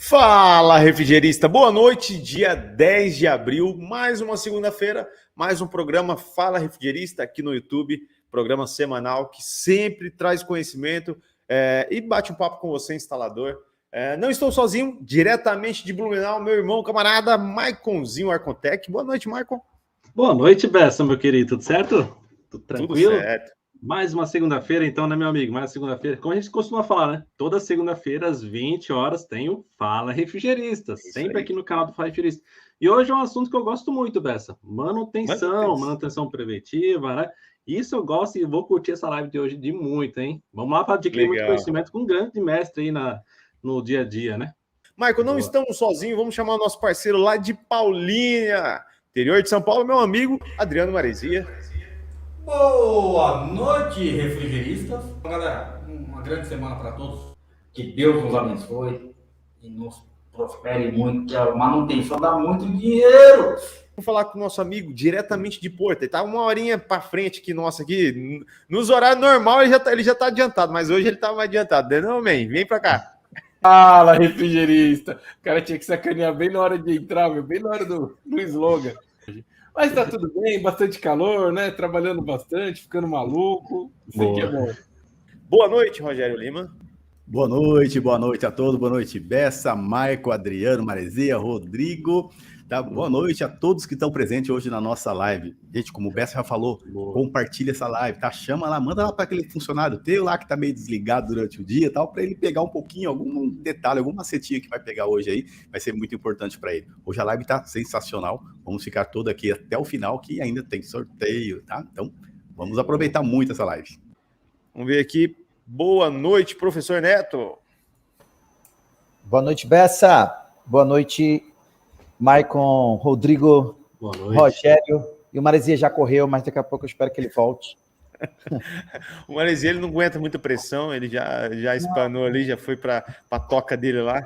Fala, refrigerista! Boa noite, dia 10 de abril, mais uma segunda-feira, mais um programa Fala Refrigerista aqui no YouTube, programa semanal que sempre traz conhecimento e bate um papo com você, instalador. Não estou sozinho, diretamente de Blumenau, meu irmão, camarada, Maiconzinho Arcontec. Boa noite, Maicon. Boa noite, Bessa, meu querido, tudo certo? Tudo tranquilo? Tudo certo. Mais uma segunda-feira, então, né, meu amigo? Mais uma segunda-feira. Como a gente costuma falar, né? Toda segunda-feira, às 20 horas, tem o Fala Refrigerista, sempre aqui no canal do Fala Refrigerista. E hoje é um assunto que eu gosto muito, Bessa. Manutenção preventiva, né? Isso eu gosto e vou curtir essa live de hoje de muito, hein? Vamos lá para adquirir muito conhecimento com um grande mestre aí no dia a dia, né? Maicon, não estamos sozinhos, vamos chamar o nosso parceiro lá de Paulínia, interior de São Paulo, meu amigo Adriano Maresia. Boa noite, refrigeristas. Galera, uma grande semana para todos. Que Deus nos abençoe e nos prospere muito, que a manutenção dá muito dinheiro. Vamos falar com o nosso amigo diretamente de Porto. Ele tá uma horinha para frente aqui, nossa, aqui. Nos horários normal ele já tá adiantado, mas hoje ele tá mais adiantado, né, não, man? Vem para cá. Fala, refrigerista. O cara tinha que sacanear bem na hora de entrar, bem na hora do slogan. Mas tá tudo bem, bastante calor, né? Trabalhando bastante, ficando maluco. Isso aqui é bom. Boa noite, Rogério Lima. Boa noite a todos. Boa noite, Bessa, Maico, Adriano, Maresia, Rodrigo. Tá? Boa noite a todos que estão presentes hoje na nossa live. Gente, como o Bessa já falou, compartilha essa live, tá? Chama lá, manda lá para aquele funcionário teu lá que tá meio desligado durante o dia e tal, para ele pegar um pouquinho, algum detalhe, alguma macetinha que vai pegar hoje aí, vai ser muito importante para ele. Hoje a live tá sensacional. Vamos ficar toda aqui até o final, que ainda tem sorteio, tá? Então, vamos aproveitar muito essa live. Vamos ver aqui. Boa noite, professor Neto. Boa noite, Bessa. Boa noite, Maicon, Rodrigo, Rogério. E o Maresia já correu, mas daqui a pouco eu espero que ele volte. O Maresia, ele não aguenta muita pressão, ele já espanou ali, já foi para a toca dele lá.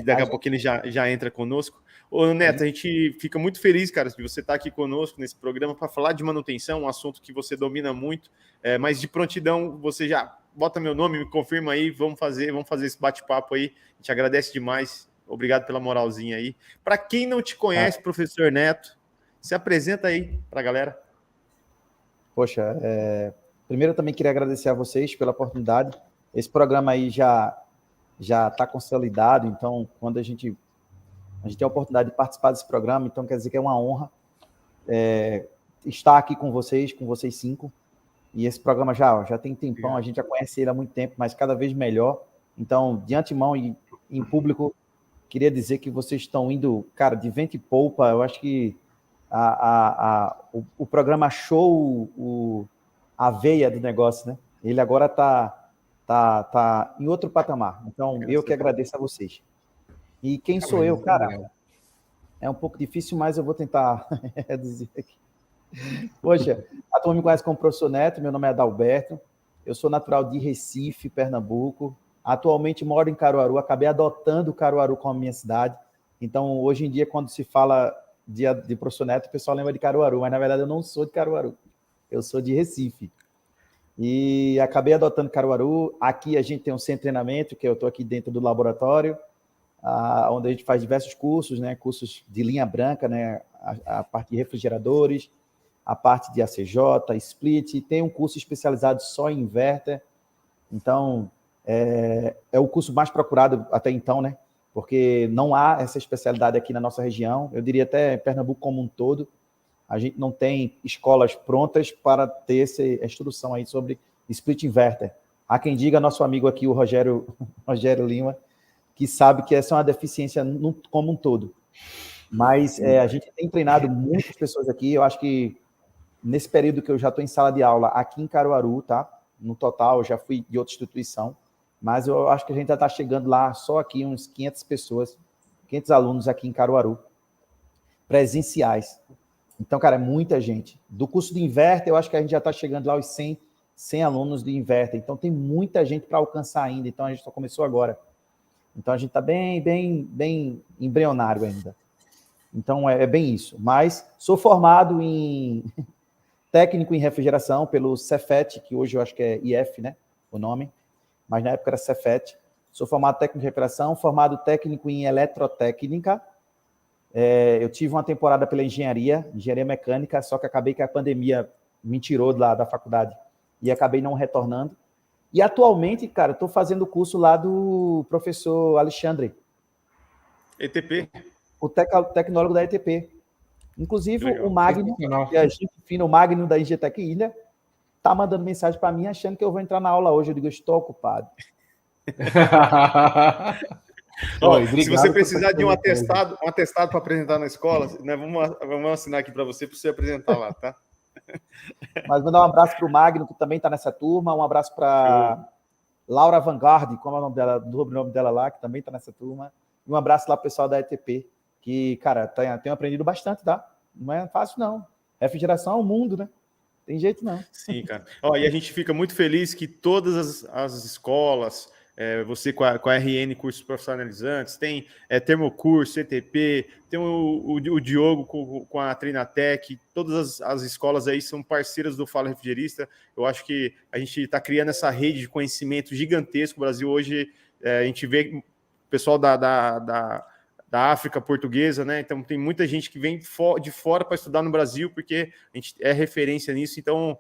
Daqui a pouco ele já entra conosco. Ô, Neto, a gente fica muito feliz, cara, de você estar aqui conosco nesse programa para falar de manutenção, um assunto que você domina muito, mas de prontidão, você já bota meu nome, me confirma aí, vamos fazer esse bate-papo aí. A gente agradece demais. Obrigado pela moralzinha aí. Para quem não te conhece, professor Neto, se apresenta aí para a galera. Poxa, primeiro eu também queria agradecer a vocês pela oportunidade. Esse programa aí já está consolidado, então quando a gente tem a oportunidade de participar desse programa, então quer dizer que é uma honra estar aqui com vocês cinco. E esse programa já tem tempão, a gente já conhece ele há muito tempo, mas cada vez melhor. Então, de antemão e em público, queria dizer que vocês estão indo, cara, de vento e polpa. Eu acho que o programa achou a veia do negócio, né? Ele agora tá em outro patamar. Então, eu que agradeço a vocês. E quem sou eu, cara? É um pouco difícil, mas eu vou tentar reduzir aqui. Poxa, a turma me conhece como professor Neto, meu nome é Adalberto, eu sou natural de Recife, Pernambuco, atualmente moro em Caruaru, acabei adotando Caruaru como minha cidade, então hoje em dia quando se fala de professor Neto, o pessoal lembra de Caruaru, mas na verdade eu não sou de Caruaru, eu sou de Recife. E acabei adotando Caruaru, aqui a gente tem um centro de treinamento, que eu estou aqui dentro do laboratório, onde a gente faz diversos cursos, né, cursos de linha branca, né, a parte de refrigeradores, a parte de ACJ, split, tem um curso especializado só em inverter, então é o curso mais procurado até então, né? Porque não há essa especialidade aqui na nossa região, eu diria até Pernambuco como um todo, a gente não tem escolas prontas para ter essa instrução aí sobre split inverter. Há quem diga, nosso amigo aqui, o Rogério Lima, que sabe que essa é uma deficiência como um todo. Mas a gente tem treinado muitas pessoas aqui, eu acho que nesse período que eu já estou em sala de aula aqui em Caruaru, tá? No total, eu já fui de outra instituição, mas eu acho que a gente já está chegando lá, só aqui uns 500 pessoas, 500 alunos aqui em Caruaru, presenciais. Então, cara, é muita gente. Do curso de inverter, eu acho que a gente já está chegando lá aos 100 alunos de inverter. Então, tem muita gente para alcançar ainda. Então, a gente só começou agora. Então, a gente está bem embrionário ainda. Então, é bem isso. Mas sou formado em técnico em refrigeração pelo Cefet, que hoje eu acho que é IF, né? O nome. Mas na época era Cefet. Sou formado técnico de refrigeração, formado técnico em eletrotécnica. Eu tive uma temporada pela engenharia mecânica, só que acabei que a pandemia me tirou lá da faculdade e acabei não retornando. E atualmente, cara, estou fazendo o curso lá do professor Alexandre. ETP. O tecnólogo da ETP. Inclusive, o Magno, que é a gente fina, o Magno da Ingetec Ilha, tá mandando mensagem para mim achando que eu vou entrar na aula hoje. Eu digo, eu estou ocupado. Se você precisar de um atestado para apresentar na escola, né, vamos assinar aqui para você apresentar lá, tá? Mas mandar um abraço para o Magno, que também está nessa turma. Um abraço para Laura Vanguard, como é o nome dela, do sobrenome dela lá, que também está nessa turma. E um abraço lá para o pessoal da ETP, que, cara, tenho aprendido bastante, tá? Não é fácil, não. Refrigeração é um mundo, né? Tem jeito, não. Sim, cara. E a gente fica muito feliz que todas as escolas, você com a RN Cursos Profissionalizantes, tem Termocurso, ETP, tem o Diogo com a Treinatec, todas as escolas aí são parceiras do Fala Refrigerista. Eu acho que a gente está criando essa rede de conhecimento gigantesco. O Brasil hoje, a gente vê o pessoal da África portuguesa, né? Então tem muita gente que vem de fora para estudar no Brasil, porque a gente é referência nisso. Então,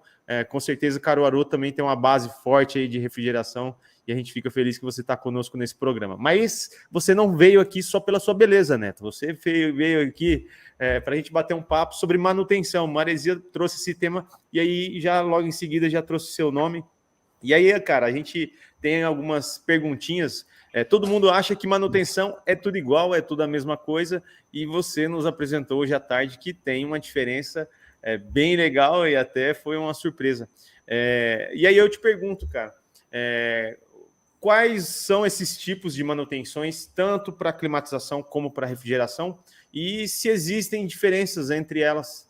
com certeza, Caruaru também tem uma base forte aí de refrigeração e a gente fica feliz que você está conosco nesse programa. Mas você não veio aqui só pela sua beleza, Neto. Você veio aqui para a gente bater um papo sobre manutenção. Maresia trouxe esse tema e aí já logo em seguida já trouxe seu nome. E aí, cara, a gente tem algumas perguntinhas. Todo mundo acha que manutenção é tudo igual, é tudo a mesma coisa, e você nos apresentou hoje à tarde que tem uma diferença bem legal e até foi uma surpresa. E aí eu te pergunto, cara, quais são esses tipos de manutenções, tanto para climatização como para refrigeração, e se existem diferenças entre elas?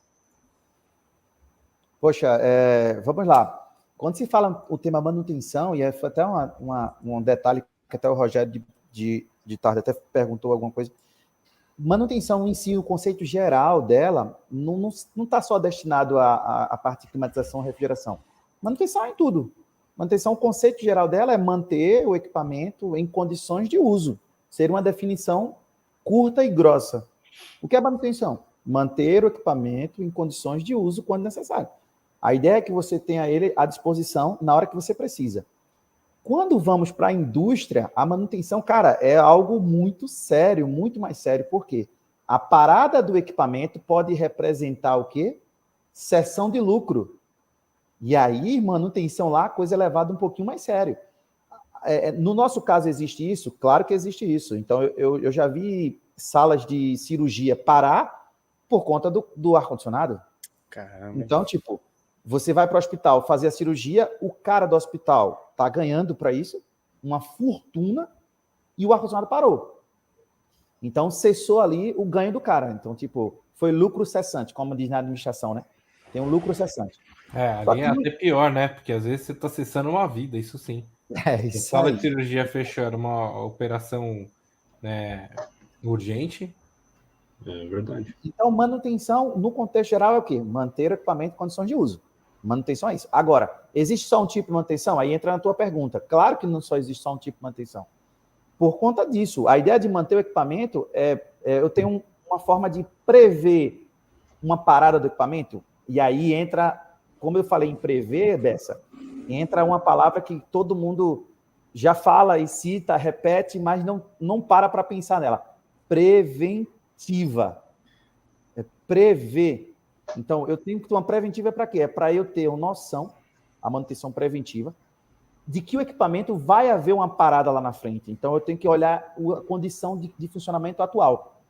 Poxa, vamos lá. Quando se fala o tema manutenção, e foi até um detalhe que até o Rogério de tarde até perguntou alguma coisa, manutenção em si, o conceito geral dela, não está só destinado à parte de climatização e refrigeração. Manutenção é em tudo. Manutenção, o conceito geral dela é manter o equipamento em condições de uso. Ser uma definição curta e grossa. O que é manutenção? Manter o equipamento em condições de uso quando necessário. A ideia é que você tenha ele à disposição na hora que você precisa. Quando vamos para a indústria, a manutenção, cara, é algo muito sério, muito mais sério. Por quê? A parada do equipamento pode representar o quê? Cessão de lucro. E aí, manutenção lá, a coisa é levada um pouquinho mais sério. No nosso caso, existe isso? Claro que existe isso. Então, eu já vi salas de cirurgia parar por conta do ar-condicionado. Caramba. Então, tipo, você vai para o hospital fazer a cirurgia, o cara do hospital está ganhando para isso uma fortuna e o ar-condicionado parou. Então, cessou ali o ganho do cara. Então, tipo, foi lucro cessante, como diz na administração, né? Tem um lucro cessante. Ali é até pior, né? Porque às vezes você está cessando uma vida, isso sim. Isso A sala aí. de cirurgia fechou, era uma operação, né, urgente. É verdade. Então, manutenção, no contexto geral, é o quê? Manter o equipamento em condições de uso. Manutenção é isso. Agora, existe só um tipo de manutenção? Aí entra na tua pergunta. Claro que não só existe só um tipo de manutenção. Por conta disso, a ideia de manter o equipamento eu tenho uma forma de prever uma parada do equipamento, e aí entra, como eu falei em prever, Bessa, entra uma palavra que todo mundo já fala e cita, repete, mas não para pensar nela. Preventiva. É prever. Então, eu tenho que ter uma preventiva para quê? É para eu ter uma noção, a manutenção preventiva, de que o equipamento vai haver uma parada lá na frente. Então, eu tenho que olhar a condição de funcionamento atual.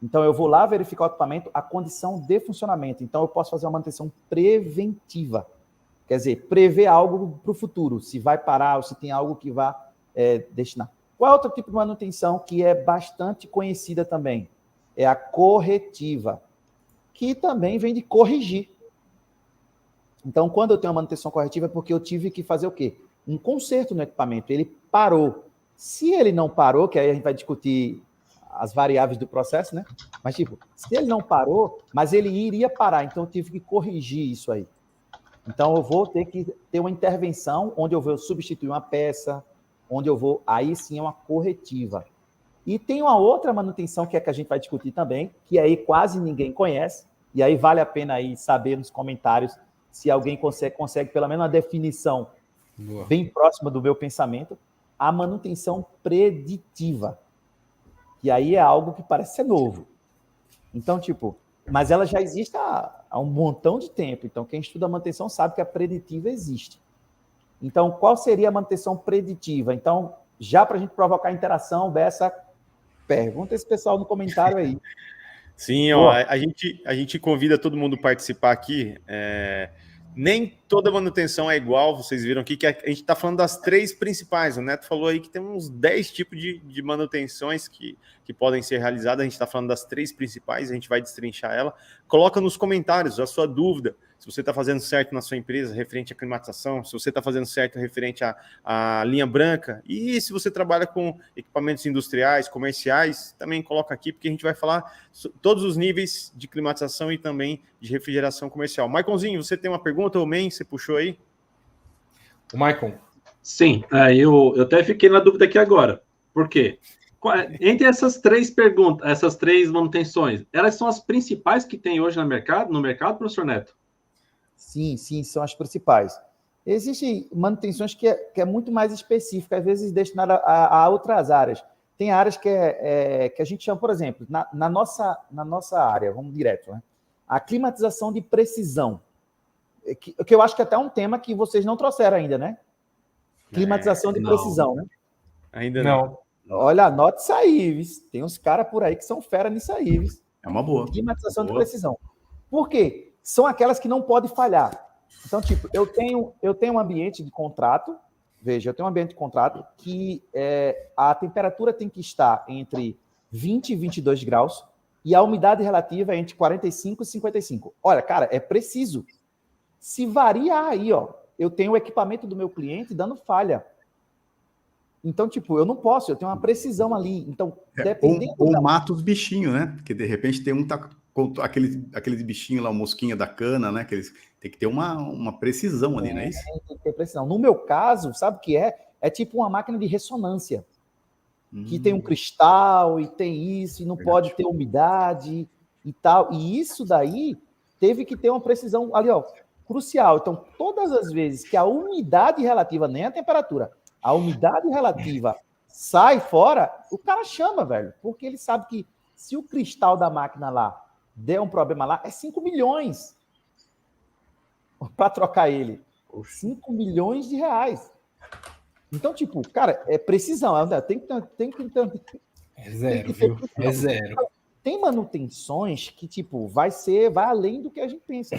Então, eu vou lá verificar o equipamento, a condição de funcionamento. Então, eu posso fazer uma manutenção preventiva. Quer dizer, prever algo para o futuro, se vai parar ou se tem algo que vai destinar. Qual é outro tipo de manutenção que é bastante conhecida também? É a corretiva, que também vem de corrigir. Então, quando eu tenho uma manutenção corretiva, é porque eu tive que fazer o quê? Um conserto no equipamento. Ele parou. Se ele não parou, que aí a gente vai discutir as variáveis do processo, né? Mas, tipo, se ele não parou, mas ele iria parar, então eu tive que corrigir isso aí. Então, eu vou ter que ter uma intervenção onde eu vou substituir uma peça, onde eu vou, aí sim é uma corretiva. E tem uma outra manutenção que é que a gente vai discutir também, que aí quase ninguém conhece, e aí vale a pena aí saber nos comentários se alguém consegue pelo menos uma definição bem próxima do meu pensamento, a manutenção preditiva. E aí é algo que parece ser novo. Então, tipo, mas ela já existe há um montão de tempo. Então, quem estuda manutenção sabe que a preditiva existe. Então, qual seria a manutenção preditiva? Então, já para a gente provocar interação, Bessa, pergunta esse pessoal no comentário aí. Sim, ó, a gente convida todo mundo a participar aqui. Nem toda manutenção é igual, vocês viram aqui que a gente está falando das 3 principais. O Neto falou aí que tem uns 10 tipos de manutenções que podem ser realizadas. A gente está falando das 3 principais, a gente vai destrinchar ela. Coloca nos comentários a sua dúvida, se você está fazendo certo na sua empresa referente à climatização, se você está fazendo certo referente à linha branca, e se você trabalha com equipamentos industriais, comerciais, também coloca aqui, porque a gente vai falar todos os níveis de climatização e também de refrigeração comercial. Maiconzinho, você tem uma pergunta, ou Men, você puxou aí? O Maicon. Sim, eu até fiquei na dúvida aqui agora. Por quê? Entre essas 3 perguntas, essas 3 manutenções, elas são as principais que tem hoje no mercado, professor Neto? Sim, são as principais. Existem manutenções que é muito mais específica, às vezes destinada a outras áreas. Tem áreas que a gente chama, por exemplo, na nossa área, vamos direto, né? A climatização de precisão, que eu acho que até é um tema que vocês não trouxeram ainda, né? Climatização de precisão, né? Ainda não. Olha, anote isso aí, viu? Tem uns caras por aí que são fera nisso aí, viu? É uma boa. Climatização de precisão. Por quê? São aquelas que não podem falhar. Então, tipo, eu tenho um ambiente de contrato, veja, eu tenho um ambiente de contrato que a temperatura tem que estar entre 20 e 22 graus e a umidade relativa é entre 45 e 55. Olha, cara, é preciso. Se variar aí, ó, eu tenho o equipamento do meu cliente dando falha. Então, tipo, eu não posso, eu tenho uma precisão ali. Então, dependendo... Ou mata os bichinhos, né? Porque, de repente, tem um... Aqueles bichinhos lá, o mosquinha da cana, né? Tem que ter uma precisão ali, não é isso? Tem que ter precisão. No meu caso, sabe o que é? É tipo uma máquina de ressonância. Que tem um cristal e tem isso, e não pode ter umidade e tal. E isso daí teve que ter uma precisão ali, ó, crucial. Então, todas as vezes que a umidade relativa, nem a temperatura, a umidade relativa sai fora, o cara chama, velho. Porque ele sabe que se o cristal da máquina lá der um problema lá, é 5 milhões para trocar ele. 5 milhões de reais. Então, tipo, cara, é precisão. Tem que é zero, viu? É zero. Tem manutenções que, tipo, vai além do que a gente pensa.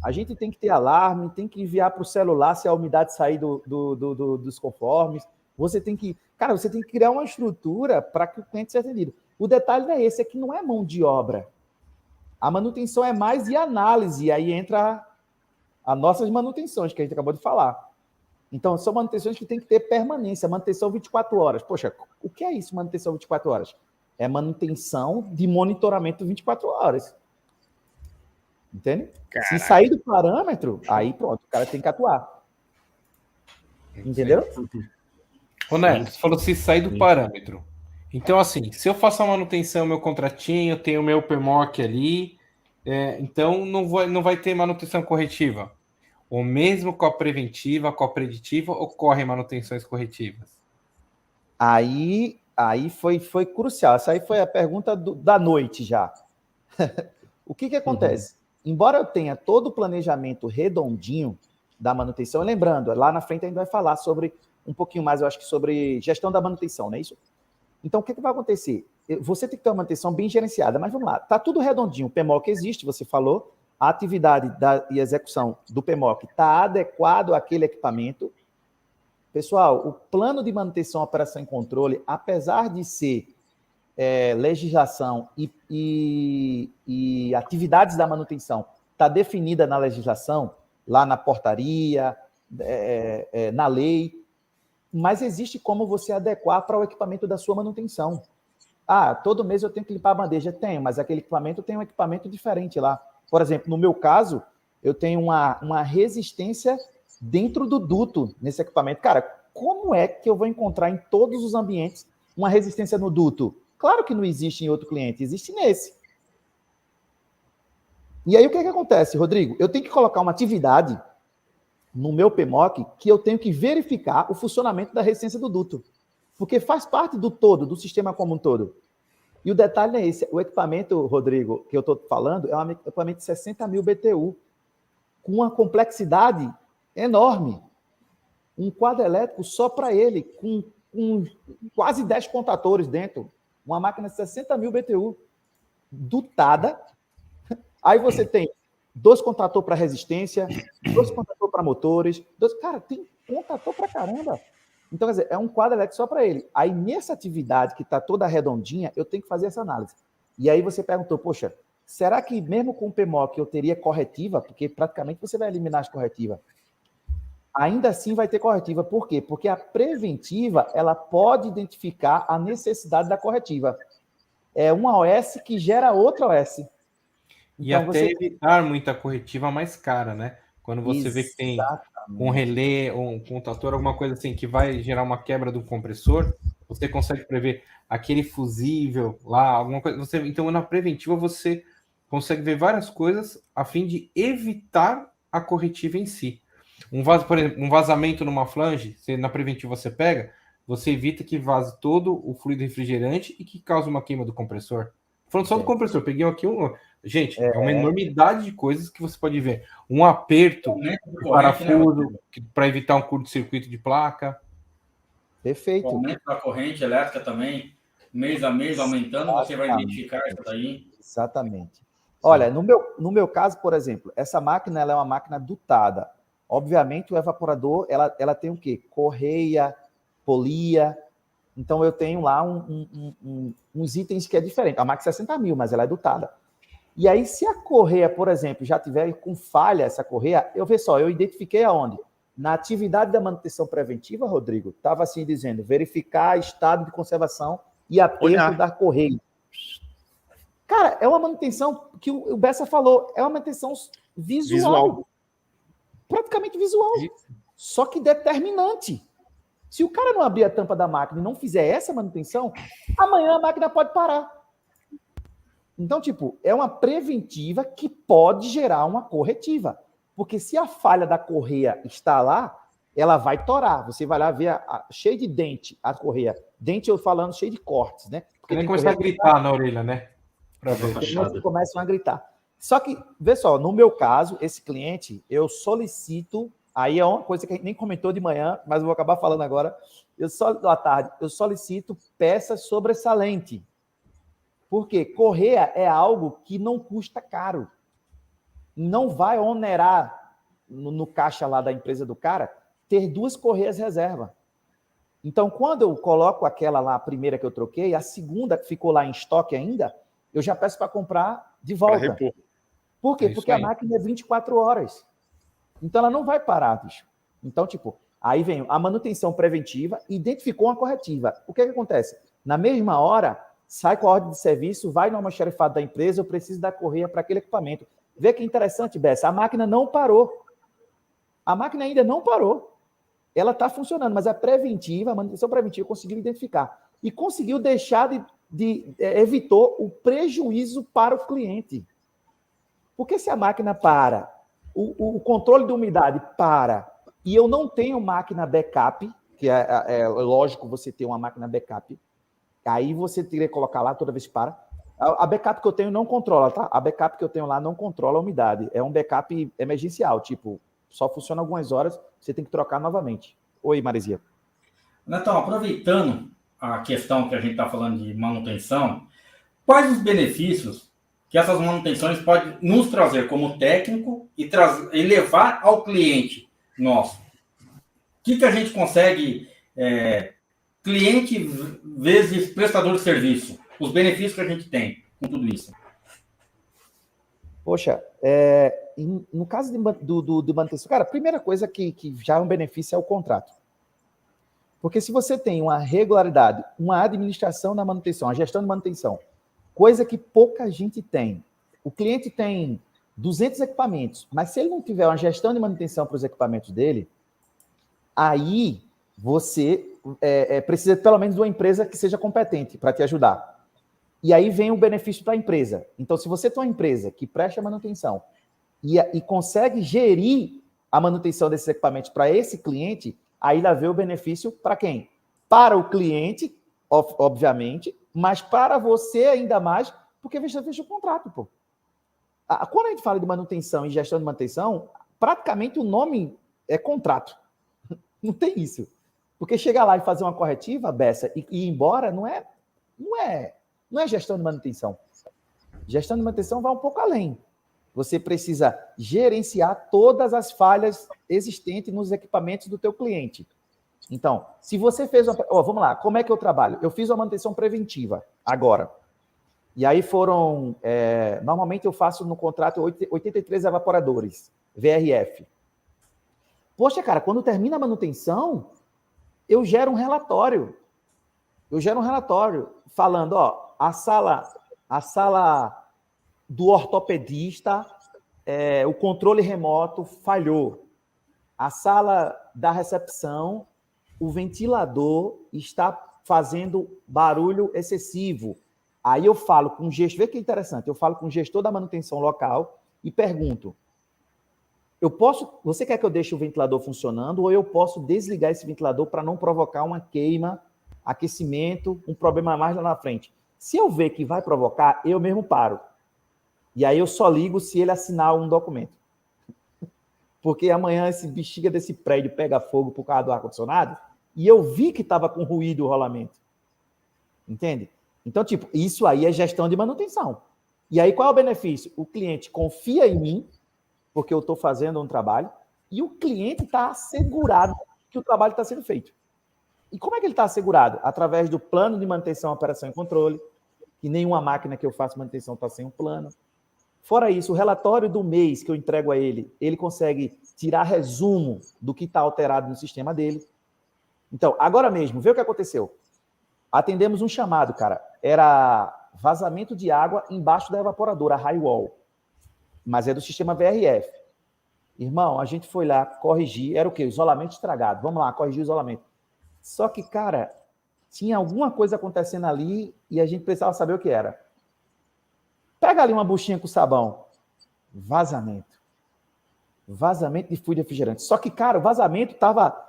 A gente tem que ter alarme, tem que enviar para o celular se a umidade sair dos conformes. Você tem que criar uma estrutura para que o cliente seja atendido. O detalhe não é esse, é que não é mão de obra. A manutenção é mais de análise, e aí entra as nossas manutenções, que a gente acabou de falar. Então, são manutenções que tem que ter permanência, manutenção 24 horas. Poxa, o que é isso, manutenção 24 horas? É manutenção de monitoramento 24 horas. Entende? Caraca. Se sair do parâmetro, aí pronto, o cara tem que atuar. Entendeu? Ô, Neto, você falou se sair do parâmetro. Então, assim, se eu faço a manutenção, meu contratinho, tenho o meu PMOC ali, então não vai ter manutenção corretiva. Ou mesmo com a preventiva, com a preditiva, ocorrem manutenções corretivas? Aí foi crucial. Essa aí foi a pergunta da noite já. O que acontece? Embora eu tenha todo o planejamento redondinho da manutenção, lembrando, lá na frente a gente vai falar sobre um pouquinho mais, eu acho que sobre gestão da manutenção, não é isso? Então, o que vai acontecer? Você tem que ter uma manutenção bem gerenciada, mas vamos lá, está tudo redondinho, o PMOC existe, você falou, a atividade e execução do PMOC está adequado àquele equipamento. Pessoal, o plano de manutenção, operação e controle, apesar de ser legislação e atividades da manutenção, está definida na legislação, lá na portaria, na lei, mas existe como você adequar para o equipamento da sua manutenção. Ah, todo mês eu tenho que limpar a bandeja. Tenho, mas aquele equipamento tem um equipamento diferente lá. Por exemplo, no meu caso, eu tenho uma resistência dentro do duto nesse equipamento. Cara, como é que eu vou encontrar em todos os ambientes uma resistência no duto? Claro que não existe em outro cliente, existe nesse. E aí o que é que acontece, Rodrigo? Eu tenho que colocar uma atividade no meu PMOC que eu tenho que verificar o funcionamento da resistência do duto. Porque faz parte do todo, do sistema como um todo. E o detalhe é esse, o equipamento, Rodrigo, que eu estou falando, é um equipamento de 60 mil BTU, com uma complexidade enorme. Um quadro elétrico só para ele, com quase 10 contatores dentro. Uma máquina de 60 mil BTU, dutada. Aí você tem 2 contatores para resistência, 2 contatores para motores. Cara, tem contator para caramba. Então, quer dizer, é um quadro elétrico só para ele. Aí, nessa atividade que está toda redondinha, eu tenho que fazer essa análise. E aí você perguntou, poxa, será que mesmo com o PMOC eu teria corretiva? Porque praticamente você vai eliminar as corretivas. Ainda assim vai ter corretiva. Por quê? Porque a preventiva, ela pode identificar a necessidade da corretiva. É uma OS que gera outra OS. E então, até evitar muita corretiva mais cara, né? Quando você vê que tem um relé ou um contator, alguma coisa assim, que vai gerar uma quebra do compressor, você consegue prever aquele fusível lá, alguma coisa. Então, na preventiva, você consegue ver várias coisas a fim de evitar a corretiva em si. Por exemplo, um vazamento numa flange, na preventiva você pega, você evita que vaze todo o fluido refrigerante e que cause uma queima do compressor. Falando só do compressor, peguei aqui Gente, é uma enormidade de coisas que você pode ver. Um aperto do parafuso para evitar um curto-circuito de placa. Perfeito. O aumento da corrente elétrica também, mês a mês aumentando, você vai identificar isso daí. Exatamente. Olha, no meu caso, por exemplo, essa máquina ela é uma máquina dutada. Obviamente, o evaporador ela tem o quê? Correia, polia. Então, eu tenho lá uns itens que é diferente. A máquina é 60 mil, mas ela é dutada. E aí, se a correia, por exemplo, já tiver com falha essa correia, eu identifiquei aonde? Na atividade da manutenção preventiva, Rodrigo, estava assim dizendo, verificar estado de conservação e aperto da correia. Cara, é uma manutenção que o Bessa falou, é uma manutenção visual. Praticamente visual. Só que determinante. Se o cara não abrir a tampa da máquina e não fizer essa manutenção, amanhã a máquina pode parar. Então, é uma preventiva que pode gerar uma corretiva. Porque se a falha da correia está lá, ela vai torar. Você vai lá ver cheio de dente a correia. Dente eu falando cheio de cortes, né? Porque nem começar a gritar na orelha, né? Para ver. Eles começam a gritar. Só que, vê só, no meu caso, esse cliente, eu solicito, aí é uma coisa que a gente nem comentou de manhã, mas eu vou acabar falando agora, à tarde, eu solicito peça sobressalente. Porque correia é algo que não custa caro. Não vai onerar no caixa lá da empresa do cara ter 2 correias reserva. Então, quando eu coloco aquela lá, a primeira que eu troquei, a segunda que ficou lá em estoque ainda, eu já peço para comprar de volta. Por quê? Porque a máquina é 24 horas. Então, ela não vai parar, bicho. Então, aí vem a manutenção preventiva, identificou uma corretiva. O que acontece? Na mesma hora, sai com a ordem de serviço, vai no almoxarifado da empresa, eu preciso da correia para aquele equipamento. Vê que interessante, Bessa, a máquina não parou. A máquina ainda não parou. Ela está funcionando, mas a preventiva, a manutenção preventiva, conseguiu identificar. E conseguiu deixar evitou o prejuízo para o cliente. Porque se a máquina para, o controle de umidade para, e eu não tenho máquina backup, que é lógico você ter uma máquina backup, aí você teria que colocar lá toda vez que para. A backup que eu tenho não controla, tá? A backup que eu tenho lá não controla a umidade. É um backup emergencial, só funciona algumas horas, você tem que trocar novamente. Oi, Marizia. Netão, aproveitando a questão que a gente está falando de manutenção, quais os benefícios que essas manutenções podem nos trazer como técnico e levar ao cliente nosso? O que a gente consegue, cliente vezes prestador de serviço, os benefícios que a gente tem com tudo isso? Poxa, no caso de manutenção, cara, a primeira coisa que já é um benefício é o contrato. Porque se você tem uma regularidade, uma administração da manutenção, a gestão de manutenção, coisa que pouca gente tem. O cliente tem 200 equipamentos, mas se ele não tiver uma gestão de manutenção para os equipamentos dele, aí você precisa pelo menos de uma empresa que seja competente para te ajudar. E aí vem o benefício para a empresa. Então, se você tem uma empresa que presta manutenção e consegue gerir a manutenção desses equipamentos para esse cliente, aí lá vem o benefício para quem? Para o cliente, obviamente, mas para você ainda mais, porque você fez o contrato, pô. Quando a gente fala de manutenção e gestão de manutenção, praticamente o nome é contrato. Não tem isso. Porque chegar lá e fazer uma corretiva, Bessa, e ir embora, não é gestão de manutenção. Gestão de manutenção vai um pouco além. Você precisa gerenciar todas as falhas existentes nos equipamentos do teu cliente. Então, se você fez uma... vamos lá, como é que eu trabalho? Eu fiz uma manutenção preventiva agora. E aí foram... normalmente eu faço no contrato 83 evaporadores, VRF. Poxa, cara, quando termina a manutenção, eu gero um relatório. Falando, a sala do ortopedista, o controle remoto falhou. A sala da recepção, o ventilador está fazendo barulho excessivo. Aí eu falo com o gestor, vê que interessante, eu falo com o gestor da manutenção local e pergunto, você quer que eu deixe o ventilador funcionando ou eu posso desligar esse ventilador para não provocar uma queima, aquecimento, um problema mais lá na frente? Se eu ver que vai provocar, eu mesmo paro. E aí eu só ligo se ele assinar um documento. Porque amanhã esse bexiga desse prédio pega fogo por causa do ar-condicionado e eu vi que estava com ruído o rolamento. Entende? Então, isso aí é gestão de manutenção. E aí qual é o benefício? O cliente confia em mim, porque eu estou fazendo um trabalho, e o cliente está assegurado que o trabalho está sendo feito. E como é que ele está assegurado? Através do plano de manutenção, operação e controle, que nenhuma máquina que eu faço manutenção está sem um plano. Fora isso, o relatório do mês que eu entrego a ele, ele consegue tirar resumo do que está alterado no sistema dele. Então, agora mesmo, vê o que aconteceu. Atendemos um chamado, cara. Era vazamento de água embaixo da evaporadora, a high wall. Mas é do sistema VRF. Irmão, a gente foi lá corrigir. Era o quê? Isolamento estragado. Vamos lá, corrigir o isolamento. Só que, cara, tinha alguma coisa acontecendo ali e a gente precisava saber o que era. Pega ali uma buchinha com sabão. Vazamento. Vazamento de fluido refrigerante. Só que, cara, o vazamento estava...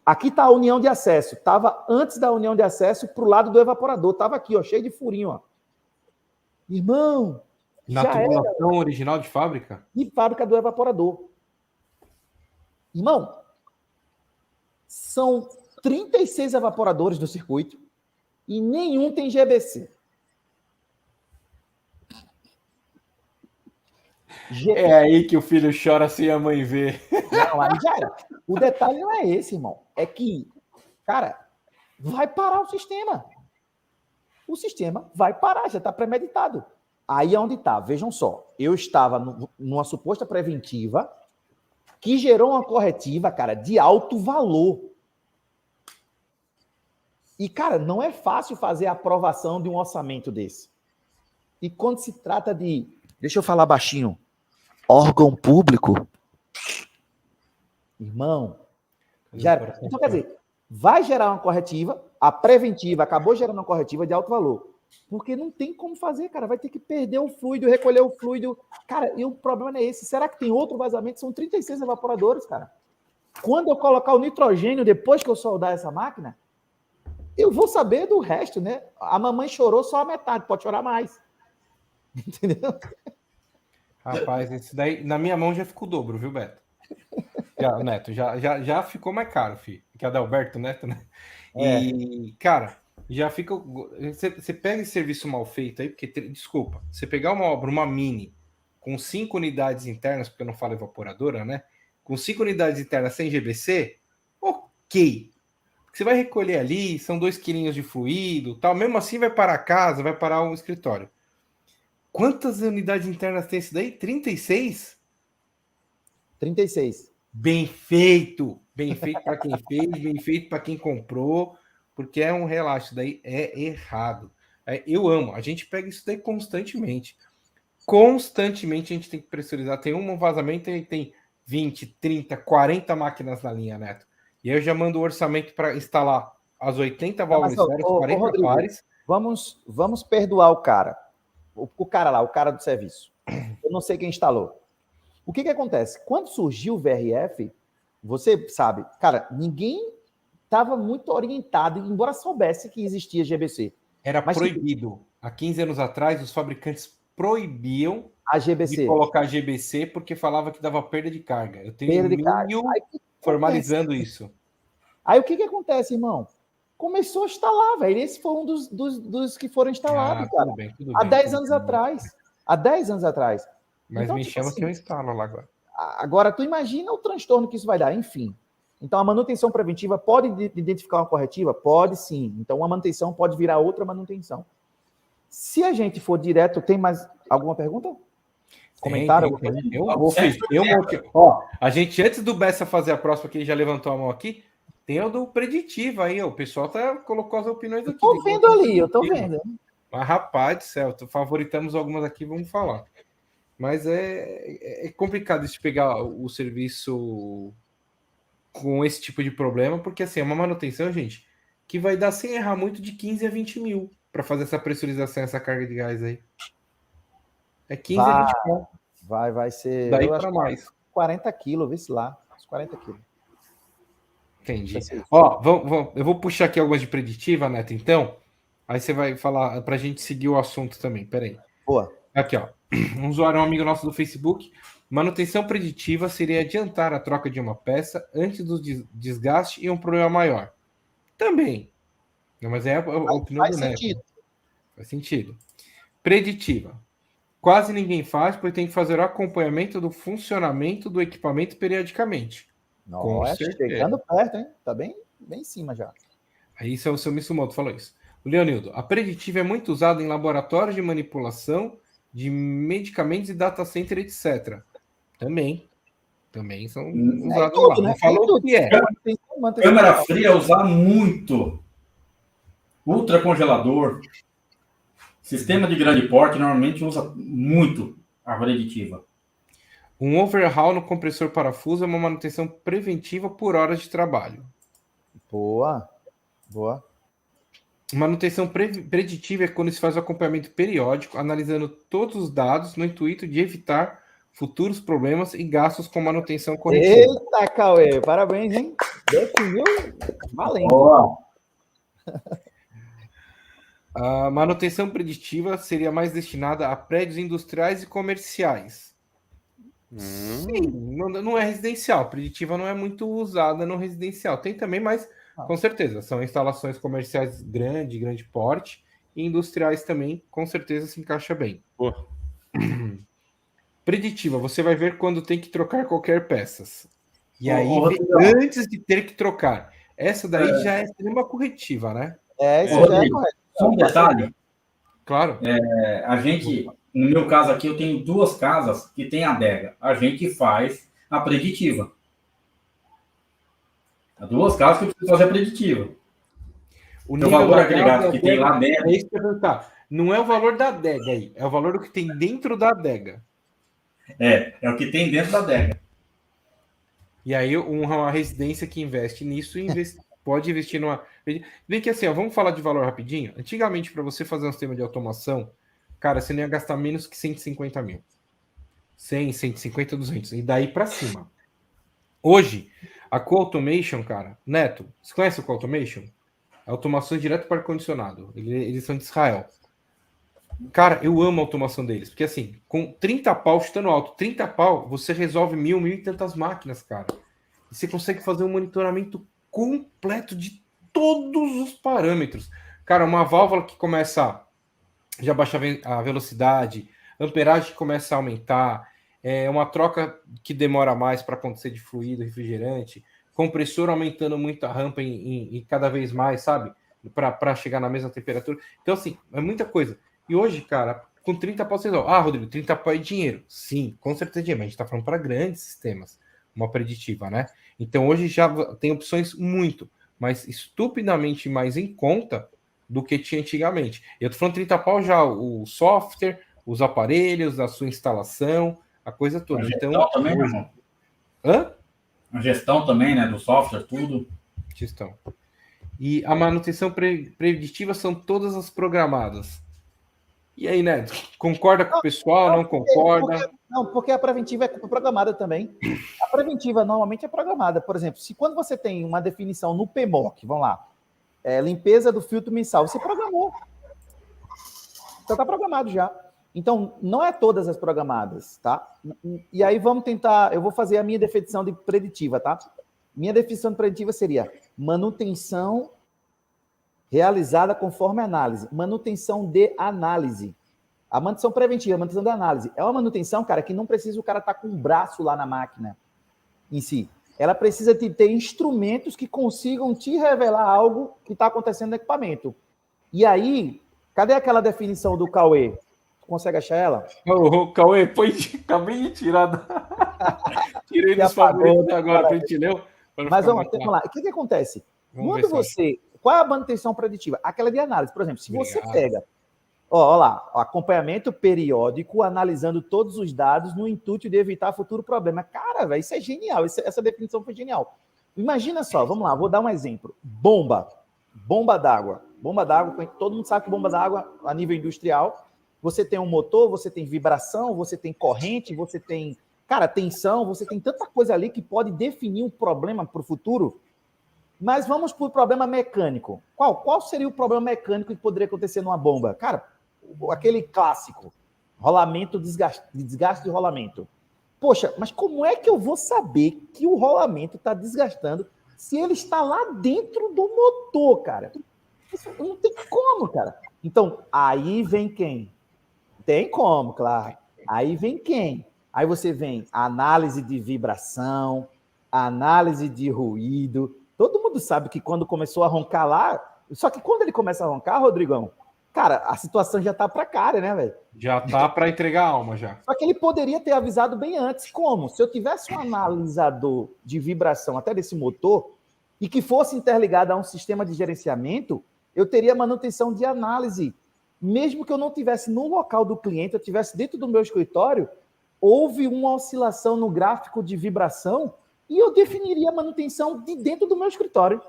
Aqui está a união de acesso. Estava antes da união de acesso para o lado do evaporador. Estava aqui, ó, cheio de furinho. Ó. Irmão, na tubulação original de fábrica? De fábrica do evaporador. Irmão, são 36 evaporadores no circuito e nenhum tem GBC. É aí que o filho chora sem a mãe ver. Não, aí já era. O detalhe não é esse, irmão. É que, cara, vai parar o sistema. O sistema vai parar, já está premeditado. Aí é onde está. Vejam só. Eu estava numa suposta preventiva que gerou uma corretiva, cara, de alto valor. E, cara, não é fácil fazer a aprovação de um orçamento desse. E quando se trata de... Deixa eu falar baixinho. Órgão público. Irmão. Então, quer dizer, vai gerar uma corretiva, a preventiva acabou gerando uma corretiva de alto valor. Porque não tem como fazer, cara. Vai ter que perder o fluido, recolher o fluido. Cara, e o problema não é esse. Será que tem outro vazamento? São 36 evaporadores, cara. Quando eu colocar o nitrogênio, depois que eu soldar essa máquina, eu vou saber do resto, né? A mamãe chorou só a metade, pode chorar mais. Entendeu? Rapaz, esse daí, na minha mão já ficou o dobro, viu, Beto? Neto, já ficou mais caro, filho. Que é da Alberto Neto, né? E, cara, já fica... Você pega esse serviço mal feito aí, porque, desculpa, você pegar uma obra, uma mini, com 5 unidades internas, porque eu não falo evaporadora, né? Com 5 unidades internas sem GBC, ok. Você vai recolher ali, são 2 quilinhos de fluido, tal. Mesmo assim vai parar a casa, vai parar o escritório. Quantas unidades internas tem isso daí? 36? 36. Bem feito para quem fez, bem feito para quem comprou, porque é um relaxo, daí é errado. Eu amo, a gente pega isso daí constantemente. Constantemente a gente tem que pressurizar. Tem um vazamento e tem 20, 30, 40 máquinas na linha, Neto. e aí eu já mando o orçamento para instalar as 80 válvulas mas, esfera, ô, os 40 Rodrigo, pares. Vamos perdoar o cara. O cara lá, o cara do serviço. Eu não sei quem instalou. O que acontece? Quando surgiu o VRF, você sabe, cara, ninguém estava muito orientado, embora soubesse que existia GBC. Era Mas proibido. Há 15 anos atrás, os fabricantes proibiam a de GBC. colocar GBC porque falava que dava perda de carga. Eu tenho Perda de carga. e-mail Aí, o que formalizando acontece? isso. Aí o que acontece, irmão? Começou a instalar, velho. Esse foi um dos que foram instalados, cara. Tudo bem, Há 10 tudo anos bem. atrás. Há 10 anos atrás. Mas Então, me tipo chama assim, que eu instalo lá agora. agora, tu imagina o transtorno que isso vai dar. Enfim. Então, a manutenção preventiva pode identificar uma corretiva? Pode sim. Então, uma manutenção pode virar outra manutenção. Se a gente for direto, tem mais alguma pergunta? Comentário? Ó, a gente, antes do Bessa fazer a próxima, que ele já levantou a mão aqui, tem o do preditivo aí, ó. O pessoal colocou as opiniões aqui. Eu tô vendo ali, eu tô vendo. Mas, rapaz do céu, favoritamos algumas aqui, vamos falar. Mas é complicado de pegar o serviço com esse tipo de problema, porque assim, é uma manutenção, gente, que vai dar, sem errar muito, de 15 a 20 mil para fazer essa pressurização, essa carga de gás aí. É 15 a 20 mil. Vai ser. Daí para mais. 40 quilos, vê se lá. 40 quilos. Entendi. Ó, eu vou puxar aqui algumas de preditiva, Neto, então. Aí você vai falar para a gente seguir o assunto também. Peraí. Boa. Aqui, ó. Um usuário, um amigo nosso do Facebook. Manutenção preditiva seria adiantar a troca de uma peça antes do desgaste e um problema maior. Também. Não, mas é a opinião do Neto. Faz sentido. Preditiva. Quase ninguém faz, pois tem que fazer o acompanhamento do funcionamento do equipamento periodicamente. Nossa, chegando perto, hein? Tá bem em cima já. Aí o seu Mitsumoto falou isso. O Leonildo, a preditiva é muito usada em laboratórios de manipulação de medicamentos e data center, etc. Também são usados lá. Né? Não falou o que é. Câmara fria usar muito. Ultracongelador. Sistema de grande porte normalmente usa muito a preditiva. Um overhaul no compressor parafuso é uma manutenção preventiva por horas de trabalho. Boa. Manutenção preditiva é quando se faz o acompanhamento periódico, analisando todos os dados no intuito de evitar futuros problemas e gastos com manutenção corretiva. Eita, Cauê, parabéns, hein? Definiu valendo. Boa. A manutenção preditiva seria mais destinada a prédios industriais e comerciais. Sim, não é residencial. Preditiva não é muito usada no residencial. Tem também, mas com certeza são instalações comerciais grande porte, e industriais também, com certeza se encaixa bem. Preditiva, você vai ver quando tem que trocar qualquer peça. E aí, antes de ter que trocar. Essa daí já é uma corretiva, né? Isso já é correto. Só um detalhe. Claro. A gente, no meu caso aqui, eu tenho 2 casas que tem adega. A gente faz a preditiva. Há 2 casas que eu preciso fazer a preditiva. O valor agregado que tem lá dentro. É isso que eu ia perguntar. Não é o valor da adega aí, é o valor do que tem dentro da adega. É o que tem dentro da adega. E aí, uma residência que investe nisso pode investir numa. Vem que assim, ó, vamos falar de valor rapidinho. Antigamente, para você fazer um sistema de automação, cara, você não ia gastar menos que 150 mil. 100, 150, 200. E daí para cima. Hoje, a Co-Automation, cara, Neto, você conhece a Co-Automation? Automação direto para ar-condicionado. Eles são de Israel. Cara, eu amo a automação deles. Porque assim, com 30 pau, chutando alto, 30 pau, você resolve 1.000 e tantas máquinas, cara. E você consegue fazer um monitoramento completo de todos os parâmetros. Cara, uma válvula que começa já baixa a velocidade, amperagem que começa a aumentar, uma troca que demora mais para acontecer de fluido, refrigerante, compressor aumentando muito a rampa e cada vez mais, sabe? Para chegar na mesma temperatura. Então, assim, é muita coisa. E hoje, cara, com 30 pau, vocês vão. Rodrigo, 30 pau é dinheiro. Sim, com certeza é dinheiro, mas a gente está falando para grandes sistemas, uma preditiva, né? Então, hoje já tem opções muito, mas estupidamente mais em conta do que tinha antigamente. Eu tô falando 30 pau já, o software, os aparelhos, a sua instalação, a coisa toda. Então, também, hoje... Hã? A gestão também, né? Do software, tudo. Gestão. E a manutenção preditiva são todas as programadas. E aí, Neto, concorda com o pessoal, não concorda? Porque a preventiva é programada também. A preventiva normalmente é programada. Por exemplo, se quando você tem uma definição no PMOC, vamos lá, limpeza do filtro mensal, você programou. Então está programado já. Então, não é todas as programadas, tá? E aí vamos tentar, eu vou fazer a minha definição de preditiva, tá? Minha definição de preditiva seria manutenção realizada conforme análise. Manutenção de análise. A manutenção preventiva, a manutenção de análise. É uma manutenção, cara, que não precisa o cara estar com o braço lá na máquina em si. Ela precisa de ter instrumentos que consigam te revelar algo que está acontecendo no equipamento. E aí, cadê aquela definição do Cauê? Tu consegue achar ela? Ô, Cauê, acabei de tirar. Tirei dos favoritos agora, pra gente ler. Mas vamos lá. O que acontece? Quando você... Qual é a manutenção preditiva? Aquela de análise. Por exemplo, se você pega... Ó lá, acompanhamento periódico, analisando todos os dados no intuito de evitar futuro problema. Cara, velho, isso é genial. Essa definição foi genial. Imagina só, vamos lá, vou dar um exemplo. Bomba d'água. Bomba d'água, todo mundo sabe que bomba d'água, a nível industrial, você tem um motor, você tem vibração, você tem corrente, você tem, cara, tensão, você tem tanta coisa ali que pode definir um problema para o futuro. Mas vamos para o problema mecânico. Qual seria o problema mecânico que poderia acontecer numa bomba? Cara, aquele clássico, rolamento, desgaste de rolamento. Poxa, mas como é que eu vou saber que o rolamento está desgastando se ele está lá dentro do motor, cara? Isso não tem como, cara. Então, aí vem quem? Tem como, claro. Aí vem quem? Aí você vem análise de vibração, análise de ruído. Todo mundo sabe que quando começou a roncar lá... Só que quando ele começa a roncar, Rodrigão, cara, a situação já tá precária, né, velho? Já tá para entregar a alma, já. Só que ele poderia ter avisado bem antes. Como? Se eu tivesse um analisador de vibração até desse motor e que fosse interligado a um sistema de gerenciamento, eu teria manutenção de análise. Mesmo que eu não tivesse no local do cliente, eu tivesse dentro do meu escritório, houve uma oscilação no gráfico de vibração e eu definiria a manutenção de dentro do meu escritório.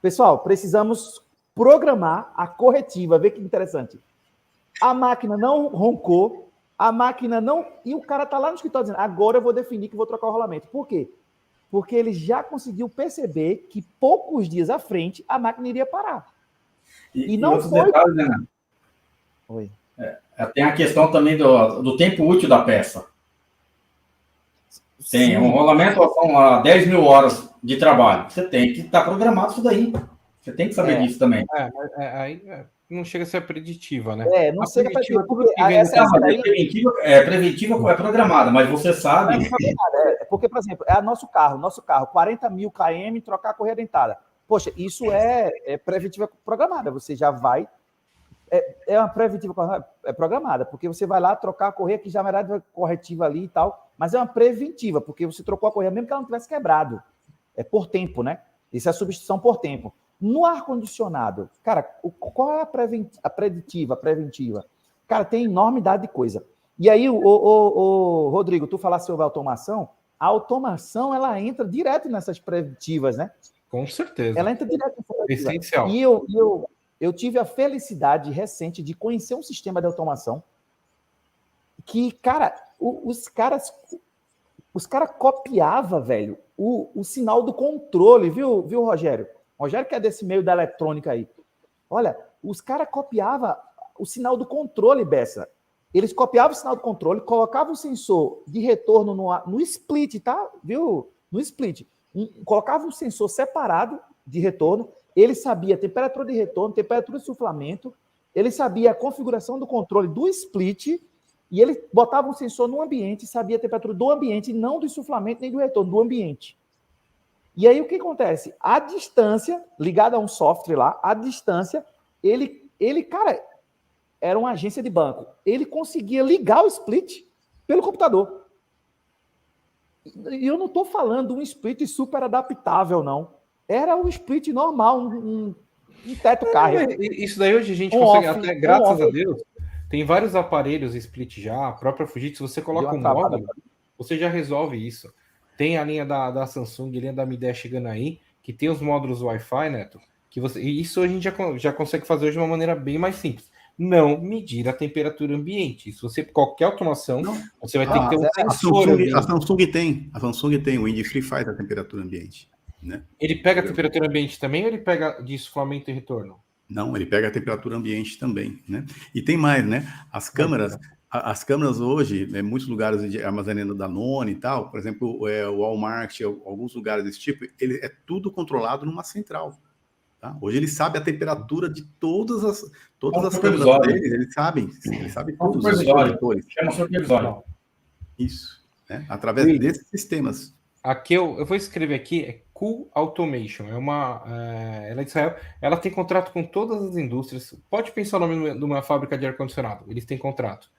Pessoal, precisamos programar a corretiva. Vê que interessante. A máquina não roncou, a máquina não... E o cara está lá no escritório dizendo, agora eu vou definir que vou trocar o rolamento. Por quê? Porque ele já conseguiu perceber que poucos dias à frente a máquina iria parar. E não foi... Detalhes, né? Oi. Tem a questão também do tempo útil da peça. Tem um rolamento, são 10 mil horas de trabalho. Você tem que estar programado isso daí. Você tem que saber disso também. Aí não chega a ser preditiva, né? Não chega a preditiva. Preventiva é programada, mas você sabe... Porque, por exemplo, é nosso carro, 40 mil km, trocar a correia dentada. Poxa, isso é preventiva programada. Você já vai... É uma preventiva programada, porque você vai lá trocar a correia, que já na verdade é corretiva ali e tal, mas é uma preventiva, porque você trocou a correia mesmo que ela não tivesse quebrado. É por tempo, né? Isso é a substituição por tempo. No ar-condicionado, cara, qual é a preventiva? Cara, tem enormidade de coisa. E aí, o Rodrigo, tu falaste sobre automação. A automação, ela entra direto nessas preventivas, né? Com certeza. Ela entra direto nessas preventivas. Essencial. E eu tive a felicidade recente de conhecer um sistema de automação que, cara, os caras copiavam, velho, o sinal do controle, viu, Rogério? Rogério que é desse meio da eletrônica aí. Olha, os caras copiavam o sinal do controle, Bessa. Eles copiavam o sinal do controle, colocavam o sensor de retorno no split, tá? Viu? No split. Colocavam um sensor separado de retorno. Ele sabia a temperatura de retorno, temperatura de suflamento, ele sabia a configuração do controle do split e ele botava um sensor no ambiente e sabia a temperatura do ambiente, não do insuflamento nem do retorno, do ambiente. E aí o que acontece? A distância, ligada a um software lá, a distância, ele, cara, era uma agência de banco. Ele conseguia ligar o split pelo computador. E eu não estou falando um split super adaptável, não. Era um split normal, um teto carro. Isso daí hoje a gente consegue, até graças a Deus, tem vários aparelhos split já, a própria Fujitsu, se você coloca um módulo, você já resolve isso. Tem a linha da Samsung, a linha da Mi 10 chegando aí, que tem os módulos Wi-Fi, Neto, e isso a gente já consegue fazer hoje de uma maneira bem mais simples. Não medir a temperatura ambiente. Se você qualquer automação, você vai ter que ter um sensor. A Samsung tem, o Windfree faz a temperatura ambiente, né? Ele pega a temperatura ambiente também ou ele pega de esfriamento e retorno? Não, ele pega a temperatura ambiente também, né? E tem mais, né? As câmeras hoje, em muitos lugares de armazenamento da Danone e tal, por exemplo, o Walmart, alguns lugares desse tipo, ele é tudo controlado numa central. Tá? Hoje ele sabe a temperatura de todas as câmeras deles, ele sabe todos os monitores. Chama supervisório. Isso, né? Através desses sistemas. Aqui eu vou escrever aqui, é Cool Automation, ela é de Israel, ela tem contrato com todas as indústrias, pode pensar o nome de uma fábrica de ar-condicionado, eles têm contrato.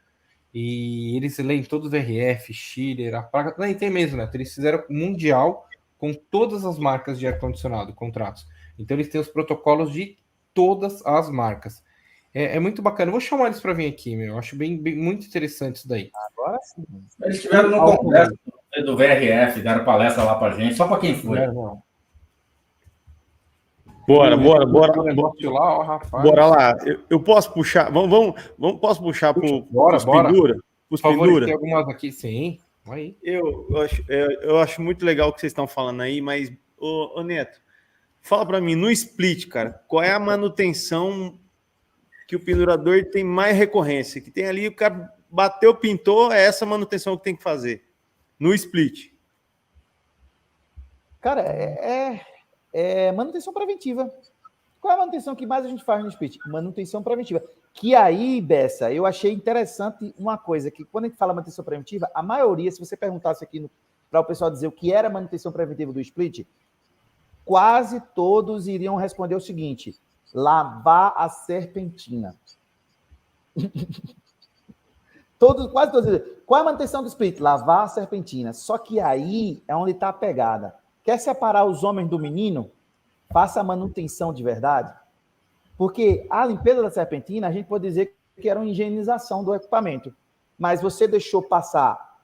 E eles leem todos os RF, Schiller, a placa, não, tem mesmo, né? Eles fizeram mundial com todas as marcas de ar-condicionado, contratos. Então eles têm os protocolos de todas as marcas. É muito bacana. Eu vou chamar eles para vir aqui, meu. Eu acho muito interessante isso daí. Agora sim. Eles estiveram no congresso do VRF, deram palestra lá para gente, só para quem foi. Bora Lá, ó, rapaz. Bora lá. Eu posso puxar. Posso puxar para os pendura? Por favor, tem algumas aqui, sim. Aí. Eu acho muito legal o que vocês estão falando aí, mas, ô Neto, fala para mim, no split, cara, qual é a manutenção que o pendurador tem mais recorrência? Que tem ali, o cara bateu, pintou, é essa manutenção que tem que fazer. No split. Cara, é manutenção preventiva. Qual é a manutenção que mais a gente faz no split? Manutenção preventiva. Que aí, Bessa, eu achei interessante uma coisa, que quando a gente fala manutenção preventiva, a maioria, se você perguntasse aqui para o pessoal dizer o que era manutenção preventiva do split, quase todos iriam responder o seguinte: lavar a serpentina. Quase todos. Qual é a manutenção do split? Lavar a serpentina. Só que aí é onde está a pegada. Quer separar os homens do menino? Faça a manutenção de verdade. Porque a limpeza da serpentina, a gente pode dizer que era uma higienização do equipamento. Mas você deixou passar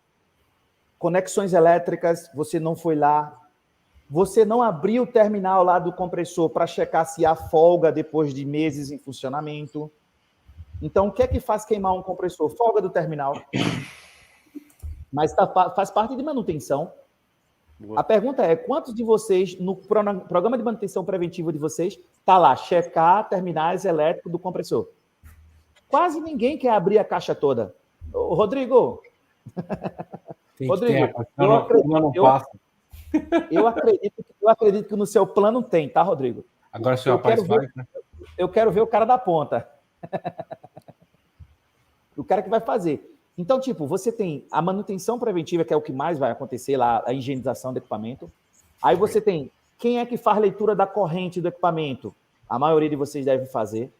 conexões elétricas, você não foi lá, você não abriu o terminal lá do compressor para checar se há folga depois de meses em funcionamento. Então, o que é que faz queimar um compressor? Folga do terminal. Mas faz parte de manutenção. A pergunta é, quantos de vocês, no programa de manutenção preventiva de vocês, está lá, checar terminais elétricos do compressor? Quase ninguém quer abrir a caixa toda. Ô, Rodrigo! Rodrigo, eu acredito que no seu plano tem, tá, Rodrigo? Agora o seu rapaz vai, né? Eu quero ver o cara da ponta. O cara que vai fazer. Então, tipo, você tem a manutenção preventiva, que é o que mais vai acontecer lá, a higienização do equipamento. Aí você tem quem é que faz leitura da corrente do equipamento? A maioria de vocês deve fazer.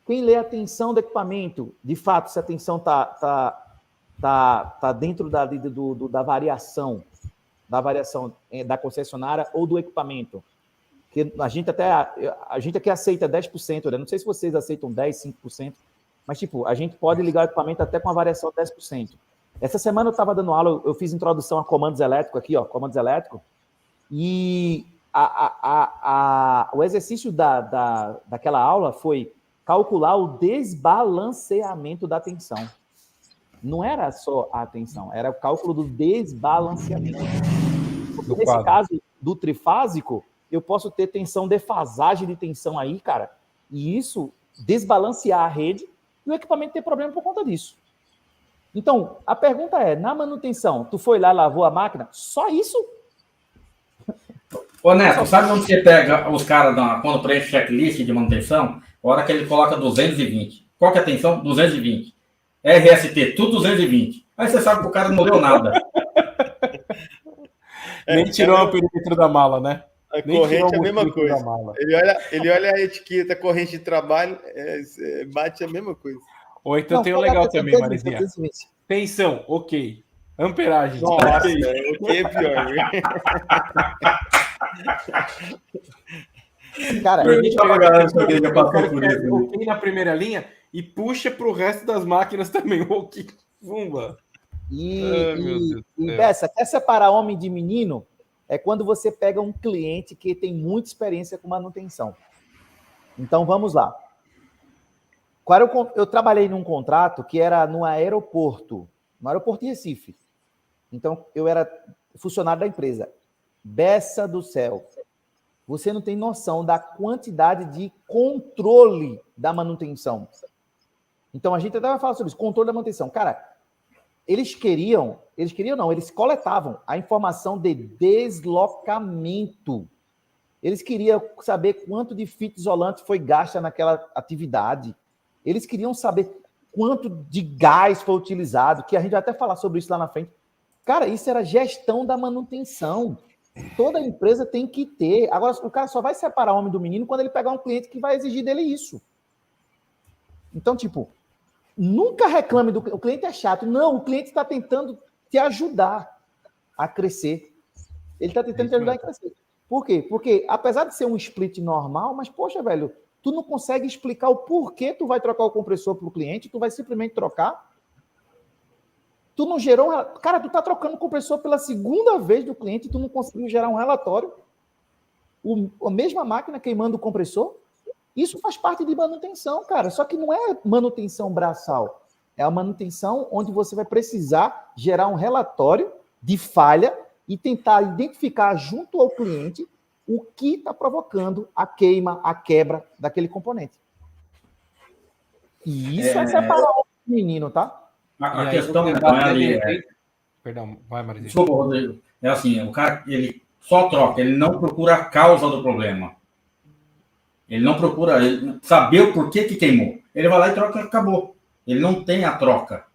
Quem lê a tensão do equipamento, de fato, se a tensão tá dentro da variação da concessionária ou do equipamento. Que a gente aqui aceita 10%, né? Não sei se vocês aceitam 10%, 5%, mas, tipo, a gente pode ligar o equipamento até com a variação de 10%. Essa semana eu estava dando aula, eu fiz introdução a comandos elétricos aqui, ó, comandos elétricos, e o exercício daquela aula foi calcular o desbalanceamento da tensão. Não era só a tensão, era o cálculo do desbalanceamento. Nesse caso do trifásico, eu posso ter defasagem de tensão aí, cara, e isso desbalancear a rede e o equipamento ter problema por conta disso. Então, a pergunta é, na manutenção, tu foi lá, lavou a máquina? Só isso? Ô, Neto, sabe onde você pega os caras quando preenche checklist de manutenção? A hora que ele coloca 220. Qual que é a tensão? 220. RST, tudo 220. Aí você sabe que o cara não deu nada. Nem tirou o perímetro da mala, né? A corrente é a mesma coisa. Ele olha a etiqueta, a corrente de trabalho, bate a mesma coisa. Ou então tem um legal também, Marizinha. Tensão, ok. Amperagem. Nossa, ok é pior. Cara, a gente pega já passou por isso. Ok na primeira linha e puxa para o resto das máquinas também. Ok, vumba. E Bessa, quer separar homem de menino? É quando você pega um cliente que tem muita experiência com manutenção. Então, vamos lá. Eu trabalhei num contrato que era no aeroporto de Recife. Então, eu era funcionário da empresa. Bessa do céu. Você não tem noção da quantidade de controle da manutenção. Então, a gente até vai falar sobre isso, controle da manutenção. Cara, eles coletavam a informação de deslocamento. Eles queriam saber quanto de fita isolante foi gasta naquela atividade. Eles queriam saber quanto de gás foi utilizado, que a gente vai até falar sobre isso lá na frente. Cara, isso era gestão da manutenção. Toda empresa tem que ter. Agora, o cara só vai separar o homem do menino quando ele pegar um cliente que vai exigir dele isso. Então, tipo, nunca reclame do o cliente é chato. Não, o cliente está tentando te ajudar a crescer. Ele está tentando te ajudar a crescer. Por quê? Porque, apesar de ser um split normal, mas, poxa, velho, tu não consegue explicar o porquê tu vai trocar o compressor para o cliente, tu vai simplesmente trocar. Tu não gerou... Cara, tu tá trocando o compressor pela segunda vez do cliente e tu não conseguiu gerar um relatório. A mesma máquina queimando o compressor. Isso faz parte de manutenção, cara. Só que não é manutenção braçal. É a manutenção onde você vai precisar gerar um relatório de falha e tentar identificar junto ao cliente o que está provocando a queima, a quebra daquele componente. E isso é separar o menino, tá? A questão não é ali... Perdão, vai, Maria. Desculpa, Rodrigo. É assim, o cara, ele só troca, ele não procura a causa do problema. Ele não procura saber o porquê que queimou. Ele vai lá e troca e acabou. Ele não tem a troca.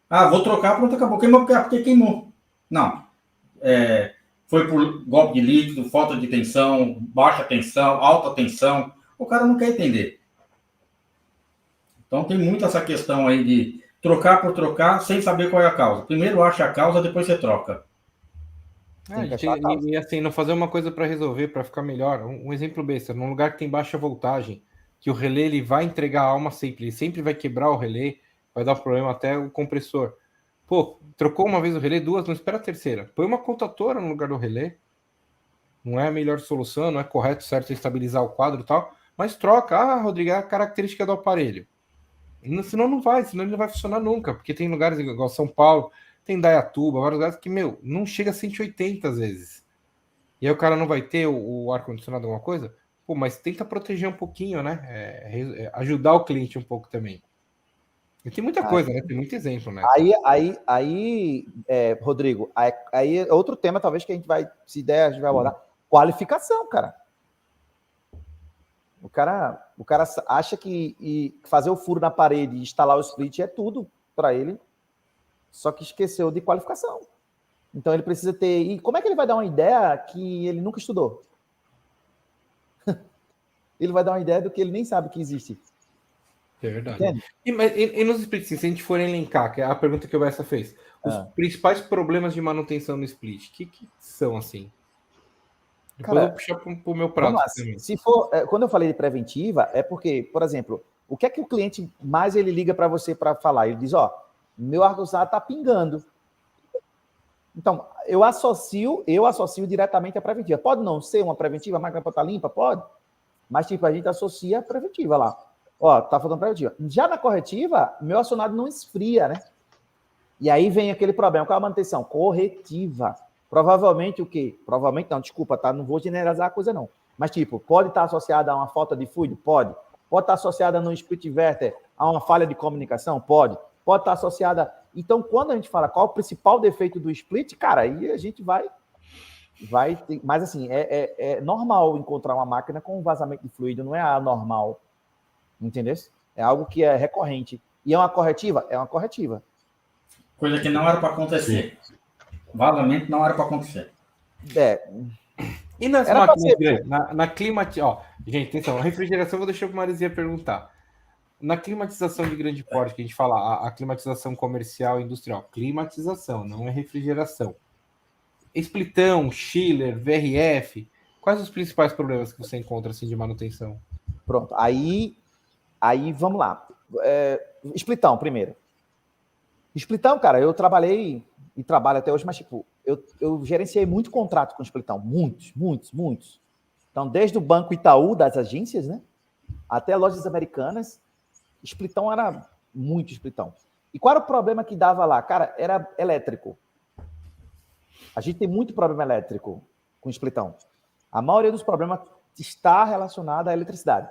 Ah, vou trocar, pronto, acabou. Queimou porque queimou. Não. Foi por golpe de líquido, falta de tensão, baixa tensão, alta tensão. O cara não quer entender. Então tem muito essa questão aí de trocar por trocar sem saber qual é a causa. Primeiro acha a causa, depois você troca. E assim, não fazer uma coisa para resolver, para ficar melhor. Um exemplo besta, num lugar que tem baixa voltagem, que o relé ele vai entregar a alma sempre, ele sempre vai quebrar o relé, vai dar problema até o compressor. Pô, trocou uma vez o relé, duas, não espera a terceira. Põe uma contatora no lugar do relé. Não é a melhor solução, não é correto, certo, estabilizar o quadro e tal, mas troca. Ah, Rodrigo, é a característica do aparelho. Senão ele não vai funcionar nunca, porque tem lugares igual São Paulo, tem Dayatuba, vários lugares que, não chega a 180 às vezes. E aí o cara não vai ter o ar-condicionado, alguma coisa? Pô, mas tenta proteger um pouquinho, né? Ajudar o cliente um pouco também. E tem muita coisa, né? Tem muito exemplo, né? Rodrigo, aí é outro tema, talvez, que a gente vai, se der, a gente vai abordar. Qualificação, cara. O cara acha que fazer o furo na parede e instalar o split é tudo para ele, só que esqueceu de qualificação. Então ele precisa ter... E como é que ele vai dar uma ideia que ele nunca estudou? Ele vai dar uma ideia do que ele nem sabe que existe. É verdade. E nos splits, se a gente for elencar, que é a pergunta que o Bessa fez, os principais problemas de manutenção no split, o que são, assim? Depois eu vou puxar para o meu prato. Se for, quando eu falei de preventiva, é porque, por exemplo, o que é que o cliente mais ele liga para você para falar? Ele diz, meu ar-condicionado está pingando. Então, eu associo diretamente à preventiva. Pode não ser uma preventiva, a máquina pode estar limpa? Pode. Mas, tipo, a gente associa a preventiva lá. Tá faltando preventiva. Já na corretiva, meu acionado não esfria, né? E aí vem aquele problema. Qual é a manutenção? Corretiva. Provavelmente o quê? Provavelmente não, desculpa, tá? Não vou generalizar a coisa, não. Mas, tipo, pode estar associada a uma falta de fluido? Pode. Pode estar associada no split inverter a uma falha de comunicação? Pode. Pode estar associada... Então, quando a gente fala qual é o principal defeito do split, cara, aí a gente vai ter... Mas, assim, é normal encontrar uma máquina com vazamento de fluido, não é anormal. Entendeu? É algo que é recorrente. E é uma corretiva? É uma corretiva. Coisa que não era para acontecer. Vazamento não era para acontecer. E nas máquinas grandes? Na climatização... Gente, atenção, a refrigeração eu vou deixar para a Marizinha perguntar. Na climatização de grande porte, que a gente fala, a climatização comercial e industrial. Climatização, não é refrigeração. Splitão, chiller, VRF. Quais os principais problemas que você encontra assim, de manutenção? Pronto, aí vamos lá. Splitão primeiro. Splitão, cara, eu trabalhei e trabalho até hoje, mas tipo, eu gerenciei muito contrato com o Splitão, muitos. Então, desde o Banco Itaú, das agências, né, até lojas americanas, Splitão era muito Splitão. E qual era o problema que dava lá? Cara, era elétrico. A gente tem muito problema elétrico com Splitão. A maioria dos problemas está relacionada à eletricidade.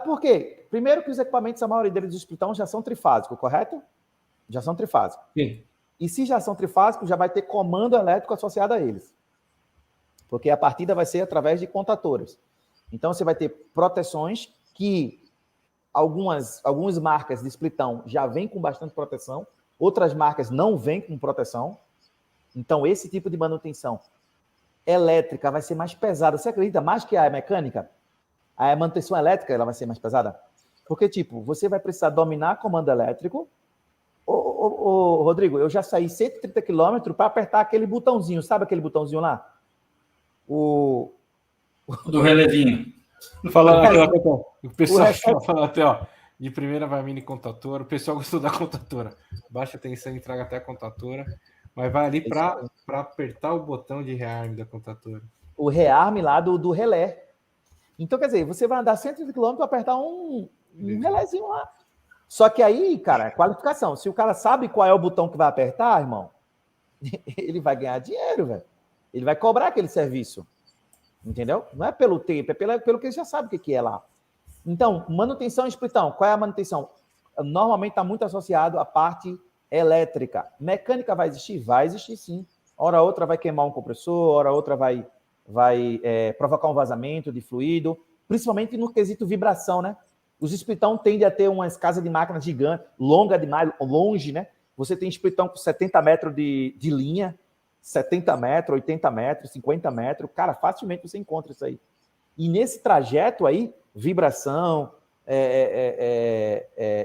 Por quê? Primeiro que os equipamentos, a maioria deles do Splitão já são trifásicos, correto? Já são trifásicos. Sim. E se já são trifásicos, já vai ter comando elétrico associado a eles. Porque a partida vai ser através de contatoras. Então, você vai ter proteções que algumas marcas de Splitão já vêm com bastante proteção, outras marcas não vêm com proteção. Então, esse tipo de manutenção elétrica vai ser mais pesada. Você acredita mais que a mecânica? A manutenção elétrica ela vai ser mais pesada? Porque, tipo, você vai precisar dominar comando elétrico. Rodrigo, eu já saí 130 km para apertar aquele botãozinho. Sabe aquele botãozinho lá? Do relevinho. O pessoal fala até, ó, de primeira vai a mini contatora. O pessoal gostou da contatora. Baixa tensão e traga até a contatora. Mas vai ali para apertar o botão de rearme da contatora. O rearme lá do relé. Então, quer dizer, você vai andar 130 km para apertar um relézinho lá. Só que aí, cara, qualificação. Se o cara sabe qual é o botão que vai apertar, irmão, ele vai ganhar dinheiro, velho. Ele vai cobrar aquele serviço. Entendeu? Não é pelo tempo, é pelo que ele já sabe o que é lá. Então, manutenção em Splitão. Qual é a manutenção? Normalmente está muito associado à parte elétrica. Mecânica vai existir? Vai existir, sim. Hora outra vai queimar um compressor, hora outra vai provocar um vazamento de fluido, principalmente no quesito vibração, né? Os Splitão tendem a ter umas casas de máquinas gigantes, longa demais, longe, né? Você tem Splitão com 70 metros de linha, 70 metros, 80 metros, 50 metros. Cara, facilmente você encontra isso aí. E nesse trajeto aí, vibração,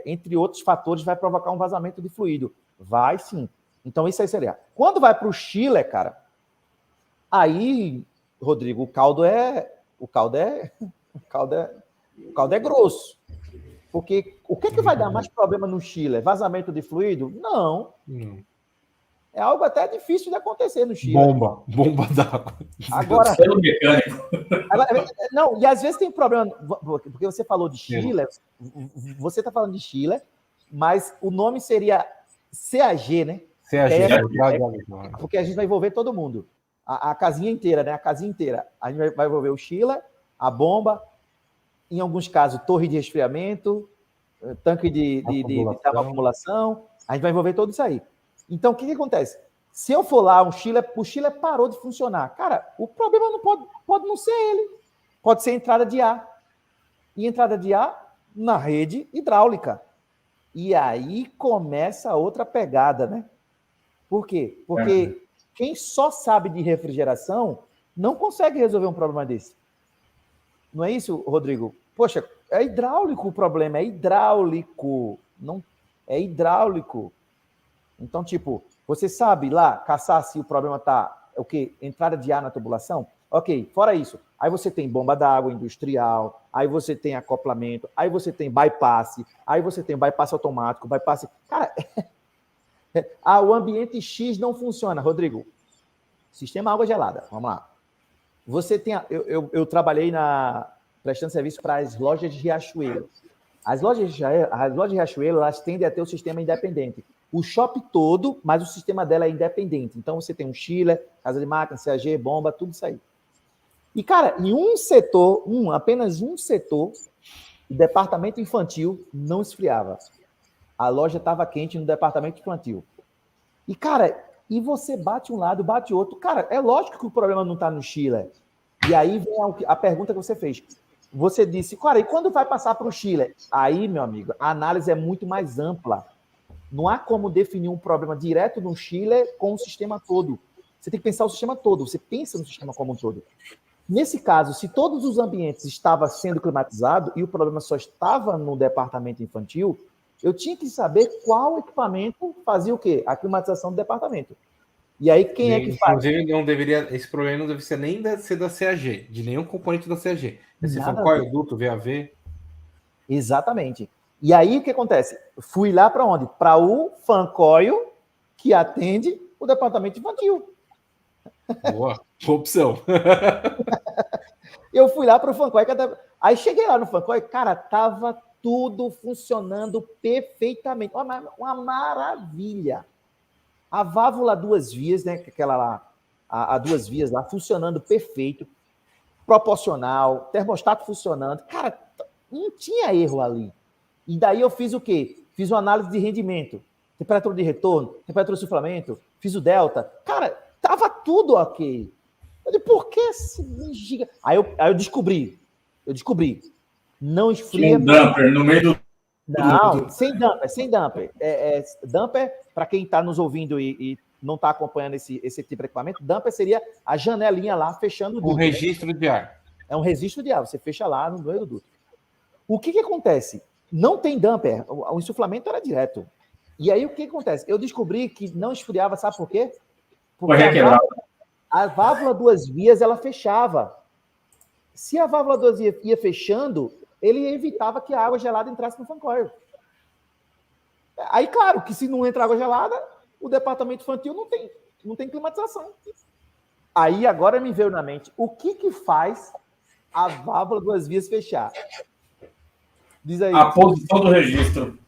entre outros fatores, vai provocar um vazamento de fluido. Vai sim. Então, isso aí seria. Quando vai para o Chile, cara, aí, Rodrigo, o caldo é grosso. Porque o que vai dar mais problema no Chile? Vazamento de fluido? Não. É algo até difícil de acontecer no Chile. Bomba d'água. Agora, não, e às vezes tem problema, porque você falou de Chile, você está falando de Chile, mas o nome seria CAG, né? CAG, porque a gente vai envolver todo mundo. A casinha inteira, né? A casinha inteira. A gente vai envolver o Chile, a bomba, em alguns casos, torre de resfriamento, tanque de acumulação. A gente vai envolver tudo isso aí. Então, o que acontece? Se eu for lá, o Chile parou de funcionar. Cara, o problema não pode não ser ele. Pode ser entrada de ar. E entrada de ar na rede hidráulica. E aí começa outra pegada, né? Por quê? Porque quem só sabe de refrigeração não consegue resolver um problema desse. Não é isso, Rodrigo? Poxa, é hidráulico o problema, é hidráulico. Não, é hidráulico. Então, tipo, você sabe lá caçar se o problema tá o quê? Entrada de ar na tubulação? Ok, fora isso. Aí você tem bomba d'água industrial, aí você tem acoplamento, aí você tem bypass, aí você tem bypass automático, bypass... Cara, o ambiente X não funciona, Rodrigo. Sistema água gelada, vamos lá. Você tem... Eu trabalhei prestando serviço para as lojas de Riachuelo. As lojas de Riachuelo, elas tendem a ter o sistema independente. O shopping todo, mas o sistema dela é independente. Então, você tem um Chile, casa de máquina, CAG, bomba, tudo isso aí. E, cara, em um setor, apenas um setor, o departamento infantil não esfriava. A loja estava quente no departamento infantil. E, cara, e você bate um lado, bate outro. Cara, é lógico que o problema não está no Chile. E aí vem a pergunta que você fez. Você disse, cara, e quando vai passar para o Chile? Aí, meu amigo, a análise é muito mais ampla. Não há como definir um problema direto no Chile com o sistema todo. Você tem que pensar o sistema todo. Você pensa no sistema como um todo. Nesse caso, se todos os ambientes estavam sendo climatizados e o problema só estava no departamento infantil, eu tinha que saber qual equipamento fazia o quê? A climatização do departamento. E aí, quem é que faz? Inclusive, esse problema não deve ser nem ser da CAG, de nenhum componente da CAG. Você fala qual é o duto, VAV? Exatamente. E aí, o que acontece? Fui lá para onde? Para o Fancoil, que atende o departamento infantil. Boa opção. Eu fui lá para o Fancoil. Aí cheguei lá no Fancoil, cara, tava tudo funcionando perfeitamente. Uma maravilha. A válvula 2 vias, né? Aquela lá, a 2 vias lá, funcionando perfeito, proporcional, termostato funcionando. Cara, não tinha erro ali. E daí eu fiz o quê? Fiz uma análise de rendimento, temperatura de retorno, temperatura de suflamento, fiz o delta. Cara, tava tudo ok. Eu disse, por que esse giga? Aí eu descobri. Não esfria. Um dumper no meio do. Não, sem dumper. Dumper, para quem está nos ouvindo e não está acompanhando esse tipo de equipamento, dumper seria a janelinha lá fechando o duto. Um registro de ar. É um registro de ar, você fecha lá no meio do duto. O que acontece? Não tem dumper, o insuflamento era direto. E aí o que acontece? Eu descobri que não esfriava, sabe por quê? Porque a válvula 2 vias, ela fechava. Se a válvula 2 vias ia fechando, ele evitava que a água gelada entrasse no Fancoil. Aí, claro, que se não entra água gelada, o departamento infantil não tem climatização. Aí, agora me veio na mente, o que faz a válvula 2 vias fechar? Diz aí. A posição do registro.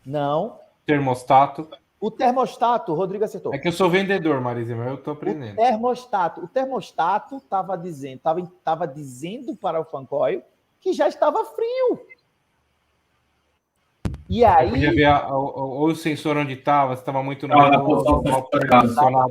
Não. Termostato. O termostato, o Rodrigo acertou. É que eu sou vendedor, Marisa, mas eu tô aprendendo. O termostato estava dizendo para o Fancoil que já estava frio. E aí... Podia ver ou o sensor onde estava, se estava muito no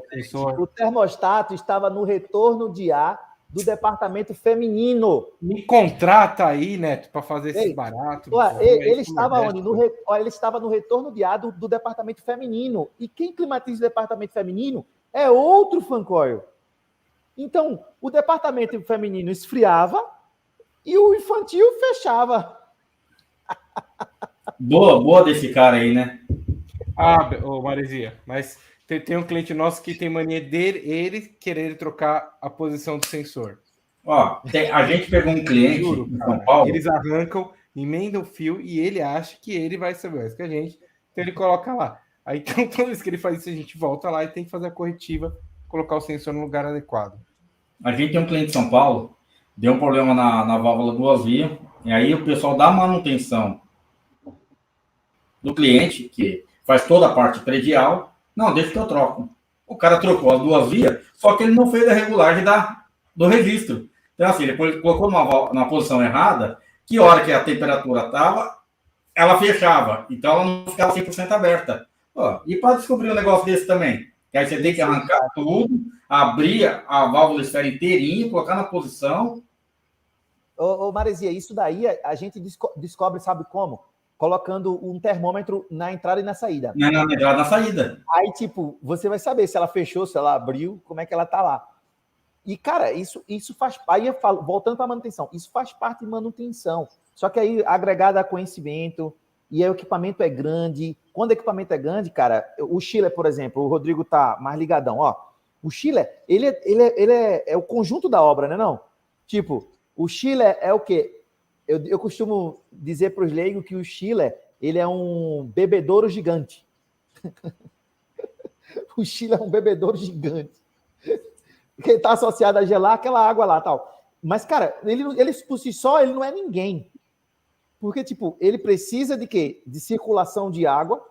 sensor. O termostato estava no retorno de ar do departamento feminino. Me contrata aí, Neto, para fazer esse barato. Ele estava onde? Ele estava no retorno de ar do departamento feminino. E quem climatiza o departamento feminino é outro Fancoil. Então, o departamento feminino esfriava e o infantil fechava. Boa desse cara aí, né? Marizia, mas tem um cliente nosso que tem mania ele querer trocar a posição do sensor. Ó, a gente pegou um cliente em São Paulo. Eles arrancam, emendam o fio e ele acha que ele vai saber mais que a gente. Então ele coloca lá. Aí então, toda vez que ele faz isso, a gente volta lá e tem que fazer a corretiva, colocar o sensor no lugar adequado. A gente tem um cliente em São Paulo, deu um problema na válvula 2 vias, e aí o pessoal da manutenção do cliente, que faz toda a parte predial, não, deixa que eu troco. O cara trocou as 2 vias, só que ele não fez a regulagem do registro. Então, assim, ele colocou na posição errada, que hora que a temperatura estava, ela fechava. Então, ela não ficava 100% aberta. Ó, e para descobrir um negócio desse também? Que aí você tem que arrancar tudo, abrir a válvula esfera inteirinha, colocar na posição. Ô Marizia, isso daí a gente descobre, sabe como? Colocando um termômetro na entrada e na saída. Na entrada e na saída. Aí, tipo, você vai saber se ela fechou, se ela abriu, como é que ela tá lá. E, cara, isso faz... Aí eu falo, voltando para a manutenção, isso faz parte de manutenção. Só que aí, agregado a conhecimento, e aí o equipamento é grande. Quando o equipamento é grande, cara, o chiller, por exemplo, o Rodrigo tá mais ligadão, ó. O chiller, ele é o conjunto da obra, né, não? Tipo, o chiller é o quê? Eu costumo dizer para os leigos que o chiller, ele é um bebedouro gigante. O chiller é um bebedouro gigante. Que está associado a gelar aquela água lá, tal. Mas, cara, ele por si só, ele não é ninguém. Porque, tipo, ele precisa de quê? De circulação de água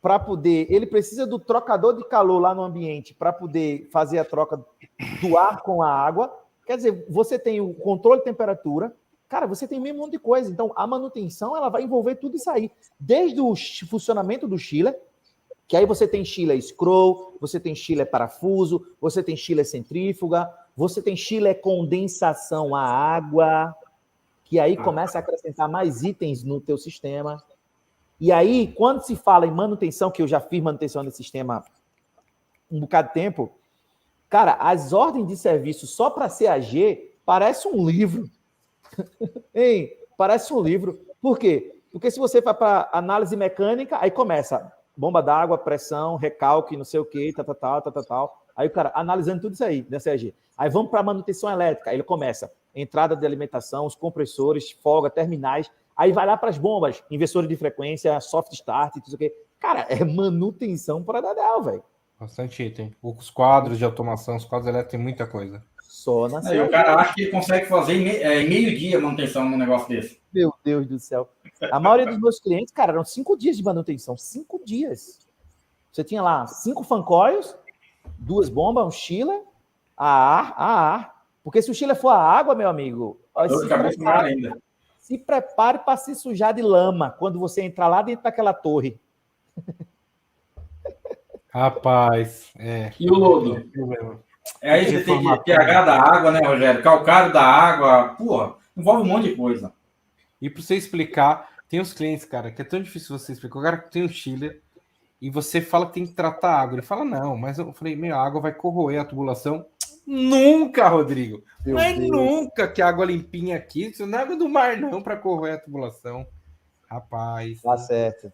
para poder... Ele precisa do trocador de calor lá no ambiente para poder fazer a troca do ar com a água. Quer dizer, você tem o controle de temperatura. Cara, você tem meio monte de coisa. Então, a manutenção, ela vai envolver tudo isso aí. Desde o funcionamento do chiller, que aí você tem chiller scroll, você tem chiller parafuso, você tem chiller centrífuga, você tem chiller condensação à água, que aí começa a acrescentar mais itens no teu sistema. E aí, quando se fala em manutenção, que eu já fiz manutenção desse sistema um bocado de tempo, cara, as ordens de serviço só para CAG parece um livro. Hein? Parece um livro. Por quê? Porque se você vai para análise mecânica, aí começa bomba d'água, pressão, recalque, não sei o quê, tal. Aí o cara analisando tudo isso aí, da CAG. Aí vamos para a manutenção elétrica. Aí ele começa entrada de alimentação, os compressores, folga, terminais. Aí vai lá para as bombas, inversores de frequência, soft start, tudo isso aqui. Cara, é manutenção para dadal, velho. Bastante item. Os quadros de automação, os quadros elétricos, tem muita coisa. Só na Aí o cara acha que ele consegue fazer em meio dia manutenção num negócio desse. Meu Deus do céu. A maioria dos meus clientes, cara, eram 5 dias de manutenção. 5 dias. Você tinha lá 5 fancoils, 2 bombas, um chiller, a ar. Porque se o chiller for a água, meu amigo, se prepare para se sujar de lama quando você entrar lá dentro daquela torre. Rapaz, E o lodo? Aí você tem que pH da água, né, Rogério? Calcário da água. Porra, envolve um monte de coisa. E para você explicar, tem uns clientes, cara, que é tão difícil você explicar. O cara tem um chiller e você fala que tem que tratar a água. Ele fala, não, mas eu falei, a água vai corroer a tubulação. Nunca, Rodrigo. Mas nunca que a água limpinha aqui, isso não é água do mar, não, para corroer a tubulação. Rapaz. Tá certo.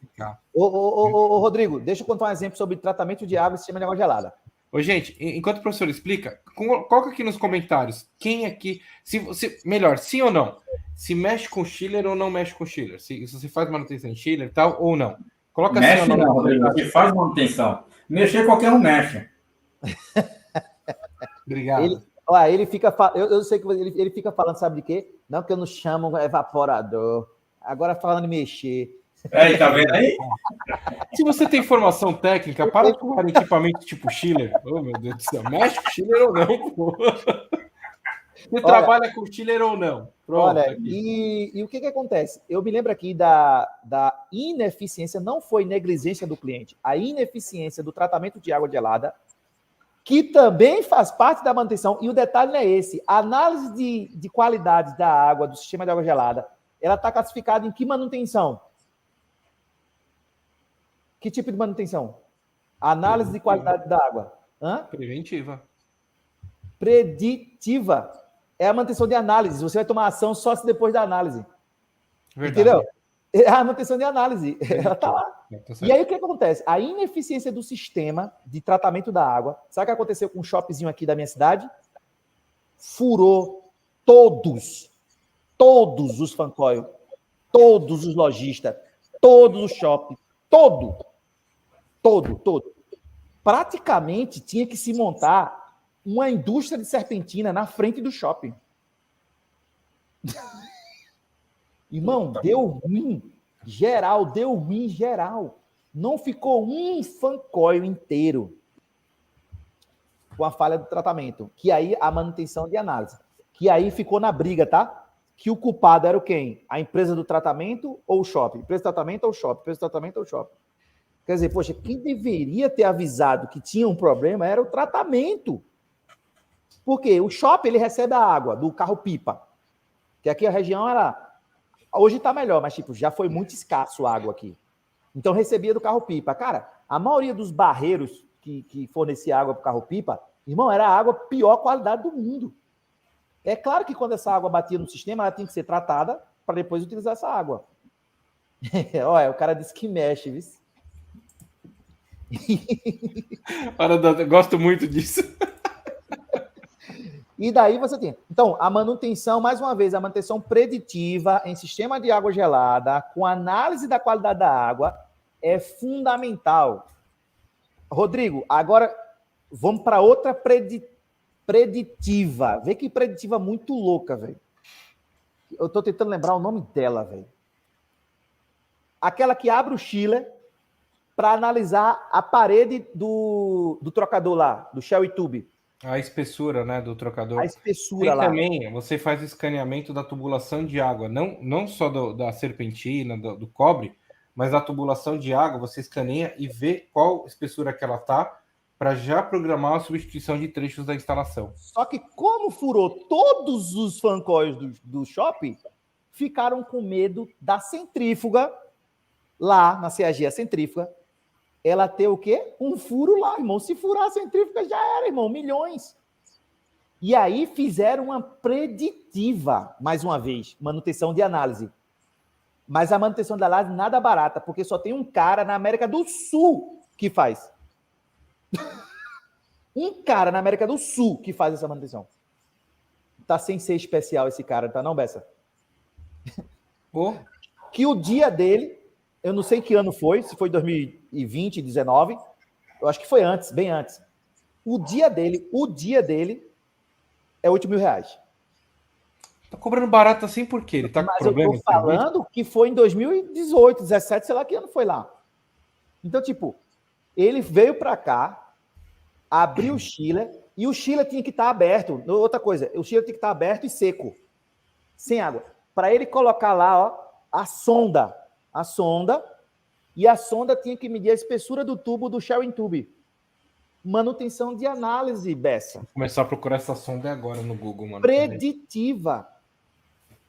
Ô, Rodrigo, deixa eu contar um exemplo sobre tratamento de água e sistema de água gelada. Ô, gente, enquanto o professor explica, coloca aqui nos comentários quem aqui, se você, melhor, sim ou não, se mexe com chiller ou não mexe com chiller, se você faz manutenção em chiller e tal, ou não. Coloca mexe assim ou não, Rodrigo, você faz manutenção. Mexer qualquer um mexe. Obrigado. Ele fica, eu sei que ele fica falando, sabe de quê? Não, que eu não chamo evaporador. Agora falando em mexer. Tá vendo aí? Se você tem formação técnica, para de comprar equipamento tipo chiller. Oh, meu Deus do céu. Mexe com chiller ou não, pô. Você trabalha com chiller ou não? Pronto, olha, e o que acontece? Eu me lembro aqui da ineficiência, não foi negligência do cliente, a ineficiência do tratamento de água gelada, que também faz parte da manutenção. E o detalhe não é esse. A análise de qualidade da água, do sistema de água gelada, ela está classificada em que manutenção? Que tipo de manutenção? Análise de qualidade da água. Preventiva. Preditiva. É a manutenção de análise. Você vai tomar ação só se depois da análise. Verdade. Entendeu? É a manutenção de análise. Ela está lá. E aí o que acontece? A ineficiência do sistema de tratamento da água. Sabe o que aconteceu com um shoppingzinho aqui da minha cidade? Furou todos os fancoil, todos os lojistas, todos os shoppings, todo. Praticamente tinha que se montar uma indústria de serpentina na frente do shopping. Irmão, deu ruim geral. Não ficou um fancoil inteiro com a falha do tratamento. Que aí a manutenção de análise. Que aí ficou na briga, tá? Que o culpado era o quem? A empresa do tratamento ou o shopping? Empresa do tratamento ou o shopping? Empresa do tratamento ou o shopping? Quer dizer, poxa, quem deveria ter avisado que tinha um problema era o tratamento. Por quê? O shopping, ele recebe a água do carro-pipa. Que aqui a região era... Hoje está melhor, mas tipo, já foi muito escasso a água aqui. Então recebia do carro-pipa. Cara, a maioria dos barreiros que fornecia água para o carro-pipa, irmão, era a água pior qualidade do mundo. É claro que quando essa água batia no sistema, ela tinha que ser tratada para depois utilizar essa água. Olha, o cara disse que mexe, viu? Gosto muito disso. E daí você tem. Então, a manutenção, mais uma vez, a manutenção preditiva em sistema de água gelada, com análise da qualidade da água, é fundamental. Rodrigo, agora vamos para outra preditiva. Vê que preditiva muito louca, velho. Eu estou tentando lembrar o nome dela, velho. Aquela que abre o chiller para analisar a parede do trocador lá, do Shell e Tube. A espessura, né, do trocador. A espessura lá. Também, você faz o escaneamento da tubulação de água, não só da serpentina, do cobre, mas da tubulação de água, você escaneia e vê qual espessura que ela tá, para já programar a substituição de trechos da instalação. Só que como furou todos os fancoils do shopping, ficaram com medo da centrífuga, lá na CAG, a centrífuga, ela ter o quê? Um furo lá, irmão. Se furar a centrífuga, já era, irmão. Milhões. E aí fizeram uma preditiva, mais uma vez, manutenção de análise. Mas a manutenção de análise nada barata, porque só tem um cara na América do Sul que faz. Um cara na América do Sul que faz essa manutenção. Tá sem ser especial esse cara, tá não, Bessa? Oh. que o dia dele, eu não sei que ano foi, se foi 2020, 19, eu acho que foi antes, bem antes. O dia dele é R$8.000. Tá cobrando barato assim por quê? Ele tá com Mas problema? eu tô falando que foi em 2018, 17, sei lá que ano foi lá. Então, tipo, ele veio para cá, abriu o chiller, e o chiller tinha que estar aberto. Outra coisa, o chiller tinha que estar aberto e seco, sem água. Para ele colocar lá, ó, a sonda, e a sonda tinha que medir a espessura do tubo do Sharing Tube. Manutenção de análise, Bessa. Vou começar a procurar essa sonda agora no Google, mano. Preditiva.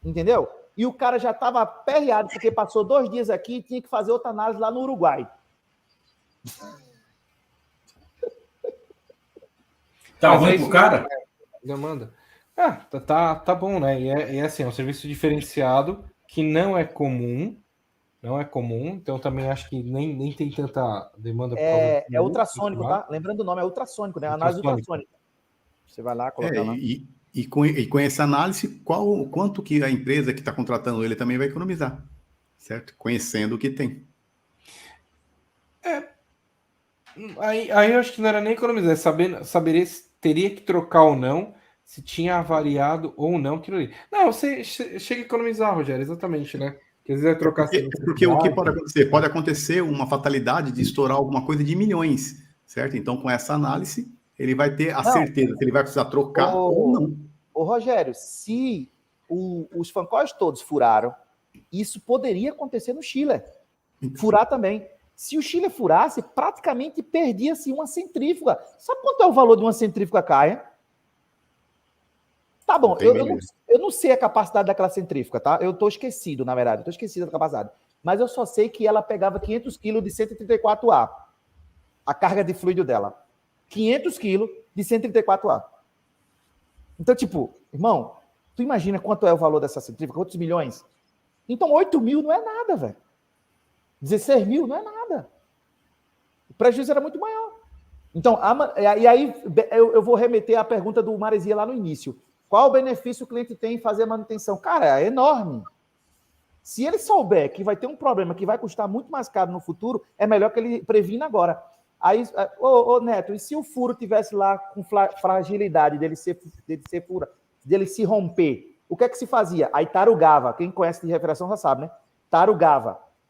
Entendeu? E o cara já estava aperreado, porque passou 2 dias aqui e tinha que fazer outra análise lá no Uruguai. Tá ruim pro cara? Demanda. Tá bom, né? E é assim, é um serviço diferenciado que não é comum, então também acho que nem tem tanta demanda. É ultrassônico, tá? Lembrando o nome, é ultrassônico, né? Análise ultrassônica. Você vai lá, coloca lá. E com essa análise, quanto que a empresa que está contratando ele também vai economizar, certo? Conhecendo o que tem. Aí eu acho que não era nem economizar, saberia se teria que trocar ou não, se tinha avaliado ou não aquilo ali. Não, você chega a economizar, Rogério, exatamente, né? Quer dizer, trocar... Porque o que pode acontecer? Pode acontecer uma fatalidade de estourar alguma coisa de milhões, certo? Então, com essa análise, ele vai ter a certeza se ele vai precisar trocar ou não. Ô, Rogério, se os fancóis todos furaram, isso poderia acontecer no Chile. Furar também. Se o Chile furasse, praticamente perdia-se uma centrífuga. Sabe quanto é o valor de uma centrífuga Caia? Tá bom, eu não sei a capacidade daquela centrífuga, tá? Eu tô esquecido, na verdade. Tô esquecido da capacidade. Mas eu só sei que ela pegava 500 kg de 134A. A carga de fluido dela. 500 kg de 134A. Então, tipo, irmão, tu imagina quanto é o valor dessa centrífuga? Quantos milhões? Então, 8 mil não é nada, velho. 16 mil não é nada. O prejuízo era muito maior. Então, e aí eu vou remeter à pergunta do Maresia lá no início. Qual o benefício o cliente tem em fazer a manutenção? Cara, é enorme. Se ele souber que vai ter um problema que vai custar muito mais caro no futuro, é melhor que ele previna agora. Aí, Neto, e se o furo tivesse lá com fragilidade dele se romper, o que é que se fazia? Aí tarugava. Quem conhece de refrigeração já sabe, né?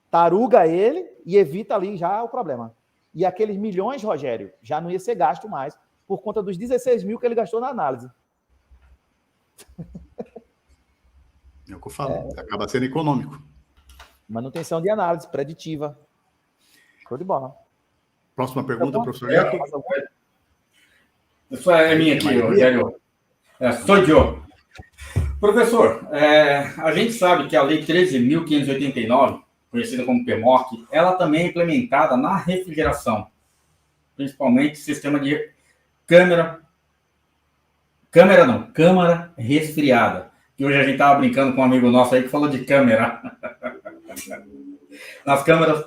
Taruga ele e evita ali já o problema. E aqueles milhões, Rogério, já não ia ser gasto mais por conta dos 16 mil que ele gastou na análise. É o que eu falo, acaba sendo econômico. Manutenção de análise preditiva. Show de bola. Próxima pergunta, professor. Isso é minha aqui, Rogério. Sou eu. Professor, a gente sabe que a Lei 13.589, conhecida como PMOC, ela também é implementada na refrigeração, principalmente sistema de câmara resfriada. Que hoje a gente estava brincando com um amigo nosso aí que falou de câmera. Nas câmeras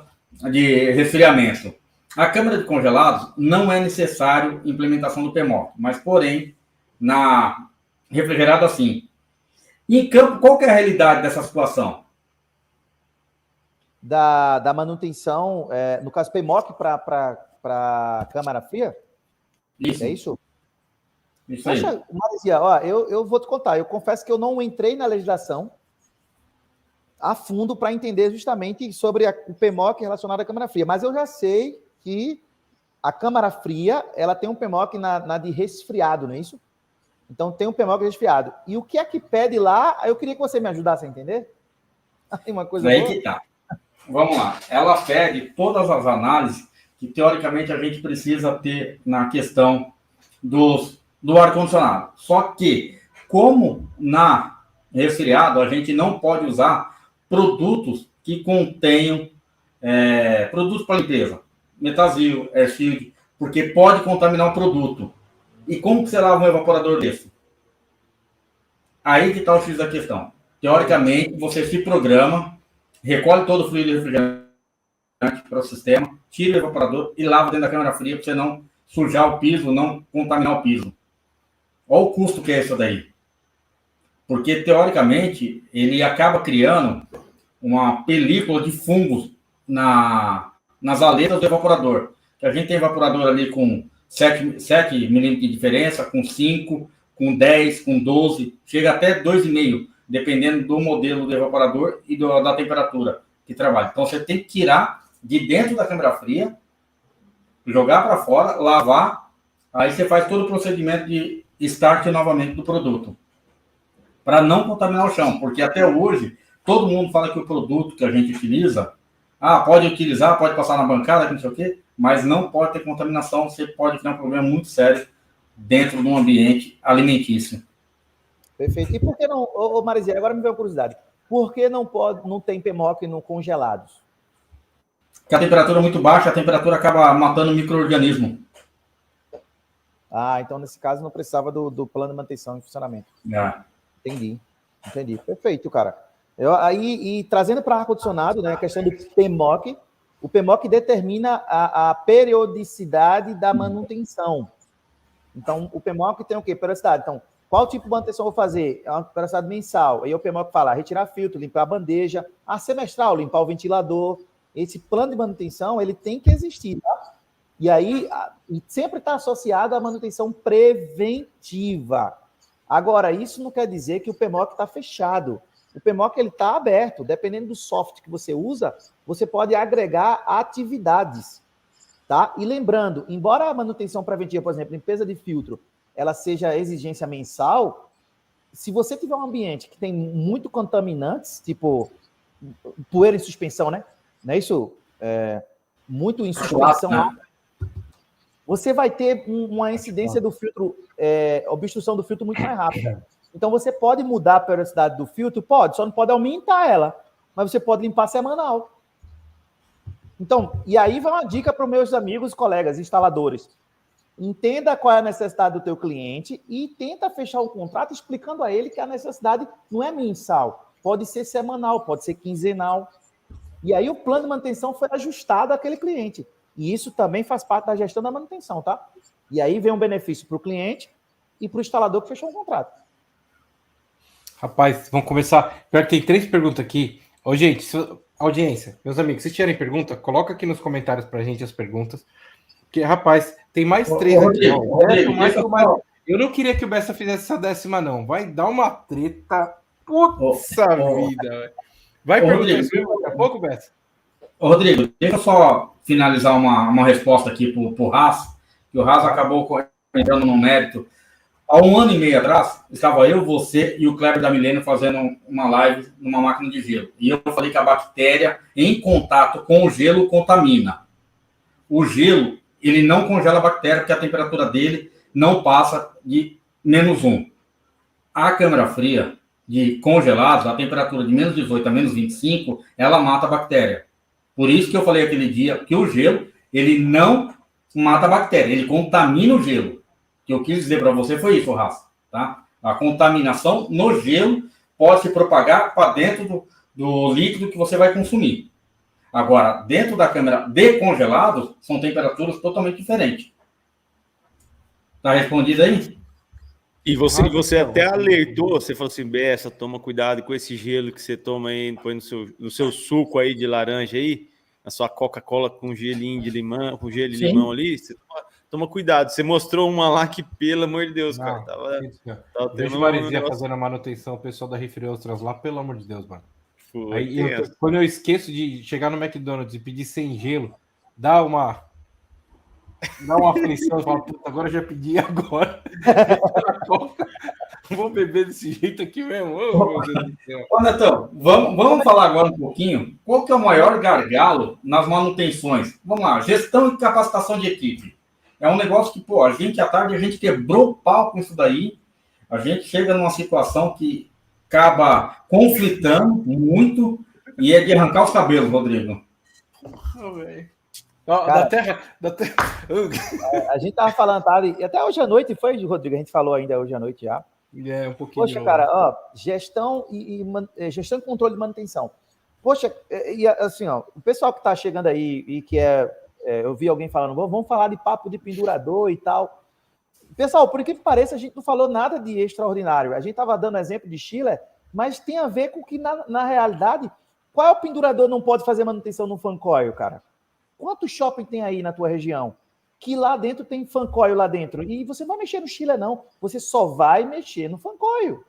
de resfriamento. A câmara de congelados não é necessário implementação do PMOC, mas, porém, na refrigerada, sim. E em campo, qual que é a realidade dessa situação? Da manutenção, no caso, PMOC para câmara fria? Isso. É isso? Isso aí. Poxa, Maresia, ó, eu vou te contar, eu confesso que eu não entrei na legislação a fundo para entender justamente sobre o PMOC relacionado à câmara fria, mas eu já sei que a câmara fria, ela tem um PMOC na de resfriado, não é isso? Então tem um PMOC resfriado. E o que é que pede lá? Eu queria que você me ajudasse a entender. Tem uma coisa aí boa? Que tá. Vamos lá. Ela pede todas as análises que, teoricamente, a gente precisa ter na questão do ar-condicionado. Só que, como na resfriado, a gente não pode usar produtos que contenham produtos para limpeza. Metazil, Air Shield, porque pode contaminar o produto. E como que você lava um evaporador desse? Aí que está o X da questão. Teoricamente, você se programa, recolhe todo o fluido refrigerante para o sistema, tira o evaporador e lava dentro da câmara fria para você não sujar o piso, não contaminar o piso. Olha o custo que é isso daí. Porque, teoricamente, ele acaba criando uma película de fungos nas aletas do evaporador. Que a gente tem evaporador ali com 7 milímetros de diferença, com 5, com 10, com 12, chega até 2,5, dependendo do modelo do evaporador e da temperatura que trabalha. Então, você tem que tirar de dentro da câmara fria, jogar para fora, lavar, aí você faz todo o procedimento de start novamente do produto, para não contaminar o chão, porque até hoje, todo mundo fala que o produto que a gente utiliza, pode utilizar, pode passar na bancada, não sei o quê, mas não pode ter contaminação, você pode ter um problema muito sério dentro de um ambiente alimentício. Perfeito. E por que não, Marizinha, agora me veio a curiosidade, por que não tem PMOC no congelados? Porque a temperatura é muito baixa, a temperatura acaba matando o micro-organismo. Então nesse caso não precisava do plano de manutenção em funcionamento. Entendi. Perfeito, cara. E trazendo para ar-condicionado, né, a questão do PMOC, o PMOC determina a periodicidade da manutenção. Então, o PMOC tem o quê? Periodicidade. Então, qual tipo de manutenção eu vou fazer? É uma periodicidade mensal. Aí o PMOC fala retirar filtro, limpar a bandeja. A semestral, limpar o ventilador. Esse plano de manutenção, ele tem que existir, tá? E aí, sempre está associado à manutenção preventiva. Agora, isso não quer dizer que o PMOC está fechado. O PMOC está aberto. Dependendo do software que você usa, você pode agregar atividades. Tá? E lembrando, embora a manutenção preventiva, por exemplo, limpeza de filtro, ela seja exigência mensal, se você tiver um ambiente que tem muito contaminantes, tipo poeira em suspensão, né? Não é isso? Muito em suspensão, você vai ter uma incidência do filtro, obstrução do filtro muito mais rápida. Então, você pode mudar a periodicidade do filtro? Pode, só não pode aumentar ela, mas você pode limpar semanal. Então, e aí vai uma dica para os meus amigos, colegas, instaladores. Entenda qual é a necessidade do teu cliente e tenta fechar o contrato explicando a ele que a necessidade não é mensal, pode ser semanal, pode ser quinzenal. E aí o plano de manutenção foi ajustado àquele cliente. E isso também faz parte da gestão da manutenção, tá? E aí vem um benefício para o cliente e para o instalador que fechou o contrato. Rapaz, vamos começar. Pior que tem 3 perguntas aqui. Ô, gente, audiência, meus amigos, se tiverem pergunta, coloca aqui nos comentários pra gente as perguntas. Porque, rapaz, tem mais 3 aqui. Eu não queria que o Bessa fizesse essa 10ª, não. Vai dar uma treta. Puta vida, velho. Vai perguntar isso daqui a pouco, Bessa? Rodrigo, deixa eu só finalizar uma resposta aqui pro Haas, que o Haas acabou entrando no mérito. Há 1 ano e meio atrás, estava eu, você e o Kleber da Milênio fazendo uma live numa máquina de gelo. E eu falei que a bactéria em contato com o gelo contamina. O gelo, ele não congela a bactéria, porque a temperatura dele não passa de -1. A câmara fria de congelados, a temperatura de -18 a -25, ela mata a bactéria. Por isso que eu falei aquele dia que o gelo, ele não mata a bactéria, ele contamina o gelo. O que eu quis dizer para você foi isso, Raça, tá? A contaminação no gelo pode se propagar para dentro do líquido que você vai consumir. Agora, dentro da câmara de congelados, são temperaturas totalmente diferentes. Tá respondido aí? E você até alertou, você falou assim, Bessa, toma cuidado com esse gelo que você toma aí, põe no seu suco aí de laranja aí, na sua Coca-Cola com gelinho de limão, com gelo de limão ali, você toma cuidado. Você mostrou uma lá que, pelo amor de Deus, cara, tava Deixa o Marizia fazendo a manutenção, o pessoal da Refri Ostras lá, pelo amor de Deus, mano. Quando eu esqueço de chegar no McDonald's e pedir sem gelo, dá uma aflição, eu falo, puta, agora eu já pedi agora. Vou beber desse jeito aqui mesmo. Meu Deus do céu. Ô, Netão, vamos falar agora um pouquinho. Qual que é o maior gargalo nas manutenções? Vamos lá, gestão e capacitação de equipe. É um negócio que, pô, a gente à tarde, a gente quebrou o pau com isso daí. A gente chega numa situação que acaba conflitando muito e é de arrancar os cabelos, Rodrigo. Da terra. A gente tava falando, tá? E até hoje à noite foi, Rodrigo, a gente falou ainda hoje à noite já. Um pouquinho. Poxa, cara, gestão gestão e controle de manutenção. Poxa, e assim, o pessoal que está chegando aí e que eu vi alguém falando, vamos falar de papo de pendurador e tal. Pessoal, por que pareça, a gente não falou nada de extraordinário. A gente estava dando exemplo de Schiller, mas tem a ver com que, na realidade, Qual é o pendurador que não pode fazer manutenção no fan coil, cara? Quantos shopping tem aí na tua região? Que lá dentro tem fan coil lá dentro. E você não vai mexer no chiller, não. Você só vai mexer no fan coil.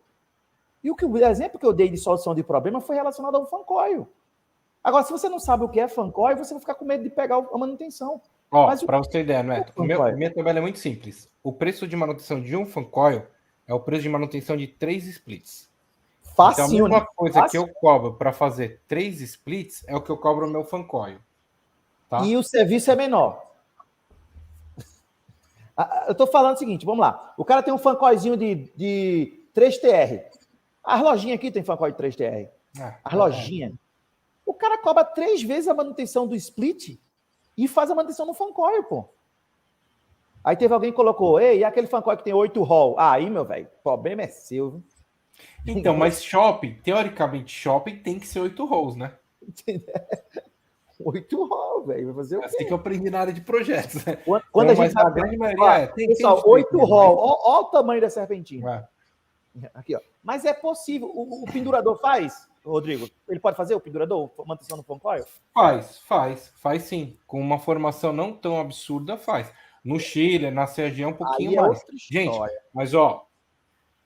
E o exemplo que eu dei de solução de problema foi relacionado ao fan coil. Agora, se você não sabe o que é fan coil, você vai ficar com medo de pegar a manutenção. Ó, para você ter ideia, Neto, minha tabela é muito simples. O preço de manutenção de um fan coil é o preço de manutenção de 3 splits. Facinho, então, a mesma coisa fácil. que eu cobro para fazer 3 splits é o que eu cobro no meu fan coil. Tá? E o serviço é menor. Eu tô falando o seguinte, vamos lá. O cara tem um fan coilzinho de 3TR. As lojinhas aqui tem fan coil de 3TR. As lojinhas. O cara cobra 3 vezes a manutenção do split e faz a manutenção no fan coil, pô. Aí teve alguém que colocou, ei, e aquele fan coil que tem 8 roll? Aí, meu velho, o problema é seu, viu? Então, mas shopping, teoricamente, shopping tem que ser 8 rolls, né? 8 roll, velho. Vai fazer o quê? Assim que eu aprendi na área de projetos, né? Quando então, a gente mas a grande maioria tem pessoal, 8 roll. Olha o tamanho da serpentina. Aqui, ó. Mas é possível. O pendurador faz, Rodrigo? Ele pode fazer o pendurador? Manutenção no fan coil? Faz sim. Com uma formação não tão absurda, faz. No Chile, na CG, um pouquinho Aí é mais. outra Gente, história. mas ó,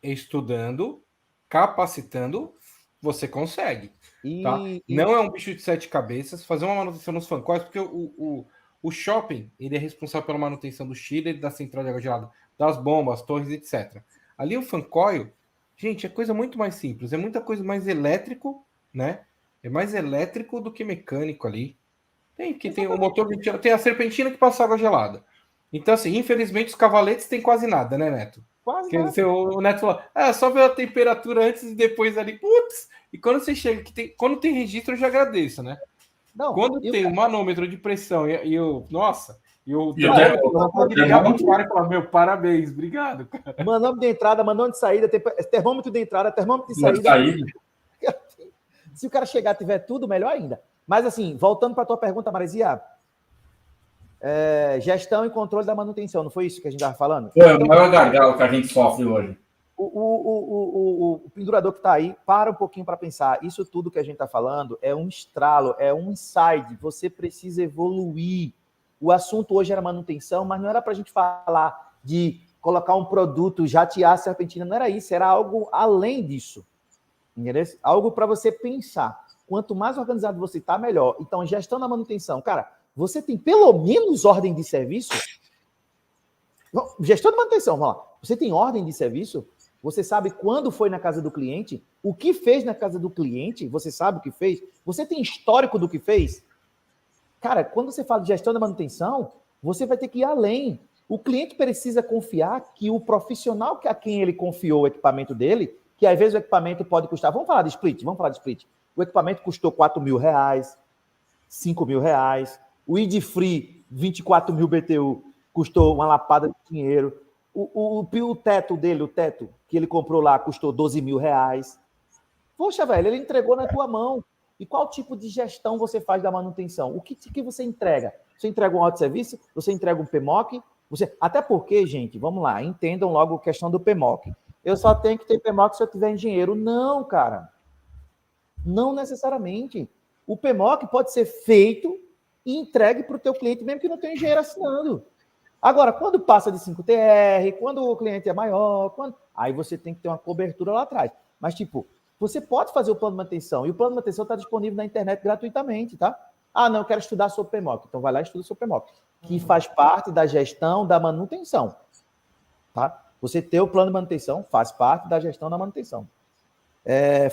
estudando, capacitando, você consegue. Tá? Não é um bicho de 7 cabeças fazer uma manutenção nos fan coils, porque o shopping ele é responsável pela manutenção do chiller, da central de água gelada, das bombas, torres, etc. Ali o fan coil, gente, é coisa muito mais simples, é muita coisa mais elétrico, né? É mais elétrico do que mecânico ali. Tem o motor, tem a serpentina que passa água gelada. Então, assim, infelizmente os cavaletes tem quase nada, né, Neto? Quase Quer nada. dizer, o Neto falou, só ver a temperatura antes e depois ali, putz, e quando você chega, quando tem registro eu já agradeço, né? Não, quando tem um manômetro de pressão e o meu, parabéns, obrigado, cara. Manômetro de entrada, manômetro de saída, termômetro de entrada, termômetro de saída. Se o cara chegar e tiver tudo, melhor ainda. Mas assim, voltando para a tua pergunta, Maresia, gestão e controle da manutenção, não foi isso que a gente estava falando? Foi o maior gargalo que a gente sofre hoje. O pendurador que está aí, para um pouquinho para pensar. Isso tudo que a gente está falando é um estralo, é um insight. Você precisa evoluir. O assunto hoje era manutenção, mas não era para a gente falar de colocar um produto, jatear a serpentina, não era isso, era algo além disso. Entendeu? Algo para você pensar. Quanto mais organizado você está, melhor. Então, gestão da manutenção. Cara, você tem pelo menos ordem de serviço? Gestão de manutenção, vamos lá. Você tem ordem de serviço? Você sabe quando foi na casa do cliente? O que fez na casa do cliente? Você sabe o que fez? Você tem histórico do que fez? Cara, quando você fala de gestão da manutenção, você vai ter que ir além. O cliente precisa confiar que o profissional a quem ele confiou o equipamento dele, que às vezes o equipamento pode custar... Vamos falar de split. O equipamento custou R$4.000, R$5.000. O ID Free, 24.000 BTU, custou uma lapada de dinheiro. O teto dele, o teto que ele comprou lá, custou R$12.000. Poxa, velho, ele entregou na tua mão. E qual tipo de gestão você faz da manutenção? O que você entrega? Você entrega um autosserviço? Você entrega um PMOC? Até porque, gente, vamos lá, entendam logo a questão do PMOC. Eu só tenho que ter PMOC se eu tiver engenheiro. Não, cara. Não necessariamente. O PMOC pode ser feito e entregue para o teu cliente, mesmo que não tenha engenheiro assinando. Agora, quando passa de 5TR, quando o cliente é maior, aí você tem que ter uma cobertura lá atrás. Mas, você pode fazer o plano de manutenção, e o plano de manutenção está disponível na internet gratuitamente, tá? Não, eu quero estudar sobre PMOC. Então, vai lá e estuda sobre PMOC, que faz parte da gestão da manutenção, tá? Você ter o plano de manutenção faz parte da gestão da manutenção.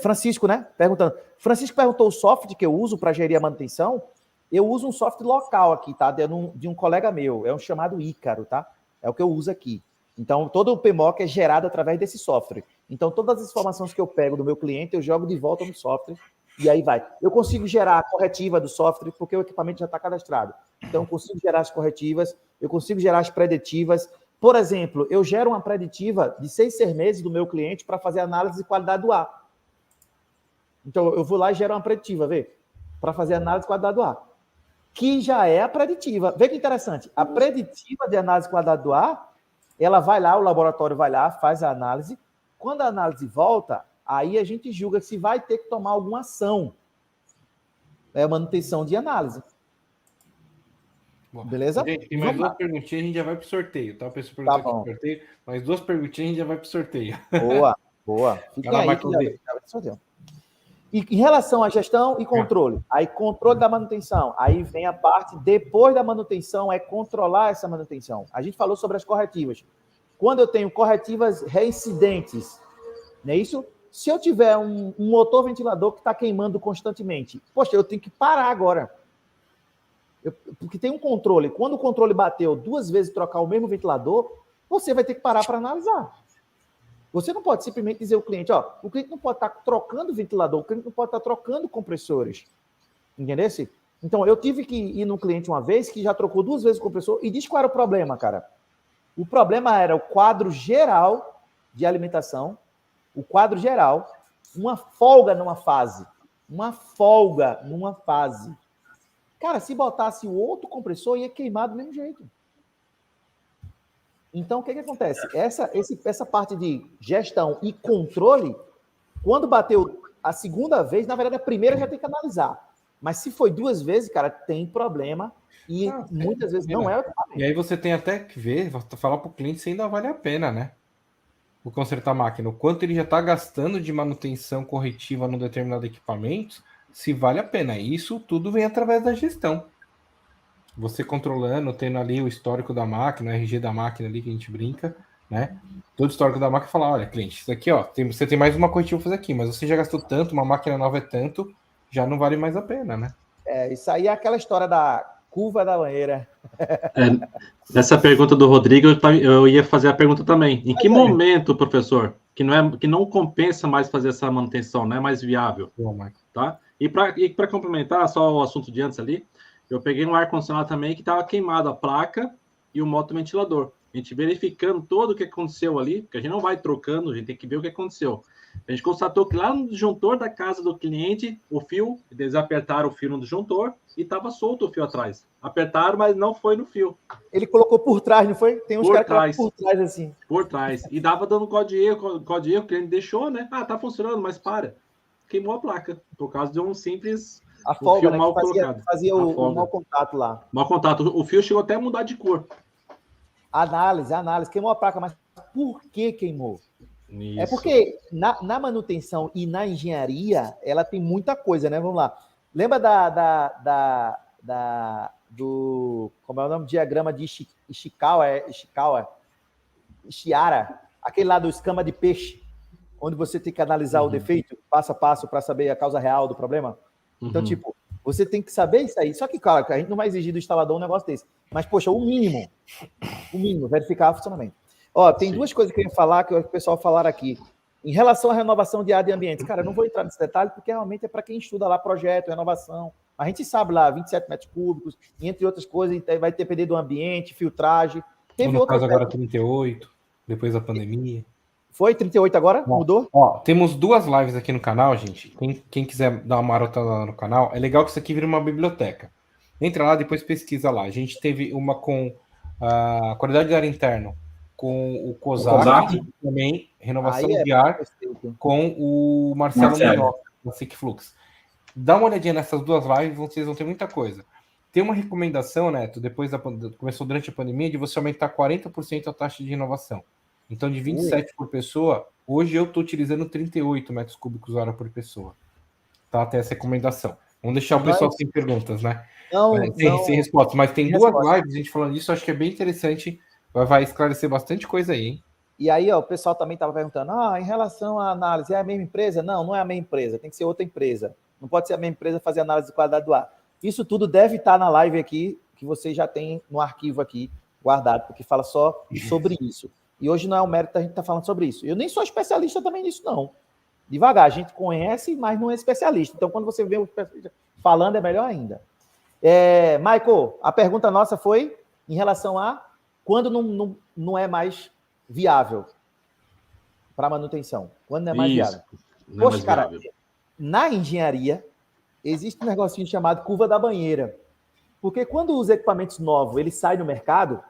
Francisco, né? Perguntando. Francisco perguntou o software que eu uso para gerir a manutenção. Eu uso um software local aqui, tá? De um colega meu. É um chamado Ícaro, tá? É o que eu uso aqui. Então, todo o PMOC é gerado através desse software. Então, todas as informações que eu pego do meu cliente, eu jogo de volta no software e aí vai. Eu consigo gerar a corretiva do software porque o equipamento já está cadastrado. Então, eu consigo gerar as corretivas, eu consigo gerar as preditivas. Por exemplo, eu gero uma preditiva de 6 meses do meu cliente para fazer análise de qualidade do ar. Então, eu vou lá e gero uma preditiva, para fazer análise de qualidade do ar. Que já é a preditiva. Vê que interessante. A preditiva de análise de qualidade do ar, ela vai lá, o laboratório vai lá, faz a análise. Quando a análise volta, aí a gente julga se vai ter que tomar alguma ação. é manutenção de análise. Bom, Beleza? gente, tem mais 2 perguntinhas, a gente já vai pro sorteio, tá? O pessoal perguntou aqui pro sorteio, mais 2 perguntinhas, a gente já vai pro sorteio. Boa. Fiquem Vai lá, aí que Marcos. já vai pro sorteio. E em relação à gestão e controle, aí controle da manutenção, aí vem a parte, depois da manutenção, é controlar essa manutenção. A gente falou sobre as corretivas. Quando eu tenho corretivas reincidentes, não é isso? Se eu tiver um motor ventilador que está queimando constantemente, poxa, eu tenho que parar agora. Porque tem um controle. Quando o controle bateu 2 vezes trocar o mesmo ventilador, você vai ter que parar para analisar. Você não pode simplesmente dizer ao cliente, ó, o cliente não pode estar trocando ventilador, o cliente não pode estar trocando compressores. Entendeu? Então, eu tive que ir no cliente uma vez que já trocou 2 vezes o compressor e diz qual era o problema, cara. O problema era o quadro geral de alimentação, o quadro geral, uma folga numa fase. Cara, se botasse o outro compressor, ia queimar do mesmo jeito. Então, o que acontece? Essa parte de gestão e controle, quando bateu a segunda vez, na verdade, a primeira já tem que analisar. Mas se foi 2 vezes, cara, tem problema e muitas vezes não é o equipamento. E aí você tem até que ver, falar para o cliente se ainda vale a pena, né? O consertar a máquina, o quanto ele já está gastando de manutenção corretiva num determinado equipamento, se vale a pena. Isso tudo vem através da gestão. Você controlando, tendo ali o histórico da máquina, o RG da máquina ali que a gente brinca, né? Todo o histórico da máquina fala, olha, cliente, isso aqui, ó, você tem mais uma corretiva para fazer aqui, mas você já gastou tanto, uma máquina nova é tanto, já não vale mais a pena, né? Isso aí é aquela história da curva da banheira. Nessa pergunta do Rodrigo, eu ia fazer a pergunta também. Em que momento, professor, que não compensa mais fazer essa manutenção, não é mais viável? Tá? E para complementar, só o assunto de antes ali, eu peguei um ar-condicionado também que estava queimado a placa e o motoventilador. A gente verificando todo o que aconteceu ali, porque a gente não vai trocando, a gente tem que ver o que aconteceu. A gente constatou que lá no disjuntor da casa do cliente, o fio, eles apertaram o fio no disjuntor e estava solto o fio atrás. Apertaram, mas não foi no fio. Ele colocou por trás, não foi? Tem uns caras que colocam por trás assim. Por trás. E dava dando código de erro, o cliente deixou, né? Ah, tá funcionando, mas para. Queimou a placa, por causa de um simples... A folga, fio né, mal colocado. Fazia o mau contato lá. Mau contato. O fio chegou até a mudar de cor. Análise. Queimou a placa, mas por que queimou? Isso. É porque na manutenção e na engenharia, ela tem muita coisa, né? Vamos lá. Lembra do... Como é o nome? Diagrama de Ishikawa? Aquele lá do escama de peixe, onde você tem que analisar o defeito, passo a passo, para saber a causa real do problema. Então, tipo, você tem que saber isso aí. Só que, claro, a gente não vai exigir do instalador um negócio desse. Mas, poxa, o mínimo, verificar o funcionamento. Ó, tem 2 coisas que eu ia falar, que o pessoal falaram aqui. Em relação à renovação de ar de ambientes. Cara, eu não vou entrar nesse detalhe, porque realmente é para quem estuda lá projeto, renovação. A gente sabe lá, 27 metros cúbicos, entre outras coisas, vai depender do ambiente, filtragem. Teve no caso agora 38, depois da pandemia. Foi 38 agora? Mudou? Ó, temos 2 lives aqui no canal, gente. Quem quiser dar uma marotada lá no canal, é legal que isso aqui vira uma biblioteca. Entra lá, depois pesquisa lá. A gente teve uma com a qualidade de ar interno, com o COSAC. Também renovação de ar, com o Marcelo Munhoz, da SICFlux. Dá uma olhadinha nessas 2 lives, vocês vão ter muita coisa. Tem uma recomendação, Neto, começou durante a pandemia, de você aumentar 40% a taxa de renovação. Então, de 27 por pessoa, hoje eu estou utilizando 38 metros cúbicos hora por pessoa. Tá? Tem essa recomendação. Vamos deixar o pessoal sem perguntas, né? Sem respostas. Mas tem 2 lives, a gente falando disso, acho que é bem interessante. Vai esclarecer bastante coisa aí, hein? E aí, ó, o pessoal também estava perguntando, em relação à análise, é a mesma empresa? Não é a mesma empresa, tem que ser outra empresa. Não pode ser a mesma empresa fazer análise de qualidade do ar. Isso tudo deve estar na live aqui, que vocês já têm no arquivo aqui guardado, porque fala só sobre isso. E hoje não é o mérito da gente estar falando sobre isso. Eu nem sou especialista também nisso, não. Devagar, a gente conhece, mas não é especialista. Então, quando você vê o especialista falando, é melhor ainda. Michael, a pergunta nossa foi em relação a quando não é mais viável para manutenção. Quando não é mais viável. Poxa, cara, na engenharia, existe um negocinho chamado curva da banheira. Porque quando os equipamentos novos eles saem no mercado,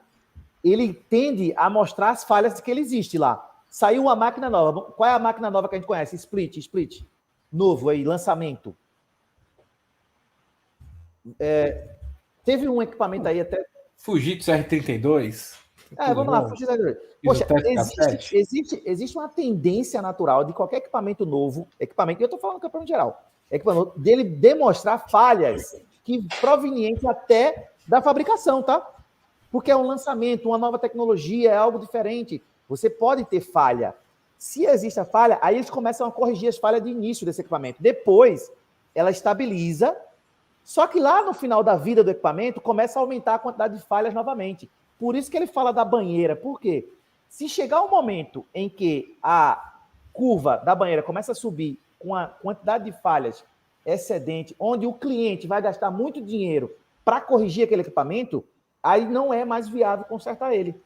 ele tende a mostrar as falhas que ele existe lá. Saiu uma máquina nova. Qual é a máquina nova que a gente conhece? Split. Novo aí, lançamento. Teve um equipamento aí até... Fujitsu R32. Vamos lá, Fujitsu R32. Poxa, existe uma tendência natural de qualquer equipamento novo, e eu estou falando campeão geral, equipamento dele demonstrar falhas que provenientes até da fabricação, tá? Porque é um lançamento, uma nova tecnologia, é algo diferente. Você pode ter falha. Se existe a falha, aí eles começam a corrigir as falhas de início desse equipamento. Depois, ela estabiliza, só que lá no final da vida do equipamento, começa a aumentar a quantidade de falhas novamente. Por isso que ele fala da banheira. Por quê? Se chegar um momento em que a curva da banheira começa a subir com a quantidade de falhas excedente, onde o cliente vai gastar muito dinheiro para corrigir aquele equipamento, aí não é mais viável consertar ele.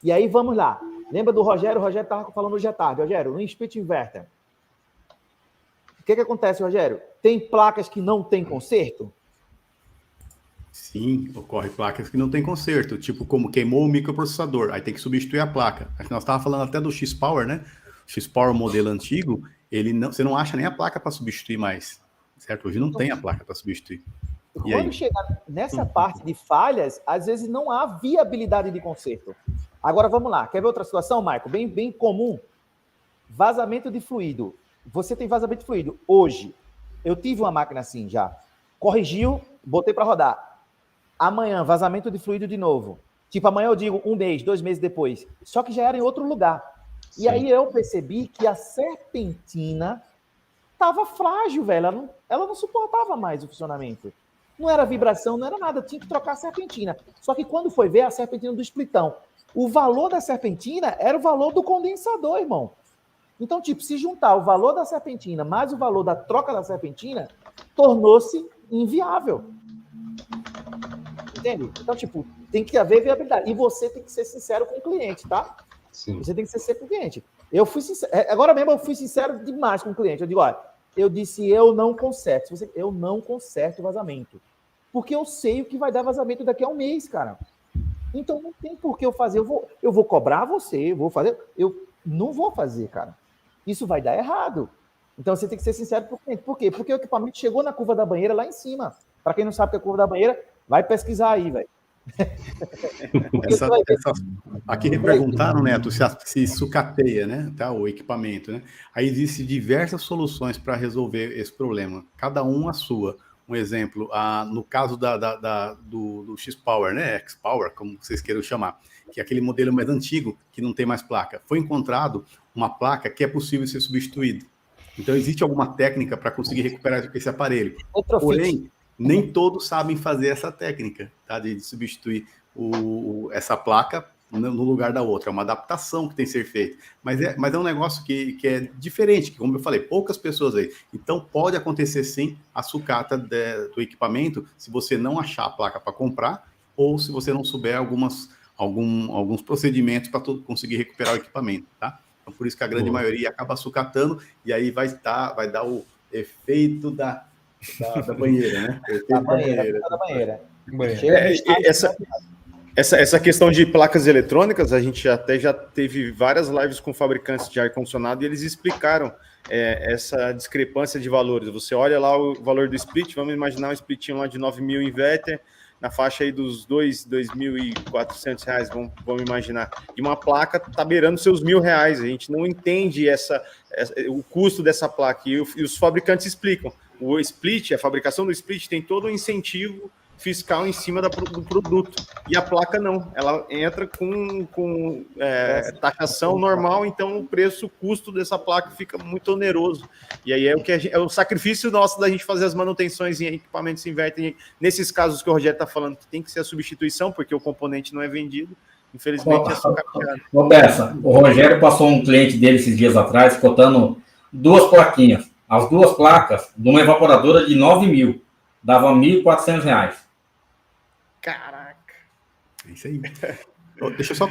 E aí, vamos lá. Lembra do Rogério? O Rogério estava falando hoje à tarde. Rogério, no split inverter. O que acontece, Rogério? Tem placas que não tem conserto? Sim, ocorre placas que não tem conserto, tipo como queimou o microprocessador, aí tem que substituir a placa. Acho que nós estávamos falando até do X-Power, né? O X-Power modelo antigo, você não acha nem a placa para substituir mais, certo? Hoje não tem a placa para substituir. E quando chegar nessa parte de falhas, às vezes não há viabilidade de conserto. Agora vamos lá, quer ver outra situação, Michael? Bem comum. Vazamento de fluido. Você tem vazamento de fluido. Hoje, eu tive uma máquina assim já. Corrigiu, botei para rodar. Amanhã, vazamento de fluido de novo. Tipo, amanhã eu digo 1 mês, 2 meses depois. Só que já era em outro lugar. Sim. E aí eu percebi que a serpentina estava frágil, velho. Ela não suportava mais o funcionamento. Não era vibração, não era nada. Tinha que trocar a serpentina. Só que quando foi ver a serpentina do splitão, o valor da serpentina era o valor do condensador, irmão. Então, tipo, se juntar o valor da serpentina mais o valor da troca da serpentina, tornou-se inviável. Entende? Então, tipo, tem que haver viabilidade. E você tem que ser sincero com o cliente, tá? Sim. Você tem que ser sincero com o cliente. Eu fui sincero. Agora mesmo eu fui sincero demais com o cliente. Eu digo, olha, eu disse, eu não conserto. Eu não conserto vazamento. Porque eu sei o que vai dar vazamento daqui a 1 mês, cara. Então não tem por que eu fazer. Eu vou cobrar você, eu vou fazer. Eu não vou fazer, cara. Isso vai dar errado. Então você tem que ser sincero com o cliente. Por quê? Porque o equipamento chegou na curva da banheira lá em cima. Para quem não sabe que é a curva da banheira, vai pesquisar aí, velho. Aqui me perguntaram, Neto, se sucateia, né, tá, o equipamento, né? Aí existem diversas soluções para resolver esse problema, cada um a sua. Um exemplo, no caso do X-Power, né, X-Power, como vocês queiram chamar, que é aquele modelo mais antigo, que não tem mais placa. Foi encontrado uma placa que é possível ser substituída. Então, existe alguma técnica para conseguir recuperar esse aparelho. Porém, nem todos sabem fazer essa técnica, tá? De substituir essa placa no lugar da outra. É uma adaptação que tem que ser feita. Mas é um negócio que é diferente, que, como eu falei, poucas pessoas aí. Então, pode acontecer, sim, a sucata do equipamento, se você não achar a placa para comprar, ou se você não souber alguns procedimentos para conseguir recuperar o equipamento, tá? Então, por isso que a grande maioria acaba sucatando, e aí vai dar o efeito da banheira, né? Da banheira. Essa questão de placas eletrônicas, a gente até já teve várias lives com fabricantes de ar-condicionado e eles explicaram essa discrepância de valores. Você olha lá o valor do split, vamos imaginar um splitinho lá de 9.000 inverter, na faixa aí dos R$2.400, vamos imaginar. E uma placa tá beirando seus R$1.000. A gente não entende o custo dessa placa. E os fabricantes explicam. O split, a fabricação do split tem todo o incentivo fiscal em cima do produto. E a placa não. Ela entra com taxação normal, então o custo dessa placa fica muito oneroso. E aí é o sacrifício nosso da gente fazer as manutenções em equipamentos inverter. Nesses casos que o Rogério está falando, que tem que ser a substituição, porque o componente não é vendido. Infelizmente, é sucateado. Ô, Bessa, o Rogério passou um cliente dele esses dias atrás, cotando 2 plaquinhas. As 2 placas de uma evaporadora de 9.000. Dava R$1.400. Caraca. É isso aí. Deixa eu só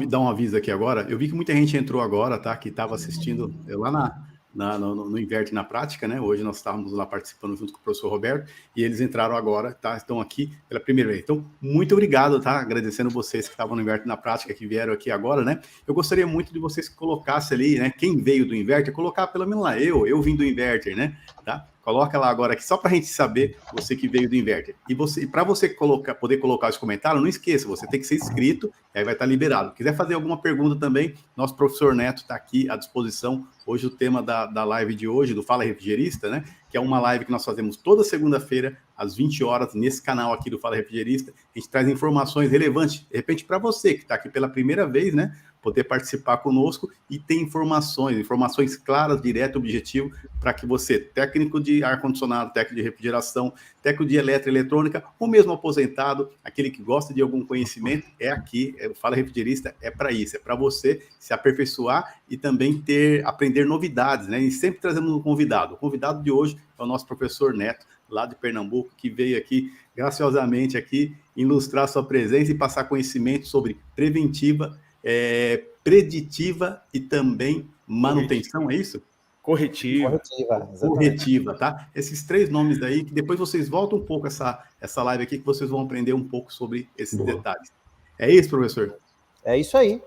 dar um aviso aqui agora. Eu vi que muita gente entrou agora, tá? Que estava assistindo lá no Inverte na Prática, né? Hoje nós estávamos lá participando junto com o professor Roberto e eles entraram agora, tá? Estão aqui pela primeira vez. Então, muito obrigado, tá? Agradecendo vocês que estavam no Inverte na Prática, que vieram aqui agora, né? Eu gostaria muito de vocês que colocassem ali, né? Quem veio do Inverter, colocar pelo menos lá, eu vim do Inverter, né? Tá? Coloca lá agora aqui, só para a gente saber, você que veio do Inverter. E para você poder colocar os comentários, não esqueça, você tem que ser inscrito, aí vai estar liberado. Quiser fazer alguma pergunta também, nosso professor Neto está aqui à disposição. Hoje o tema da live de hoje, do Fala Refrigerista, né? Que é uma live que nós fazemos toda segunda-feira, às 20 horas, nesse canal aqui do Fala Refrigerista. A gente traz informações relevantes, de repente, para você que está aqui pela primeira vez, né? Poder participar conosco e ter informações claras, direto, objetivo, para que você, técnico de ar-condicionado, técnico de refrigeração, técnico de eletrônica, ou mesmo aposentado, aquele que gosta de algum conhecimento, é aqui, o Fala Refrigerista é para isso, é para você se aperfeiçoar e também aprender novidades, né? E sempre trazemos um convidado. O convidado de hoje é o nosso professor Neto, lá de Pernambuco, que veio aqui, graciosamente, aqui, ilustrar sua presença e passar conhecimento sobre preventiva, preditiva e também manutenção, é isso? Corretiva. Corretiva, tá? Esses 3 nomes aí, que depois vocês voltam um pouco essa live aqui, que vocês vão aprender um pouco sobre esses detalhes. É isso, professor? É isso aí.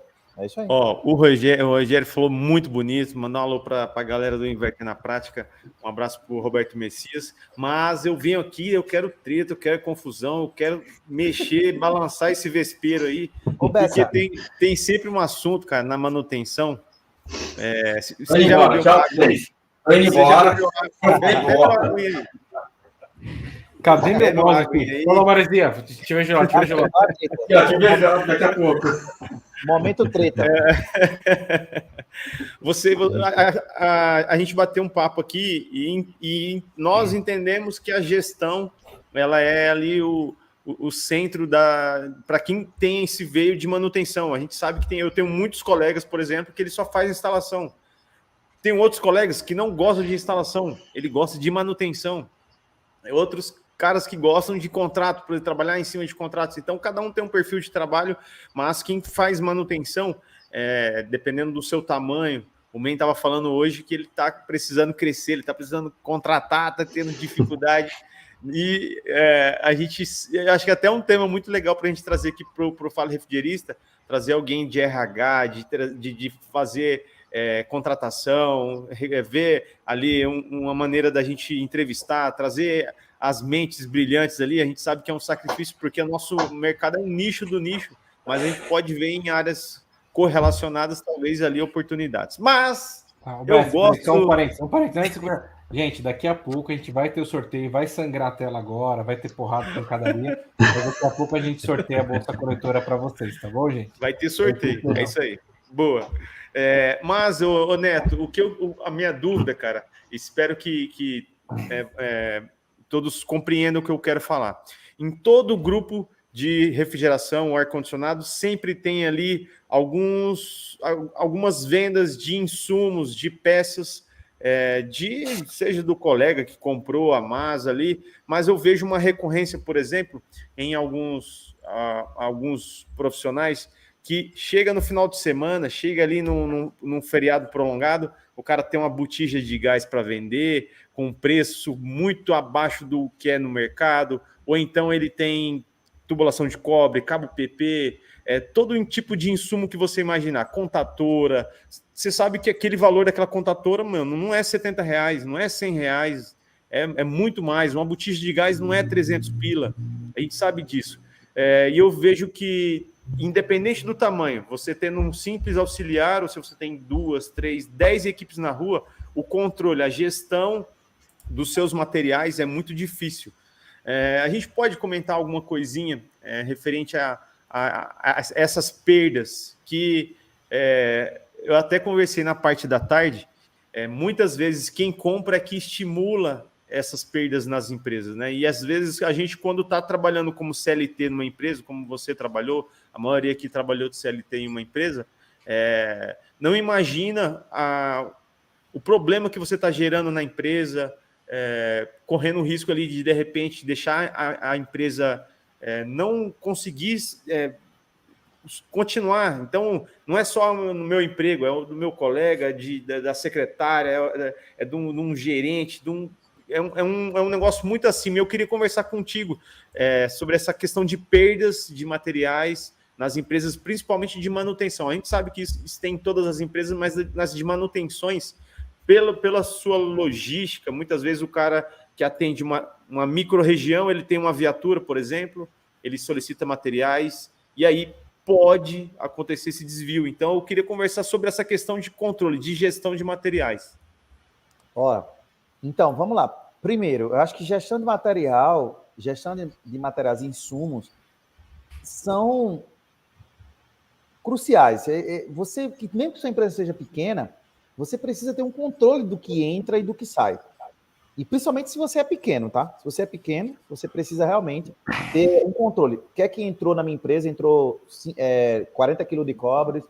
Ó, o Rogério falou muito bonito, mandar um alô para a galera do Inverter na Prática, um abraço para o Roberto Messias, mas eu venho aqui, eu quero treta, eu quero confusão, eu quero mexer, balançar esse vespeiro aí, porque tem sempre um assunto, cara, na manutenção. Você já ouviu Cadê meu mouse aqui? Fala, Maresia, deixa eu ver gelado. Daqui a pouco. Momento treta. A gente bateu um papo aqui e nós entendemos que a gestão ela é ali o centro para quem tem esse veio de manutenção. A gente sabe que eu tenho muitos colegas, por exemplo, que ele só faz instalação. Tem outros colegas que não gostam de instalação, ele gosta de manutenção. Outros caras que gostam de contrato, para trabalhar em cima de contratos. Então, cada um tem um perfil de trabalho, mas quem faz manutenção, dependendo do seu tamanho, o Men estava falando hoje que ele está precisando crescer, ele está precisando contratar, está tendo dificuldade. E a gente, acho que até um tema muito legal para a gente trazer aqui para o Fala Refrigerista, trazer alguém de RH, de fazer contratação, ver ali uma maneira da gente entrevistar, trazer as mentes brilhantes ali. A gente sabe que é um sacrifício, porque o nosso mercado é um nicho do nicho, mas a gente pode ver em áreas correlacionadas, talvez, ali, oportunidades. Mas eu gosto... Só um parênteses. Gente, daqui a pouco a gente vai ter o sorteio, vai sangrar a tela agora, vai ter porrada, pancadaria, mas daqui a pouco a gente sorteia a bolsa corretora para vocês, tá bom, gente? Vai ter sorteio, é isso aí. Boa. Mas, ô Neto, a minha dúvida, cara, espero que todos compreendam o que eu quero falar. Em todo grupo de refrigeração ou ar-condicionado, sempre tem ali algumas vendas de insumos, de peças, seja do colega que comprou a MAS ali, mas eu vejo uma recorrência, por exemplo, em alguns profissionais que chega no final de semana, chega ali num feriado prolongado, o cara tem uma botija de gás para vender com um preço muito abaixo do que é no mercado, ou então ele tem tubulação de cobre, cabo PP, todo um tipo de insumo que você imaginar, contatora. Você sabe que aquele valor daquela contatora, mano, não é R$70, não é R$100, é muito mais. Uma botija de gás não é 300 pila, a gente sabe disso. E eu vejo que, independente do tamanho, você tendo um simples auxiliar, ou se você tem 2, 3, 10 equipes na rua, o controle, a gestão dos seus materiais é muito difícil. A gente pode comentar alguma coisinha referente a essas perdas que eu até conversei na parte da tarde. Muitas vezes quem compra é que estimula essas perdas nas empresas, né? E às vezes a gente, quando está trabalhando como CLT numa empresa, como você trabalhou, a maioria aqui trabalhou de CLT em uma empresa, não imagina o problema que você está gerando na empresa, correndo o risco ali de repente, deixar a empresa não conseguir continuar. Então, não é só no meu emprego, é do meu colega, da secretária, de um gerente, é um negócio muito acima. Eu queria conversar contigo sobre essa questão de perdas de materiais nas empresas, principalmente de manutenção. A gente sabe que isso tem em todas as empresas, mas nas de manutenções, pela sua logística, muitas vezes o cara que atende uma micro-região, ele tem uma viatura, por exemplo, ele solicita materiais, e aí pode acontecer esse desvio. Então, eu queria conversar sobre essa questão de controle, de gestão de materiais. Ó, então, vamos lá. Primeiro, eu acho que gestão de material, gestão de materiais e insumos são cruciais. Você, mesmo que sua empresa seja pequena, você precisa ter um controle do que entra e do que sai. E principalmente se você é pequeno, tá? Se você é pequeno, você precisa realmente ter um controle. O que é que entrou na minha empresa? Entrou 40 quilos de cobre.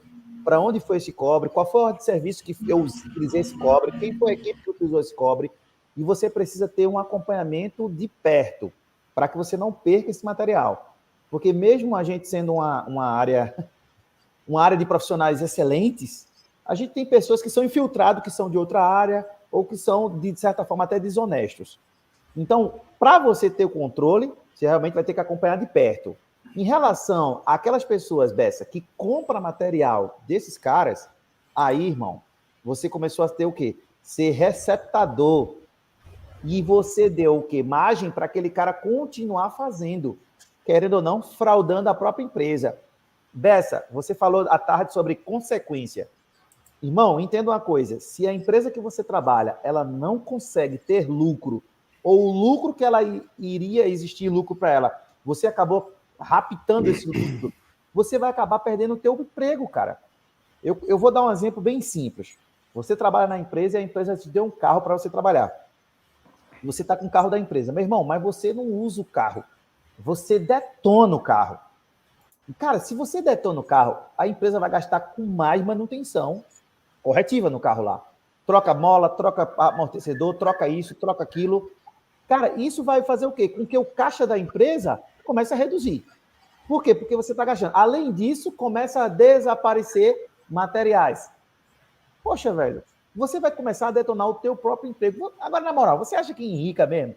Para onde foi esse cobre? Qual foi o de serviço que eu utilizei esse cobre? Quem foi a equipe que utilizou esse cobre? E você precisa ter um acompanhamento de perto para que você não perca esse material. Porque mesmo a gente sendo uma área de profissionais excelentes, a gente tem pessoas que são infiltradas, que são de outra área, ou que são, de certa forma, até desonestos. Então, para você ter o controle, você realmente vai ter que acompanhar de perto. Em relação àquelas pessoas, Bessa, que compram material desses caras, aí, irmão, você começou a ter o quê? Ser receptador. E você deu o quê? Margem para aquele cara continuar fazendo, querendo ou não, fraudando a própria empresa. Bessa, você falou à tarde sobre consequência. Irmão, entenda uma coisa, se a empresa que você trabalha, ela não consegue ter lucro, ou o lucro que ela iria existir lucro para ela, você acabou raptando esse lucro, você vai acabar perdendo o teu emprego, cara. Eu vou dar um exemplo bem simples. Você trabalha na empresa e a empresa te deu um carro para você trabalhar. Você está com o carro da empresa. Meu irmão, mas você não usa o carro. Você detona o carro. Cara, se você detona o carro, a empresa vai gastar com mais manutenção corretiva no carro lá. Troca mola, troca amortecedor, troca isso, troca aquilo. Cara, isso vai fazer o quê? Com que o caixa da empresa comece a reduzir. Por quê? Porque você está gastando. Além disso, começa a desaparecer materiais. Poxa, velho, você vai começar a detonar o teu próprio emprego. Agora, na moral, você acha que enrica mesmo?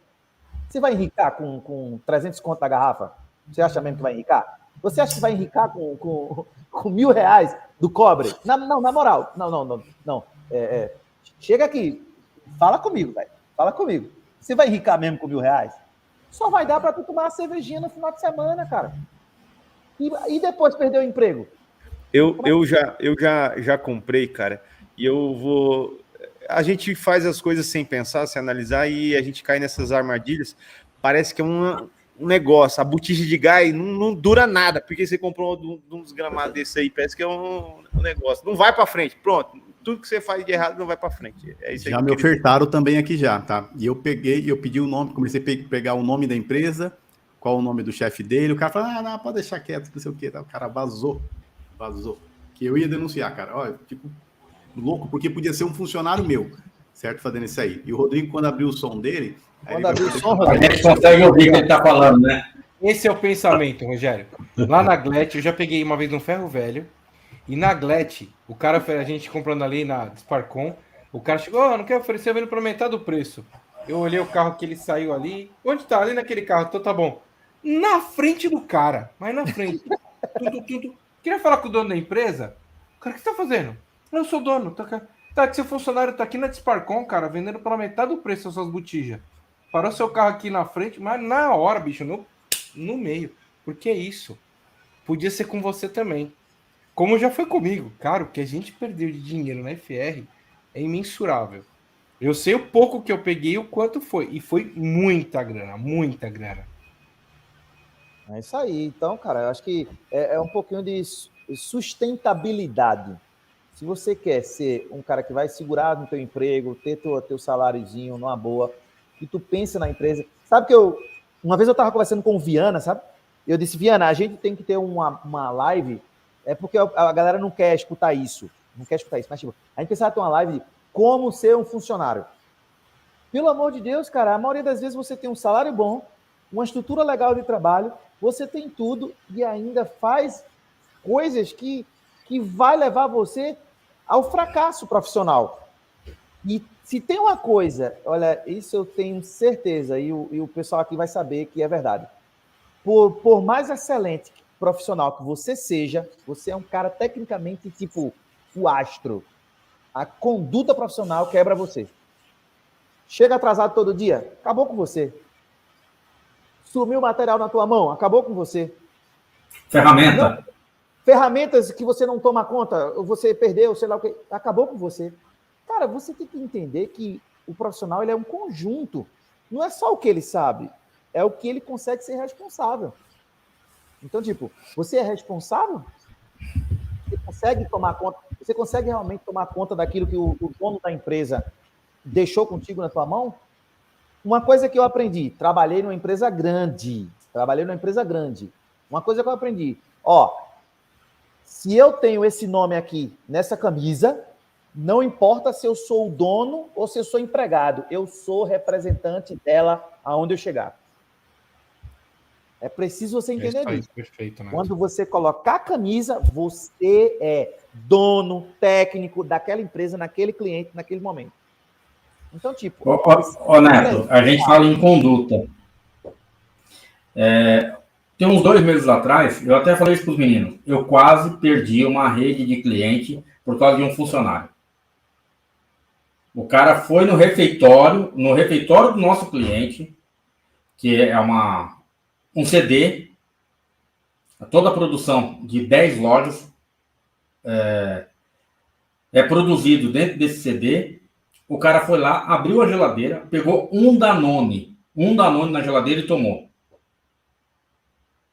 Você vai enricar com 300 conto da garrafa? Você acha mesmo que vai enricar? Você acha que vai enricar com R$1.000 do cobre? Não, na moral. Não. Chega aqui. Fala comigo, velho. Fala comigo. Você vai enricar mesmo com R$1.000? Só vai dar para tu tomar uma cervejinha no final de semana, cara. E depois perder o emprego? Eu já comprei, cara, e eu vou... A gente faz as coisas sem pensar, sem analisar, e a gente cai nessas armadilhas. Parece que é um negócio, a botija de gás não dura nada, porque você comprou uns gramados desse aí, parece que é um negócio. Não vai para frente, pronto. Tudo que você faz de errado não vai para frente. É isso aí. Já me ofertaram também aqui já, tá? E eu pedi o nome, comecei a pegar o nome da empresa, qual o nome do chefe dele, o cara falou, não, pode deixar quieto, não sei o quê, tá? O cara vazou, que eu ia denunciar, cara, olha, tipo, louco, porque podia ser um funcionário meu, certo, fazendo isso aí. E o Rodrigo, quando abriu o som dele... Quando abriu o som, a gente consegue ouvir o que ele tá falando, né? Esse é o pensamento, Rogério. Lá na Glet, eu já peguei uma vez um ferro velho, e na Glet, o cara, a gente comprando ali na Sparcom, o cara chegou, não quer oferecer, vendo pela metade do preço. Eu olhei o carro que ele saiu ali, onde tá? Ali naquele carro, então tá bom. Na frente do cara, mas na frente. Tudo. Queria falar com o dono da empresa. Cara, o que você tá fazendo? Eu sou dono. Tá, que seu funcionário tá aqui na Sparcom, cara, vendendo pela metade do preço as suas botijas. Parou seu carro aqui na frente, mas na hora, bicho, no meio. Por que isso? Podia ser com você também. Como já foi comigo. Cara, o que a gente perdeu de dinheiro na FR é imensurável. Eu sei o pouco que eu peguei e o quanto foi. E foi muita grana, muita grana. É isso aí. Então, cara, eu acho que é um pouquinho de sustentabilidade. Se você quer ser um cara que vai segurar no teu emprego, ter teu saláriozinho numa boa, que tu pensa na empresa. Sabe que uma vez eu estava conversando com o Viana, sabe? Eu disse, Viana, a gente tem que ter uma live, porque a galera não quer escutar isso. Não quer escutar isso, mas tipo, a gente precisava ter uma live de como ser um funcionário. Pelo amor de Deus, cara, a maioria das vezes você tem um salário bom, uma estrutura legal de trabalho, você tem tudo e ainda faz coisas que vai levar você ao fracasso profissional. E se tem uma coisa, olha, isso eu tenho certeza, e o pessoal aqui vai saber que é verdade. Por mais excelente profissional que você seja, você é um cara tecnicamente tipo o astro. A conduta profissional quebra você. Chega atrasado todo dia, acabou com você. Sumiu o material na tua mão, acabou com você. Ferramenta. Ferramentas que você não toma conta, você perdeu, sei lá o que, acabou com você. Cara, você tem que entender que o profissional ele é um conjunto. Não é só o que ele sabe, é o que ele consegue ser responsável. Então, tipo, você é responsável? Você consegue tomar conta? Você consegue realmente tomar conta daquilo que o dono da empresa deixou contigo na tua mão? Uma coisa que eu aprendi, trabalhei numa empresa grande. Uma coisa que eu aprendi, se eu tenho esse nome aqui nessa camisa, não importa se eu sou o dono ou se eu sou empregado, eu sou representante dela aonde eu chegar. É preciso você entender isso. Perfeito, né? Quando você colocar a camisa, você é dono, técnico daquela empresa, naquele cliente, naquele momento. Então, tipo... Ô Neto, a gente fala em conduta. Tem uns 2 meses atrás, eu até falei isso para os meninos, eu quase perdi uma rede de cliente por causa de um funcionário. O cara foi no refeitório do nosso cliente, que é um CD, toda a produção de 10 lojas é produzido dentro desse CD. O cara foi lá, abriu a geladeira, pegou um Danone na geladeira e tomou.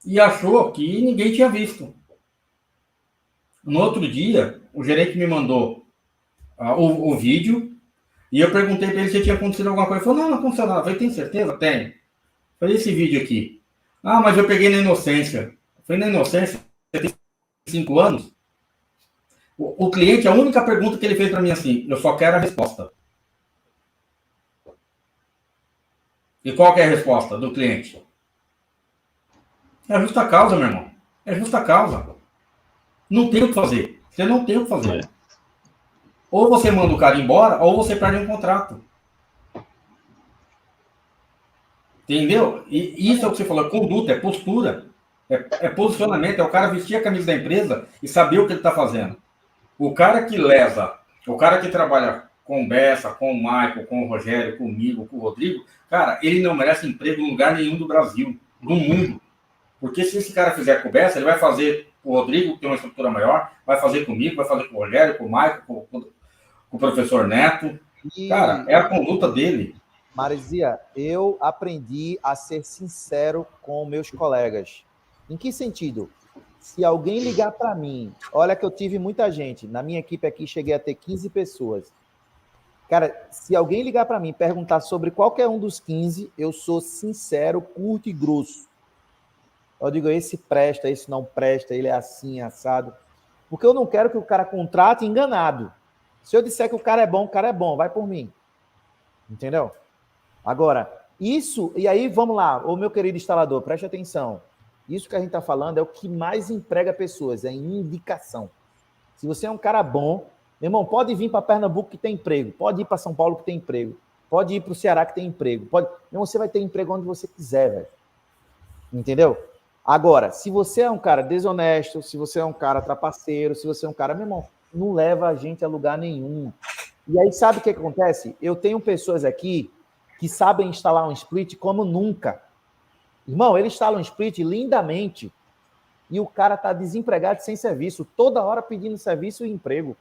E achou que ninguém tinha visto. No outro dia, o gerente me mandou o vídeo e eu perguntei para ele se tinha acontecido alguma coisa. Ele falou, não aconteceu nada. Eu falei, tem certeza? Tenho. Falei, esse vídeo aqui. Ah, mas eu peguei na inocência. Eu falei, na inocência? Você tem 5 anos? O cliente, a única pergunta que ele fez para mim assim, eu só quero a resposta. E qual que é a resposta do cliente? É justa causa, meu irmão. É justa causa. Não tem o que fazer. Você não tem o que fazer. Ou você manda o cara embora, ou você perde um contrato. Entendeu? E isso é o que você falou. Conduta, é postura. É posicionamento. É o cara vestir a camisa da empresa e saber o que ele está fazendo. O cara que lesa, o cara que trabalha com o Bessa, com o Michael, com o Rogério, comigo, com o Rodrigo, cara, ele não merece emprego em lugar nenhum do Brasil, do mundo. Porque se esse cara fizer com o Bessa, ele vai fazer com o Rodrigo, que tem uma estrutura maior, vai fazer comigo, vai fazer com o Rogério, com o Michael, com o professor Neto. Cara, é a conduta dele. Marizia, eu aprendi a ser sincero com meus colegas. Em que sentido? Se alguém ligar para mim, olha que eu tive muita gente, na minha equipe aqui cheguei a ter 15 pessoas. Cara, se alguém ligar para mim e perguntar sobre qualquer um dos 15, eu sou sincero, curto e grosso. Eu digo, esse presta, esse não presta, ele é assim, assado. Porque eu não quero que o cara contrate enganado. Se eu disser que o cara é bom, vai por mim. Entendeu? Agora, isso, e aí vamos lá, ô meu querido instalador, preste atenção. Isso que a gente está falando é o que mais emprega pessoas, é indicação. Se você é um cara bom, meu irmão, pode vir para Pernambuco que tem emprego, pode ir para São Paulo que tem emprego, pode ir para o Ceará que tem emprego, você vai ter emprego onde você quiser, velho. Entendeu? Agora, se você é um cara desonesto, se você é um cara trapaceiro, se você é um cara, meu irmão, não leva a gente a lugar nenhum. E aí, sabe o que acontece? Eu tenho pessoas aqui que sabem instalar um split como nunca. Irmão, ele instala um split lindamente e o cara tá desempregado sem serviço, toda hora pedindo serviço e emprego.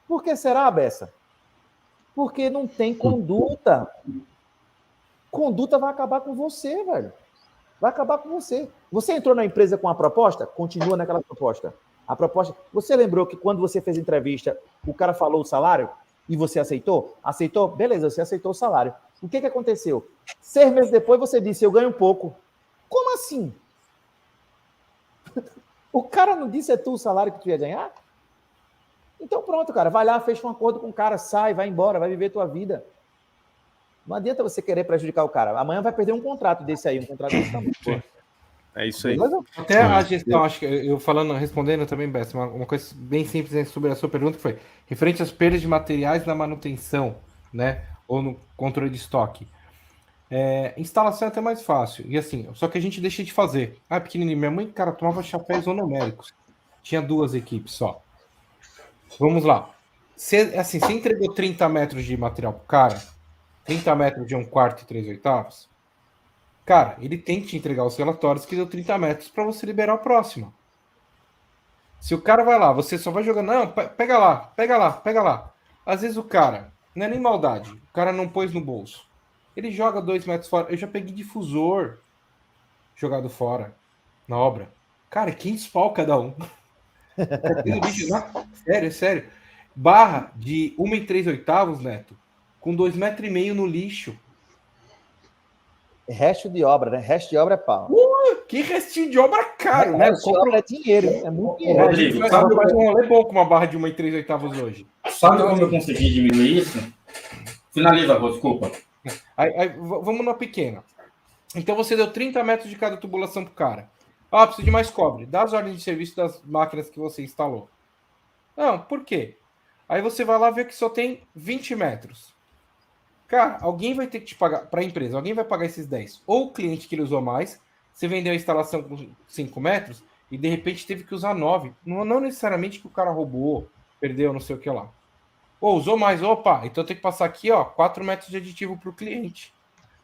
Por que será, Bessa? Porque não tem conduta. Conduta vai acabar com você, velho. Vai acabar com você. Você entrou na empresa com a proposta? Continua naquela proposta. A proposta... Você lembrou que quando você fez entrevista, o cara falou o salário e você aceitou? Aceitou? Beleza, você aceitou o salário. O que aconteceu? 6 meses depois você disse, eu ganho pouco. Como assim? O cara não disse tu o salário que tu ia ganhar? Então pronto, cara. Vai lá, fecha um acordo com o cara, sai, vai embora, vai viver tua vida. Não adianta você querer prejudicar o cara. Amanhã vai perder um contrato desse aí, um contrato desse tamanho. É isso aí. Até a gestão, acho que eu respondendo também, Bessa, uma coisa bem simples sobre a sua pergunta foi referente às perdas de materiais na manutenção, né? Ou no controle de estoque. Instalação é até mais fácil. E assim, só que a gente deixa de fazer. Pequenininho. Minha mãe, cara, tomava chapéus onoméricos. Tinha 2 equipes só. Vamos lá. Assim, você entregou 30 metros de material pro cara, 30 metros de 1/4 e 3/8, cara, ele tem que te entregar os relatórios que deu 30 metros para você liberar o próximo. Se o cara vai lá, você só vai jogando, não, pega lá, pega lá, pega lá. Às vezes o cara, não é nem maldade, o cara não pôs no bolso. Ele joga 2 metros fora. Eu já peguei difusor jogado fora na obra. Cara, 500 pau cada um. Sério, sério. Barra de 1 3/8, Neto, com 2,5 metros no lixo. Resto de obra, né? Resto de obra é pau. Que restinho de obra caro, né? Resto de obra é dinheiro, é muito dinheiro. Rodrigo, Faz sabe um rolê bom com uma barra de 1 3/8 hoje. Sabe como eu consegui diminuir isso? Finaliza, Rô, desculpa. Aí, vamos na pequena. Então você deu 30 metros de cada tubulação pro cara. Ah, preciso de mais cobre. Dá as ordens de serviço das máquinas que você instalou. Não, por quê? Aí você vai lá ver que só tem 20 metros. Cara, alguém vai ter que te pagar, para a empresa, alguém vai pagar esses 10. Ou o cliente que ele usou mais, você vendeu a instalação com 5 metros e de repente teve que usar 9. Não necessariamente que o cara roubou, perdeu, não sei o que lá. Ou usou mais, opa, então tem que passar aqui, ó, 4 metros de aditivo para o cliente.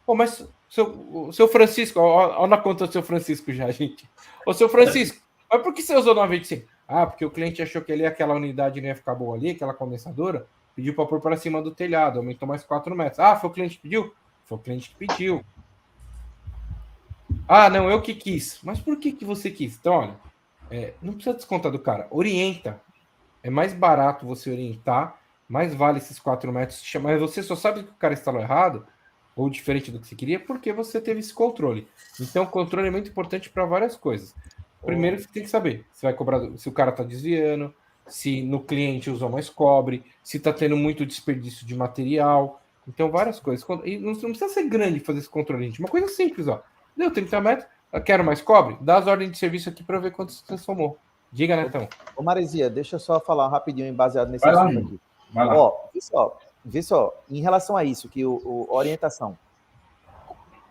Pô, mas seu Francisco, olha na conta do seu Francisco já, gente. Ô, seu Francisco, mas por que você usou 9,25? Ah, porque o cliente achou que ali aquela unidade não ia ficar boa ali, aquela condensadora, pediu para pôr para cima do telhado, aumentou mais 4 metros. Ah, foi o cliente que pediu? Foi o cliente que pediu. Ah, não, eu que quis. Mas por que você quis? Então, olha, não precisa descontar do cara. Orienta. É mais barato você orientar, mais vale esses 4 metros. Mas você só sabe que o cara instalou errado, ou diferente do que você queria, porque você teve esse controle. Então, o controle é muito importante para várias coisas. Primeiro, você tem que saber se vai cobrar, se o cara está desviando, se no cliente usou mais cobre, se está tendo muito desperdício de material. Então, várias coisas. E não precisa ser grande fazer esse controle, gente. Uma coisa simples, ó. Deu 30 metros, eu quero mais cobre? Dá as ordens de serviço aqui para ver quanto você somou. Diga, Netão. Ô, Maresia, deixa eu só falar rapidinho, baseado nesse Vai lá, assunto aqui. Vai lá. Ó, vê só, em relação a isso, que orientação.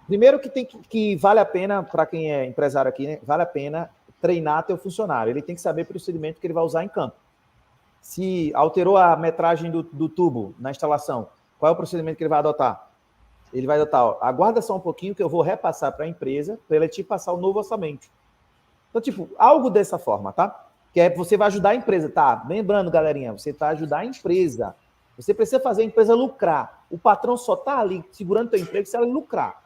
Primeiro que vale a pena, para quem é empresário aqui, né, vale a pena treinar teu funcionário. Ele tem que saber o procedimento que ele vai usar em campo. Se alterou a metragem do tubo na instalação, qual é o procedimento que ele vai adotar? Ele vai adotar, ó, aguarda só um pouquinho que eu vou repassar para a empresa para ele te passar o novo orçamento. Então, tipo, algo dessa forma, tá? Que é você vai ajudar a empresa, tá? Lembrando, galerinha, você vai ajudar a empresa. Você precisa fazer a empresa lucrar. O patrão só tá ali segurando teu emprego se ela lucrar.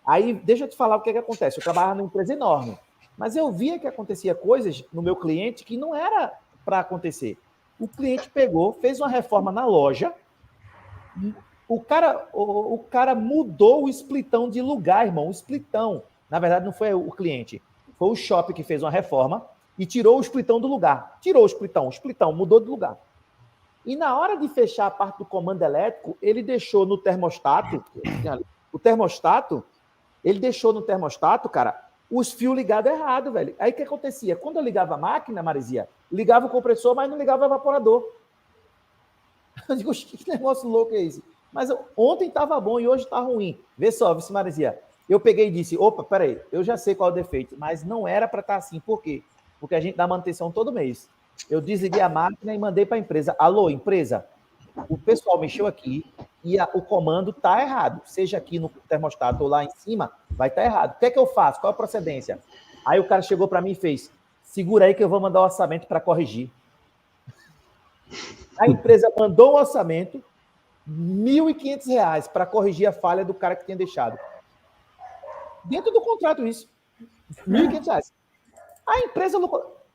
Aí, deixa eu te falar o que acontece. Eu trabalhava numa empresa enorme, mas eu via que acontecia coisas no meu cliente que não era para acontecer. O cliente pegou, fez uma reforma na loja, o cara mudou o splitão de lugar, irmão, o splitão. Na verdade, não foi o cliente, foi o shopping que fez uma reforma e tirou o splitão do lugar. Tirou o splitão mudou de lugar. E na hora de fechar a parte do comando elétrico, ele deixou no termostato, ele deixou no termostato, cara, os fios ligados errado, velho. Aí o que acontecia? Quando eu ligava a máquina, Maresia, ligava o compressor, mas não ligava o evaporador. Eu digo, que negócio louco é esse? Mas ontem estava bom e hoje está ruim. Vê só, vice Maresia. Eu peguei e disse, opa, peraí, eu já sei qual é o defeito, mas não era para estar assim. Por quê? Porque a gente dá manutenção todo mês. Eu desliguei a máquina e mandei para a empresa. Alô, empresa, o pessoal mexeu aqui e o comando está errado. Seja aqui no termostato ou lá em cima, vai estar errado. O que é que eu faço? Qual é a procedência? Aí o cara chegou para mim e fez, segura aí que eu vou mandar o orçamento para corrigir. A empresa mandou um orçamento, R$ 1.500 para corrigir a falha do cara que tinha deixado. Dentro do contrato isso. R$ 1.500. A empresa...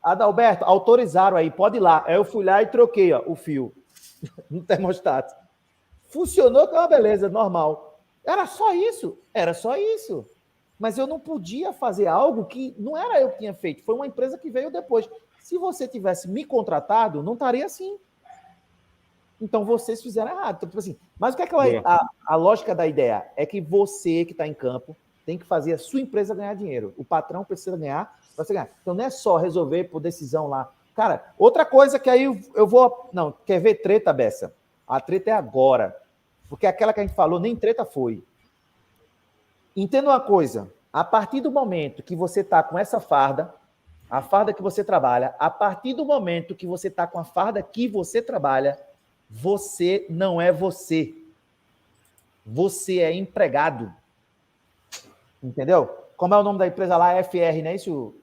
Adalberto, autorizaram aí, pode ir lá. Aí eu fui lá e troquei o fio no termostato. Funcionou com uma beleza, normal. Era só isso. Mas eu não podia fazer algo que não era eu que tinha feito. Foi uma empresa que veio depois. Se você tivesse me contratado, não estaria assim. Então vocês fizeram errado. Então, tipo assim, mas o que é a lógica da ideia? É que você que está em campo tem que fazer a sua empresa ganhar dinheiro. O patrão precisa ganhar para você ganhar. Então não é só resolver por decisão lá. Cara, outra coisa que aí eu vou... Não, quer ver treta, Bessa? A treta é agora. Porque aquela que a gente falou, nem treta foi. Entenda uma coisa. A partir do momento que você está com essa farda, a farda que você trabalha, a partir do momento que você está com a farda que você trabalha, Você não é você. Você é empregado. Entendeu? Como é o nome da empresa lá? FR, não é isso?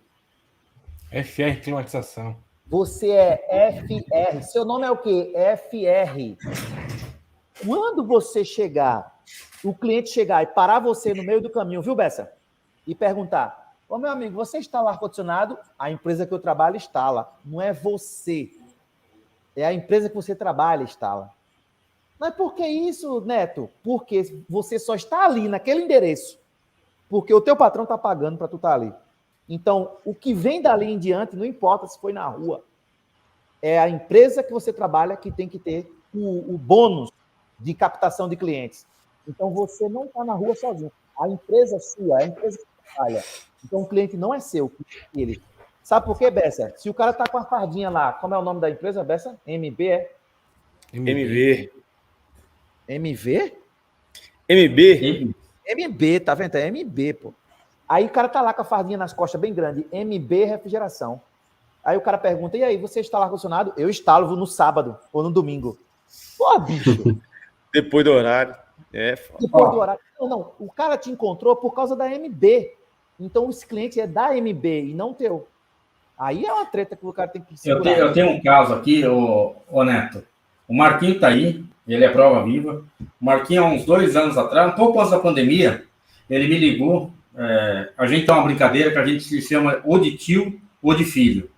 FR Climatização. Você é FR. Seu nome é o quê? FR. Quando você chegar, o cliente chegar e parar você no meio do caminho, viu, Bessa? E perguntar, ô meu amigo, você instala ar-condicionado? A empresa que eu trabalho instala. Não é você. É a empresa que você trabalha instala. Mas por que isso, Neto? Porque você só está ali, naquele endereço. Porque o teu patrão está pagando para tu estar ali. Então, o que vem dali em diante, não importa se foi na rua. É a empresa que você trabalha que tem que ter o bônus de captação de clientes. Então, você não está na rua sozinho. A empresa é sua, a empresa que trabalha. Então, o cliente não é seu, ele. Sabe por quê, Bessa? Se o cara está com a fardinha lá, como é o nome da empresa, Bessa? MB, é? MV. MV? MB? MB, tá vendo? É MB, pô. Aí o cara tá lá com a fardinha nas costas bem grande, MB Refrigeração. Aí o cara pergunta, e aí, você instala ar-condicionado? Eu instalo no sábado ou no domingo. Pô, bicho. Depois do horário. Depois do horário. Não, o cara te encontrou por causa da MB. Então, esse cliente é da MB e não teu. Aí é uma treta que o cara tem que segurar. Eu tenho um caso aqui, ô Neto. O Marquinho tá aí, ele é prova viva. O Marquinho, há uns 2 anos atrás, um pouco antes da pandemia, ele me ligou. A gente tem uma brincadeira que a gente se chama ou de tio ou de filho.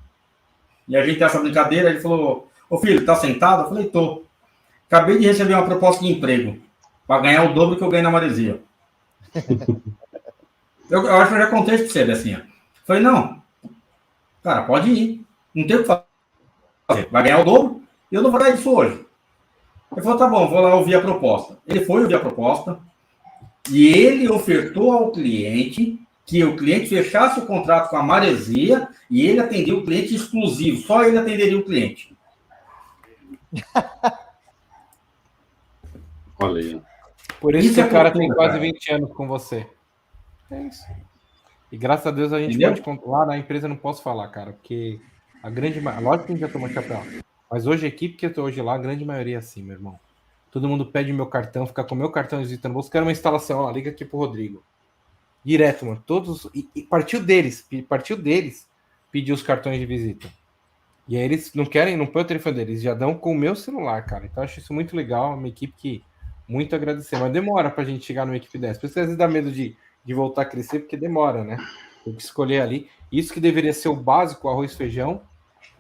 E a gente tem essa brincadeira, ele falou, ô filho, tá sentado? Eu falei, tô. Acabei de receber uma proposta de emprego para ganhar o dobro que eu ganho na Maresia. eu acho que eu já contei isso pra você, assim. Eu falei, não, cara, pode ir. Não tem o que fazer. Vai ganhar o dobro e eu não vou dar isso hoje. Ele falou, tá bom, vou lá ouvir a proposta. Ele foi ouvir a proposta e ele ofertou ao cliente que o cliente fechasse o contrato com a Maresia e ele atendia o cliente exclusivo. Só ele atenderia o cliente. Olha aí. Por isso Isso que é o cara fortuna, tem quase cara. 20 anos com você. É isso. E graças a Deus a gente Entendeu? pode controlar. Na empresa eu não posso falar, cara, porque a grande maioria. Lógico que a gente já tomou chapéu. Mas hoje a equipe que eu tô hoje lá, a grande maioria é assim, meu irmão. Todo mundo pede meu cartão, fica com meu cartão visitando bolso. Quero uma instalação, ó, liga aqui pro Rodrigo. Direto, mano. Todos. E partiu deles pedir os cartões de visita. E aí eles não querem, não põe o telefone deles, já dão com o meu celular, cara. Então eu acho isso muito legal, uma equipe que muito agradecer. Mas demora pra gente chegar numa equipe dessa. Por isso que às vezes dá medo de voltar a crescer, porque demora, né? Tem que escolher ali. Isso que deveria ser o básico, arroz e feijão,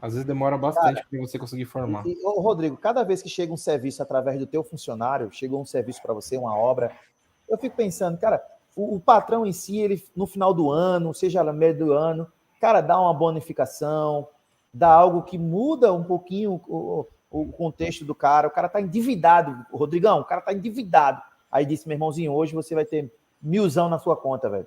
às vezes demora bastante para você conseguir formar. Ô, Rodrigo, cada vez que chega um serviço através do teu funcionário, chegou um serviço para você, uma obra, eu fico pensando, cara, o patrão em si, ele no final do ano, seja no meio do ano, cara, dá uma bonificação, dá algo que muda um pouquinho o contexto do cara. O cara tá endividado, Rodrigão, o cara tá endividado. Aí disse, meu irmãozinho, hoje você vai ter 1.000 na sua conta, velho.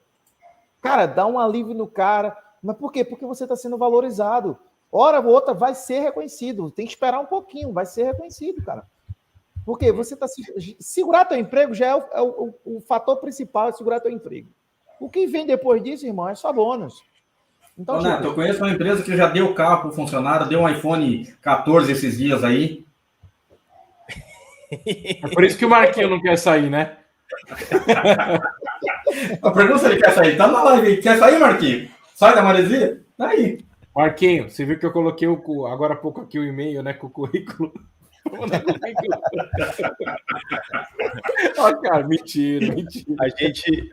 Cara, dá um alívio no cara. Mas por quê? Porque você está sendo valorizado. Hora ou outra vai ser reconhecido. Tem que esperar um pouquinho, vai ser reconhecido, cara. Porque você está... Segurar teu emprego já é o fator principal, é segurar teu emprego. O que vem depois disso, irmão, é só bônus. Então, Neto, eu conheço uma empresa que já deu carro para o funcionário, deu um iPhone 14 esses dias aí. É por isso que o Marquinho não quer sair, né? Eu pergunto se ele quer sair. Tá na live. Quer sair, Marquinho? Sai da Maresia? Tá aí. Marquinho, você viu que eu coloquei agora há pouco aqui o e-mail, né? Com o currículo. Ó, cara, mentira.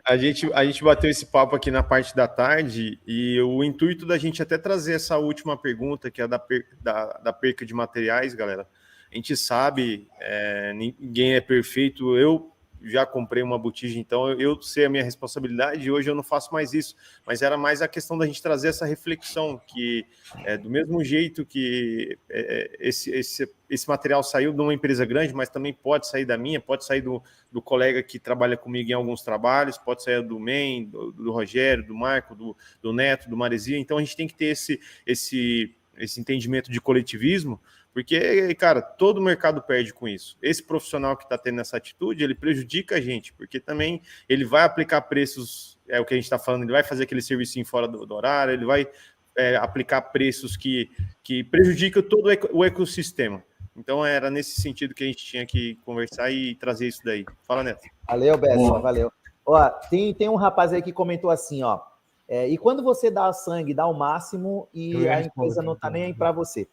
A gente bateu esse papo aqui na parte da tarde e o intuito da gente até trazer essa última pergunta, que é da perca de materiais, galera. A gente sabe, ninguém é perfeito. Eu já comprei uma botija, então eu sei a minha responsabilidade e hoje eu não faço mais isso. Mas era mais a questão da gente trazer essa reflexão, que do mesmo jeito que esse material saiu de uma empresa grande, mas também pode sair da minha, pode sair do colega que trabalha comigo em alguns trabalhos, pode sair do MEN, do Rogério, do Marco, do Neto, do Maresia. Então a gente tem que ter esse entendimento de coletivismo, porque, cara, todo o mercado perde com isso. Esse profissional que está tendo essa atitude, ele prejudica a gente, porque também ele vai aplicar preços, é o que a gente está falando, ele vai fazer aquele serviço fora do horário, ele vai aplicar preços que prejudicam todo o ecossistema. Então era nesse sentido que a gente tinha que conversar e trazer isso daí. Fala, Neto. Valeu, Bessa, Boa. valeu. Ó, tem um rapaz aí que comentou assim, ó. E quando você dá sangue, dá o máximo Eu e ia a responder empresa não tá nem aí para você.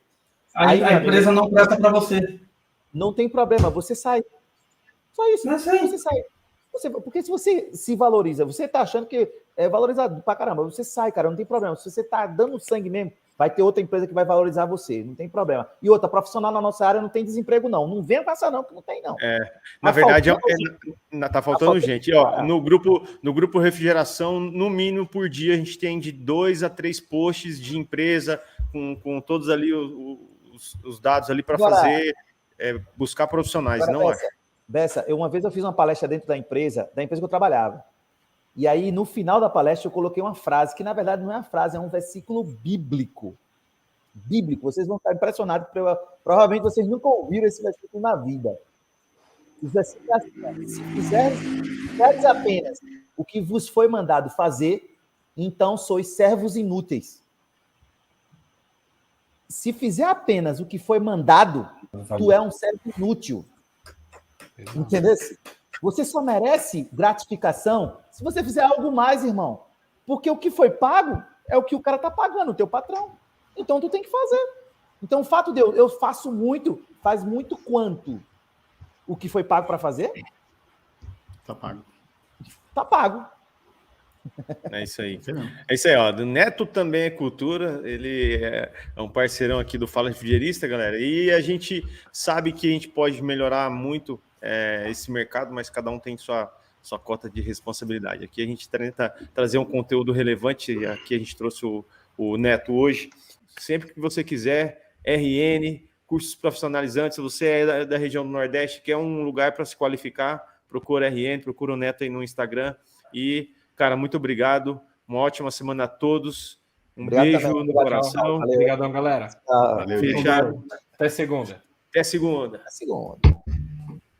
A Aí, meu empresa não presta para você. Não tem problema, você sai. Só isso. Mas aí, Você sai. Porque se você se valoriza, você tá achando que é valorizado pra caramba, você sai, cara, não tem problema. Se você tá dando sangue mesmo, vai ter outra empresa que vai valorizar você, não tem problema. E outra, profissional na nossa área não tem desemprego, não. Não venha passar, não, que não tem, não. Na verdade, tá faltando faltando gente. Ó, no grupo Refrigeração, no mínimo por dia, a gente tem de 2 a 3 posts de empresa com todos ali os dados ali para Agora- fazer, buscar profissionais, Agora, não é? Bessa, uma vez eu fiz uma palestra dentro da empresa que eu trabalhava. E aí, no final da palestra, eu coloquei uma frase, que na verdade não é uma frase, é um versículo bíblico. Bíblico. Vocês vão ficar impressionados, porque provavelmente vocês nunca ouviram esse versículo na vida. Os versículos é assim, ó, se fizeres apenas o que vos foi mandado fazer, então sois servos inúteis. Se fizer apenas o que foi mandado, tu é um servo inútil. Entendeu? Você só merece gratificação se você fizer algo mais, irmão. Porque o que foi pago é o que o cara tá pagando, o teu patrão. Então tu tem que fazer. Então o fato de eu faço muito, faz muito quanto o que foi pago para fazer, Tá pago. tá pago. É isso aí. Sei não. É isso aí, ó. O Neto também é cultura, ele é um parceirão aqui do Fala Refrigerista, galera. E a gente sabe que a gente pode melhorar muito esse mercado, mas cada um tem sua cota de responsabilidade. Aqui a gente tenta trazer um conteúdo relevante. Aqui a gente trouxe o Neto hoje. Sempre que você quiser, RN, cursos profissionalizantes, se você é da região do Nordeste, quer um lugar para se qualificar, procura RN, procura o Neto aí no Instagram. E, cara, muito obrigado. Uma ótima semana a todos. Obrigado Beijo também. no Obrigado, coração. Valeu. Obrigadão, galera. Valeu, gente. Fechado. Até segunda. Até segunda. Segunda.